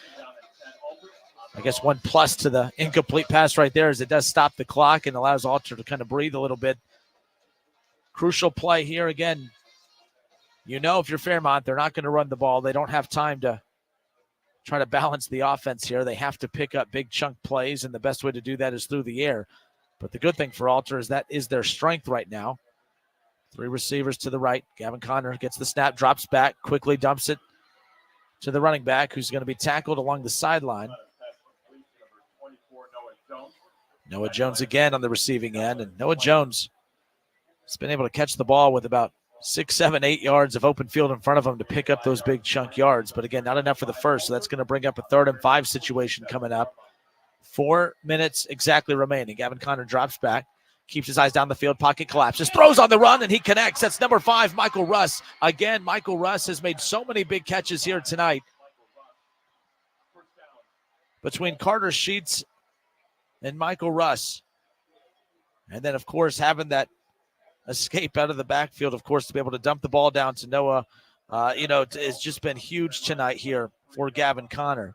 I guess one plus to the incomplete pass right there is it does stop the clock and allows Alter to kind of breathe a little bit. Crucial play here again. You know, if you're Fairmont, they're not going to run the ball. They don't have time to try to balance the offense here. They have to pick up big chunk plays, and the best way to do that is through the air. But the good thing for Alter is that is their strength right now. 3 receivers to the right. Gavin Connor gets the snap, drops back, quickly dumps it to the running back, who's going to be tackled along the sideline. Noah Jones again on the receiving end, and Noah Jones has been able to catch the ball with about 6, 7, 8 yards of open field in front of him to pick up those big chunk yards. But again, not enough for the first, so that's going to bring up a 3rd and 5 situation coming up. 4 minutes exactly remaining. Gavin Connor drops back, keeps his eyes down the field, pocket collapses, throws on the run, and he connects. That's number 5, Michael Russ. Again, Michael Russ has made so many big catches here tonight. Between Carter Sheets and Michael Russ. And then, of course, having that escape out of the backfield, of course, to be able to dump the ball down to Noah, it's just been huge tonight here for Gavin Connor.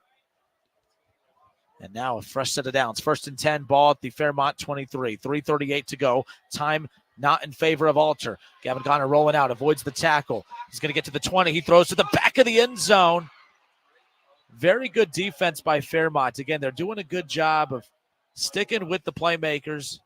And now a fresh set of downs. 1st and 10, ball at the Fairmont 23. 3:38 to go. Time not in favor of Alter. Gavin Connor rolling out, avoids the tackle. He's going to get to the 20. He throws to the back of the end zone. Very good defense by Fairmont. Again, they're doing a good job of sticking with the playmakers,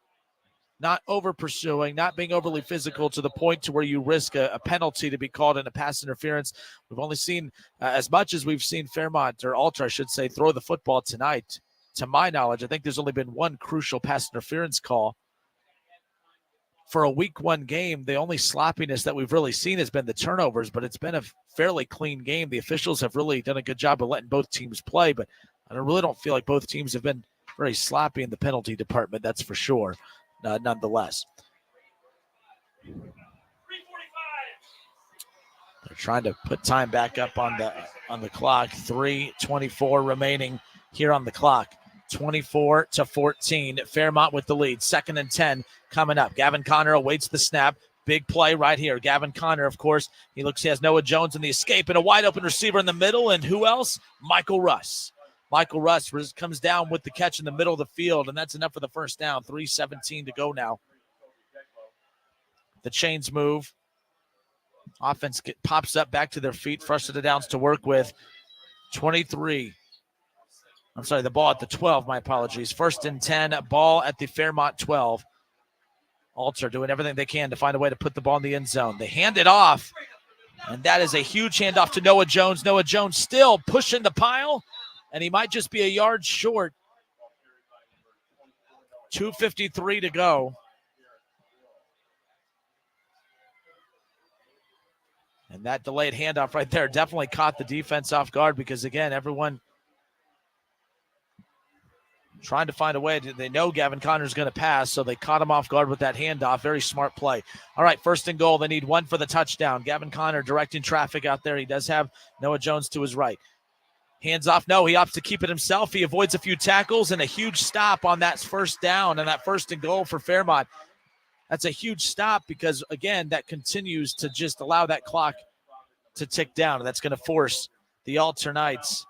not over pursuing, not being overly physical to the point to where you risk a penalty to be called in a pass interference. We've only seen, as much as we've seen Fairmont, or Alter, I should say, throw the football tonight. To my knowledge, I think there's only been one crucial pass interference call. For a week 1 game, the only sloppiness that we've really seen has been the turnovers, but it's been a fairly clean game. The officials have really done a good job of letting both teams play, but I really don't feel like both teams have been very sloppy in the penalty department, that's for sure, nonetheless. They're trying to put time back up on the clock. 3:24 remaining here on the clock. 24-14. Fairmont with the lead. 2nd and 10 coming up. Gavin Connor awaits the snap. Big play right here. Gavin Connor, of course, he has Noah Jones in the escape and a wide open receiver in the middle. And who else? Michael Russ. Michael Russ comes down with the catch in the middle of the field, and that's enough for the first down. 3:17 to go now. The chains move. Offense pops up back to their feet. Fresh set of downs to work with. 23. I'm sorry, the ball at the 12, my apologies. 1st and 10, ball at the Fairmont 12. Alter doing everything they can to find a way to put the ball in the end zone. They hand it off, and that is a huge handoff to Noah Jones. Noah Jones still pushing the pile, and he might just be a yard short. 2:53 to go. And that delayed handoff right there definitely caught the defense off guard because, again, everyone trying to find a way. They know Gavin Connor's going to pass, so they caught him off guard with that handoff. Very smart play. All right, 1st and goal. They need 1 for the touchdown. Gavin Connor directing traffic out there. He does have Noah Jones to his right. Hands off. No, he opts to keep it himself. He avoids a few tackles and a huge stop on that 1st down and that 1st and goal for Fairmont. That's a huge stop because, again, that continues to just allow that clock to tick down, and that's going to force the Alter Knights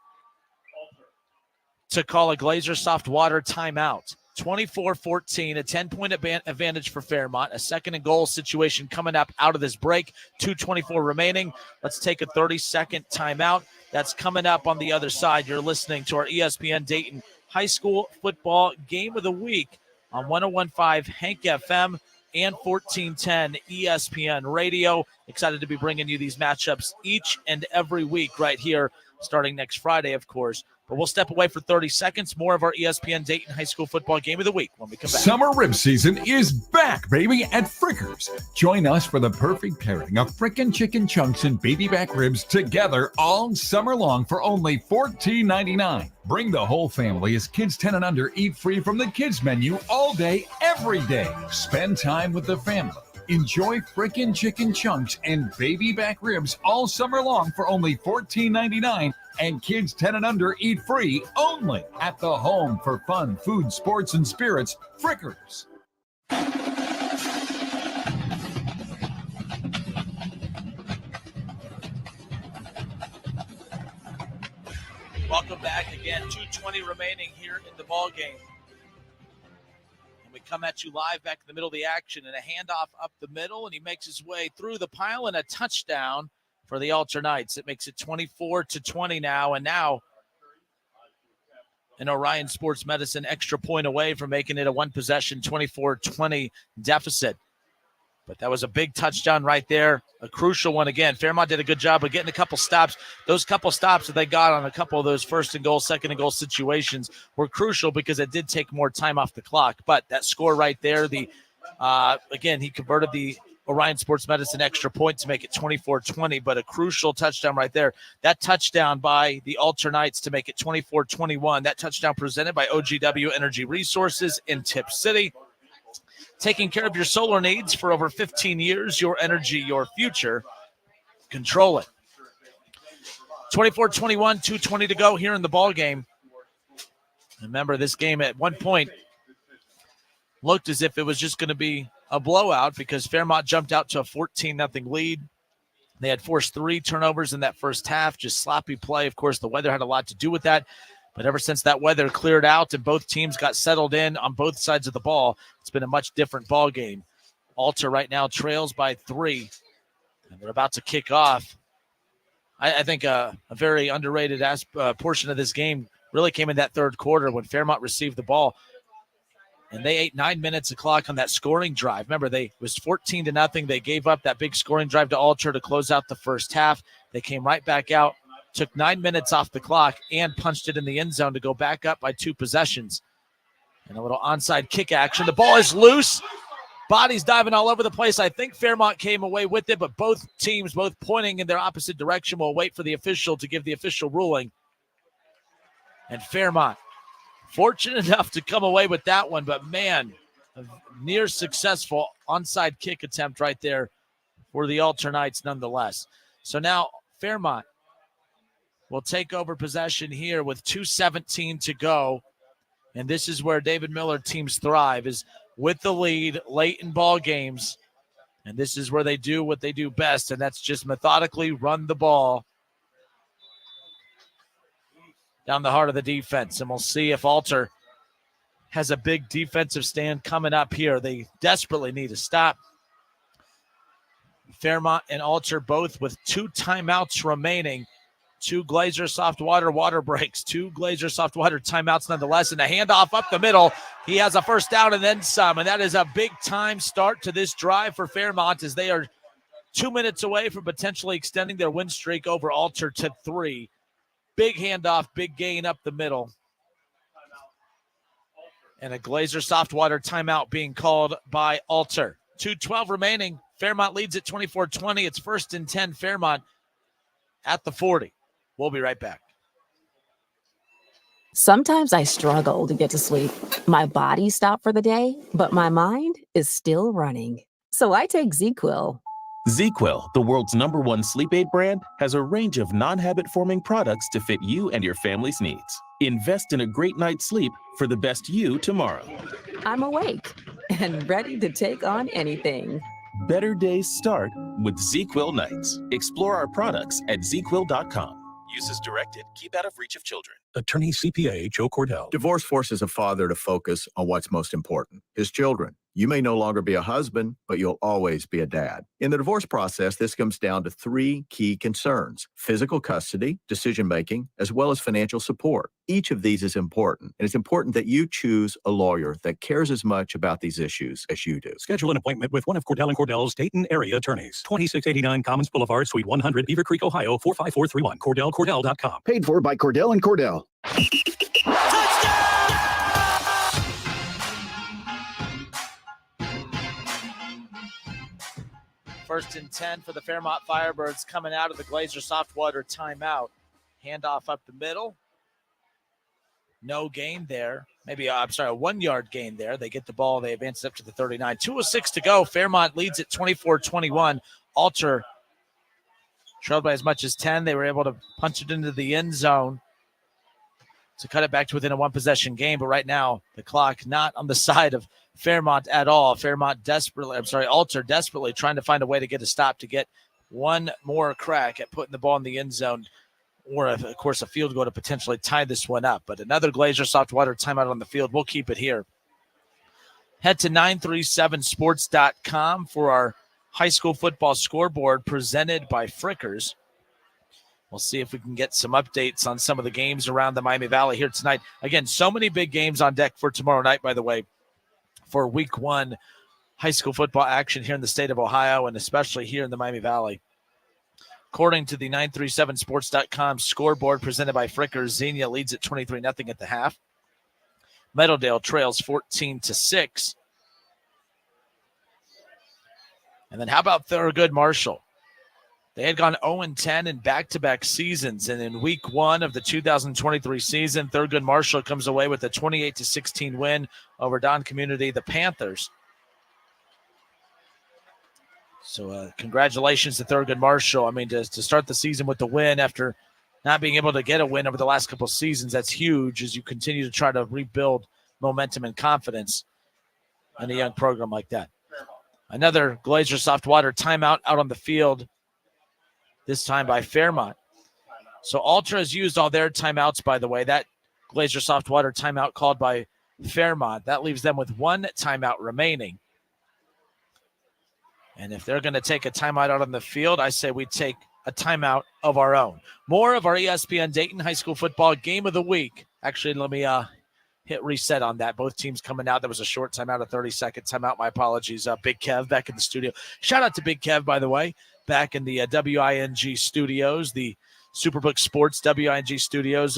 to call a Glazer Soft Water timeout. 24-14, a 10-point advantage for Fairmont. A 2nd and goal situation coming up out of this break. 2:24 remaining. Let's take a 30-second timeout. That's coming up on the other side. You're listening to our ESPN Dayton High School Football Game of the Week on 101.5 Hank FM and 1410 ESPN Radio. Excited to be bringing you these matchups each and every week right here, starting next Friday, of course. But we'll step away for 30 seconds. More of our ESPN Dayton High School Football Game of the Week when we come back. Summer rib season is back, baby, at Frickers. Join us for the perfect pairing of frickin' chicken chunks and baby back ribs together all summer long for only $14.99. Bring the whole family as kids 10 and under eat free from the kids menu all day, every day. Spend time with the family. Enjoy frickin' chicken chunks and baby back ribs all summer long for only $14.99. And kids 10 and under eat free only at the home for fun, food, sports, and spirits, Frickers. Welcome back again. 2:20 remaining here in the ball game. And we come at you live back in the middle of the action, and a handoff up the middle, and he makes his way through the pile and a touchdown for the Alter Knights. It makes it 24-20 now, and now an Orion Sports Medicine extra point away from making it a one-possession 24-20 deficit. But that was a big touchdown right there, a crucial one again. Fairmont did a good job of getting a couple stops. Those couple stops that they got on a couple of those 1st and goal, 2nd and goal situations were crucial because it did take more time off the clock. But that score right there, again, he converted the Orion Sports Medicine extra point to make it 24-20, but a crucial touchdown right there. That touchdown by the Alter Knights to make it 24-21. That touchdown presented by OGW Energy Resources in Tip City. Taking care of your solar needs for over 15 years, your energy, your future. Control it. 24-21, 2:20 to go here in the ball game. Remember, this game at one point looked as if it was just going to be a blowout because Fairmont jumped out to a 14-0 lead. They had forced 3 turnovers in that first half, just sloppy play. Of course, the weather had a lot to do with that. But ever since that weather cleared out and both teams got settled in on both sides of the ball, it's been a much different ball game. Alter right now trails by 3, and they're about to kick off. I think a very underrated portion of this game really came in that third quarter when Fairmont received the ball. And they ate 9 minutes of clock on that scoring drive. Remember, it was 14-0. They gave up that big scoring drive to Alter to close out the first half. They came right back out, took 9 minutes off the clock, and punched it in the end zone to go back up by 2 possessions. And a little onside kick action. The ball is loose. Bodies diving all over the place. I think Fairmont came away with it, but both teams, both pointing in their opposite direction, will wait for the official to give the official ruling. And Fairmont, fortunate enough to come away with that one, but man, a near successful onside kick attempt right there for the Alter Knights nonetheless. So now Fairmont will take over possession here with 2:17 to go. And this is where David Miller teams thrive, is with the lead late in ball games. And this is where they do what they do best, and that's just methodically run the ball down the heart of the defense. And we'll see if Alter has a big defensive stand coming up here. They desperately need a stop. Fairmont and Alter both with 2 timeouts remaining. 2 Glazer soft water breaks, 2 Glazer soft water timeouts nonetheless, and a handoff up the middle. He has a first down and then some, and that is a big-time start to this drive for Fairmont as they are 2 minutes away from potentially extending their win streak over Alter to 3. Big handoff, big gain up the middle. And a Glazer soft water timeout being called by Alter. 2:12 remaining. Fairmont leads at 24-20. It's 1st and 10 Fairmont at the 40. We'll be right back. Sometimes I struggle to get to sleep. My body stopped for the day, but my mind is still running. So I take ZQuil. ZQuil, the world's #1 sleep aid brand, has a range of non-habit-forming products to fit you and your family's needs. Invest in a great night's sleep for the best you tomorrow. I'm awake and ready to take on anything. Better days start with ZQuil nights. Explore our products at ZQuil.com. Use as directed. Keep out of reach of children. Attorney CPA Joe Cordell. Divorce forces a father to focus on what's most important, his children. You may no longer be a husband, but you'll always be a dad. In the divorce process, this comes down to 3 key concerns: physical custody, decision-making, as well as financial support. Each of these is important, and it's important that you choose a lawyer that cares as much about these issues as you do. Schedule an appointment with one of Cordell & Cordell's Dayton area attorneys. 2689 Commons Boulevard, Suite 100, Beaver Creek, Ohio, 45431. CordellCordell.com. Paid for by Cordell & Cordell. First and 10 for the Fairmont Firebirds coming out of the Glazer softwater timeout. Handoff up the middle. No gain there. Maybe, a 1-yard gain there. They get the ball. They advance up to the 39. 2:06 to go. Fairmont leads at 24-21. Alter trailed by as much as 10. They were able to punch it into the end zone to cut it back to within a 1-possession game. But right now, the clock not on the side of Fairmont at all. Alter desperately trying to find a way to get a stop to get one more crack at putting the ball in the end zone, or of course a field goal to potentially tie this one up. But another Glazer softwater timeout on the field. We'll keep it here. Head to 937sports.com for our high school football scoreboard presented by Frickers. We'll see if we can get some updates on some of the games around the Miami Valley here tonight. Again, so many big games on deck for tomorrow night, by the way, for week 1 high school football action here in the state of Ohio and especially here in the Miami Valley. According to the 937sports.com scoreboard presented by Frickers, Xenia leads at 23-0 at the half. Meadowdale trails 14-6. And then how about Thurgood Marshall? They had gone 0-10 in back-to-back seasons, and in week 1 of the 2023 season, Thurgood Marshall comes away with a 28-16 win over Don Community, the Panthers. So congratulations to Thurgood Marshall. I mean, to start the season with the win after not being able to get a win over the last couple of seasons, that's huge as you continue to try to rebuild momentum and confidence in a young program like that. Another Glazier Soft Water timeout out on the field, this time by Fairmont. So Alter has used all their timeouts, by the way. That Glazier Soft Water timeout called by Fairmont. That leaves them with one timeout remaining. And if they're going to take a timeout out on the field, I say we take a timeout of our own. More of our ESPN Dayton High School Football Game of the Week. Actually, let me hit reset on that. Both teams coming out. There was a short timeout, a 30-second timeout. My apologies. Big Kev back in the studio. Shout out to Big Kev, by the way, back in the WING studios, the Superbook Sports WING studios,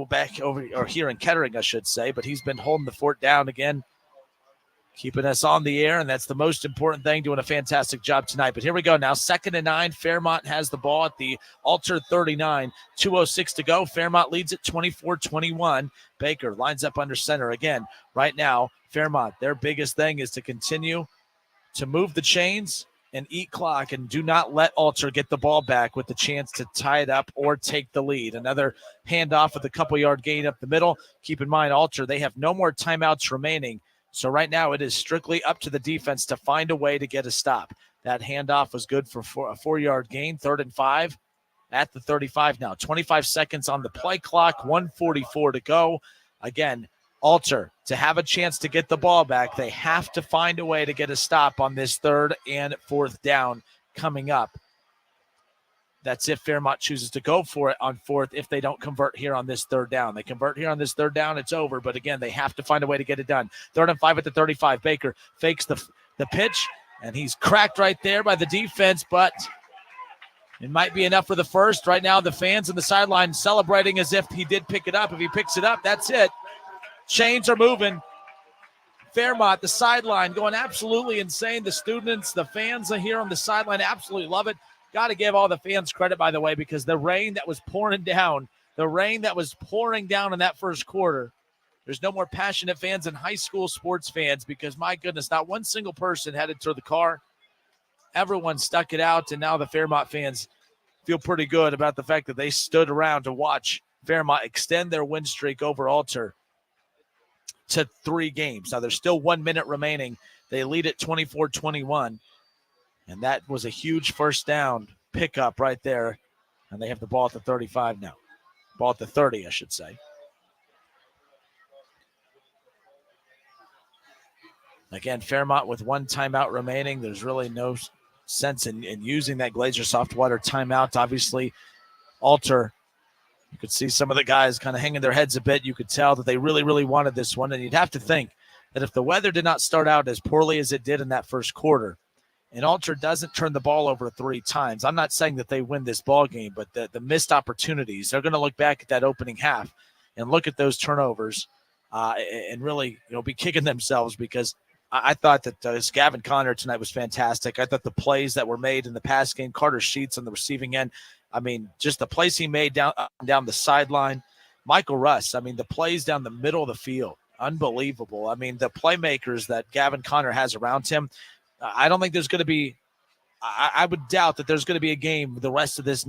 back over or here in Kettering, I should say. But he's been holding the fort down again, keeping us on the air, and that's the most important thing, doing a fantastic job tonight. But here we go now, 2nd and 9. Fairmont has the ball at the Alter 39, 2:06 to go. Fairmont leads at 24-21. Baker lines up under center again. Right now, Fairmont, their biggest thing is to continue to move the chains and eat clock and do not let Alter get the ball back with the chance to tie it up or take the lead. Another handoff with a couple-yard gain up the middle. Keep in mind, Alter, they have no more timeouts remaining. So right now it is strictly up to the defense to find a way to get a stop. That handoff was good for a 4-yard gain, 3rd and 5 at the 35 now. 25 seconds on the play clock, 1:44 to go. Again, Alter, to have a chance to get the ball back, they have to find a way to get a stop on this 3rd and 4th down coming up. That's if Fairmont chooses to go for it on 4th if they don't convert here on this 3rd down. They convert here on this 3rd down, it's over. But again, they have to find a way to get it done. 3rd and 5 at the 35. Baker fakes the pitch, and he's cracked right there by the defense, but it might be enough for the first. Right now, the fans on the sideline celebrating as if he did pick it up. If he picks it up, that's it. Chains are moving. Fairmont, the sideline, going absolutely insane. The students, the fans are here on the sideline absolutely love it. Got to give all the fans credit, by the way, because the rain that was pouring down in that first quarter, there's no more passionate fans than high school sports fans because, my goodness, not one single person headed to the car. Everyone stuck it out, and now the Fairmont fans feel pretty good about the fact that they stood around to watch Fairmont extend their win streak over Alter to 3 games. Now, there's still 1 minute remaining. They lead at 24-21. And that was a huge first down pickup right there. And they have the ball at the 35 now. Ball at the 30, I should say. Again, Fairmont with 1 timeout remaining. There's really no sense in using that Glazier Soft Water timeout. Obviously, Alter, you could see some of the guys kind of hanging their heads a bit. You could tell that they really, really wanted this one. And you'd have to think that if the weather did not start out as poorly as it did in that first quarter, and Alter doesn't turn the ball over 3 times, I'm not saying that they win this ball game, but the missed opportunities, they're going to look back at that opening half and look at those turnovers and really, be kicking themselves because I thought that Gavin Connor tonight was fantastic. I thought the plays that were made in the pass game, Carter Sheets on the receiving end, I mean, just the plays he made down the sideline. Michael Russ, I mean, the plays down the middle of the field, unbelievable. I mean, the playmakers that Gavin Connor has around him, I don't think there's going to be – I would doubt that there's going to be a game the rest of this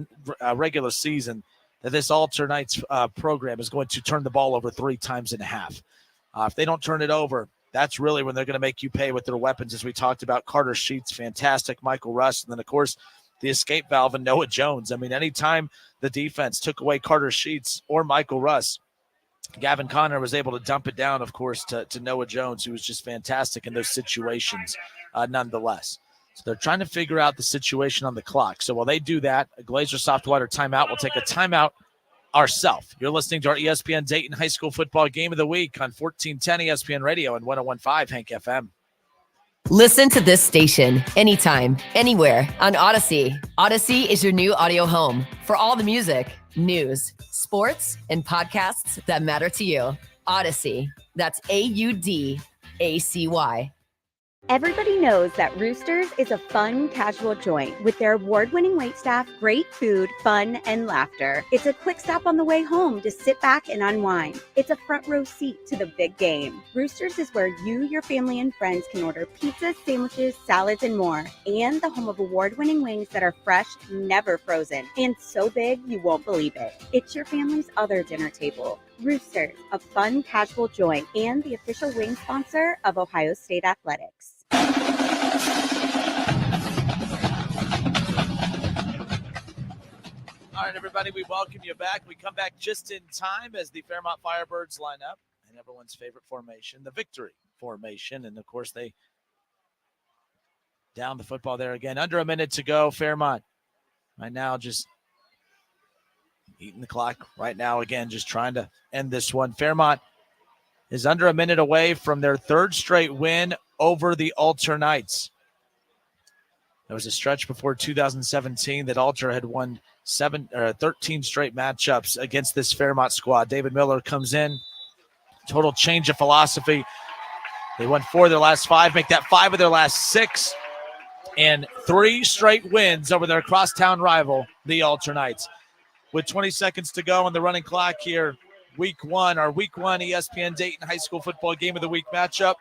regular season that this Alter Knights program is going to turn the ball over 3 times and a half. If they don't turn it over, that's really when they're going to make you pay with their weapons, as we talked about. Carter Sheets, fantastic. Michael Russ, and then, of course, the escape valve and Noah Jones. I mean, anytime the defense took away Carter Sheets or Michael Russ, Gavin Connor was able to dump it down, of course, to Noah Jones, who was just fantastic in those situations nonetheless. So they're trying to figure out the situation on the clock. So while they do that, a Glazier Soft Water timeout. We'll take a timeout ourselves. You're listening to our ESPN Dayton High School Football Game of the Week on 1410 ESPN Radio and 101.5 Hank FM. Listen to this station anytime, anywhere on Odyssey. Odyssey is your new audio home for all the music, news, sports, and podcasts that matter to you. Odyssey. That's AUDACY. Everybody knows that Roosters is a fun, casual joint with their award-winning waitstaff, great food, fun, and laughter. It's a quick stop on the way home to sit back and unwind. It's a front row seat to the big game. Roosters is where you, your family, and friends can order pizzas, sandwiches, salads, and more. And the home of award-winning wings that are fresh, never frozen, and so big you won't believe it. It's your family's other dinner table. Roosters, a fun, casual joint, and the official wing sponsor of Ohio State Athletics. All right, everybody, we welcome you back. We come back just in time as the Fairmont Firebirds line up in everyone's favorite formation, the victory formation. And, of course, they down the football there again. Under a minute to go. Fairmont right now just eating the clock right now again, just trying to end this one. Fairmont is under a minute away from their third straight win over the Alter Knights. There was a stretch before 2017 that Alter had won 13 straight matchups against this Fairmont squad. David Miller comes in, total change of philosophy. They won 4 of their last 5, make that 5 of their last 6, and 3 straight wins over their crosstown rival, the Alter Knights. With 20 seconds to go on the running clock here, week 1, our week 1 ESPN Dayton High School Football Game of the Week matchup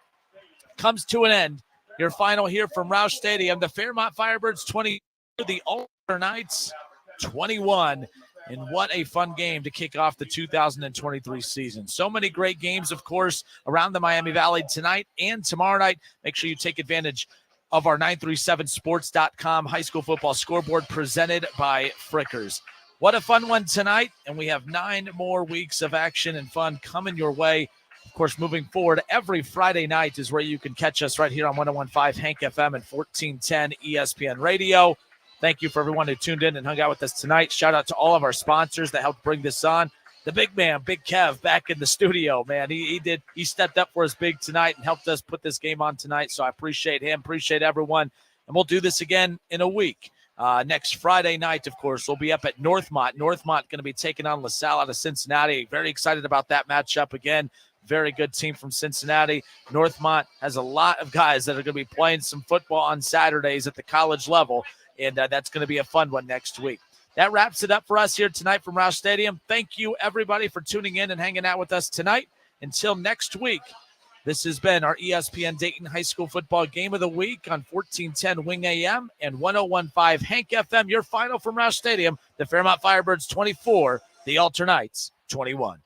comes to an end. Your final here from Roush Stadium, the Fairmont Firebirds 20, the Alter Knights 21. And what a fun game to kick off the 2023 season. So many great games, of course, around the Miami Valley tonight and tomorrow night. Make sure you take advantage of our 937sports.com high school football scoreboard presented by Frickers. What a fun one tonight, and we have 9 more weeks of action and fun coming your way. Of course, moving forward, every Friday night is where you can catch us right here on 101.5 Hank FM and 1410 ESPN Radio. Thank you for everyone who tuned in and hung out with us tonight. Shout out to all of our sponsors that helped bring this on. The big man, Big Kev, back in the studio, man. He stepped up for us big tonight and helped us put this game on tonight, so I appreciate him, appreciate everyone. And we'll do this again in a week. Next Friday night, of course, we'll be up at Northmont. Northmont going to be taking on LaSalle out of Cincinnati. Very excited about that matchup again. Very good team from Cincinnati. Northmont has a lot of guys that are going to be playing some football on Saturdays at the college level, and that's going to be a fun one next week. That wraps it up for us here tonight from Roush Stadium. Thank you, everybody, for tuning in and hanging out with us tonight. Until next week, this has been our ESPN Dayton High School Football Game of the Week on 1410 Wing AM and 101.5 Hank FM. Your final from Roush Stadium, the Fairmont Firebirds 24, the Alter Knights 21.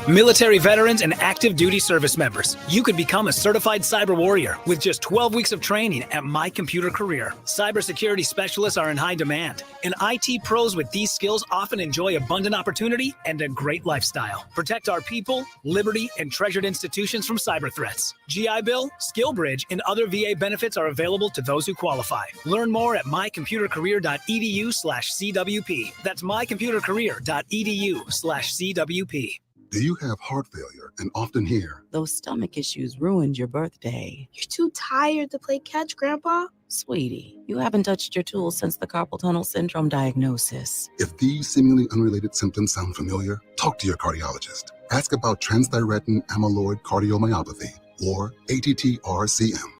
Military veterans and active duty service members, you could become a certified cyber warrior with just 12 weeks of training at My Computer Career. Cybersecurity specialists are in high demand, and IT pros with these skills often enjoy abundant opportunity and a great lifestyle. Protect our people, liberty, and treasured institutions from cyber threats. GI Bill, SkillBridge, and other VA benefits are available to those who qualify. Learn more at mycomputercareer.edu/CWP. That's mycomputercareer.edu/CWP. Do you have heart failure and often hear, "Those stomach issues ruined your birthday"? You're too tired to play catch, Grandpa? Sweetie, you haven't touched your tools since the carpal tunnel syndrome diagnosis. If these seemingly unrelated symptoms sound familiar, talk to your cardiologist. Ask about transthyretin amyloid cardiomyopathy, or ATTR-CM.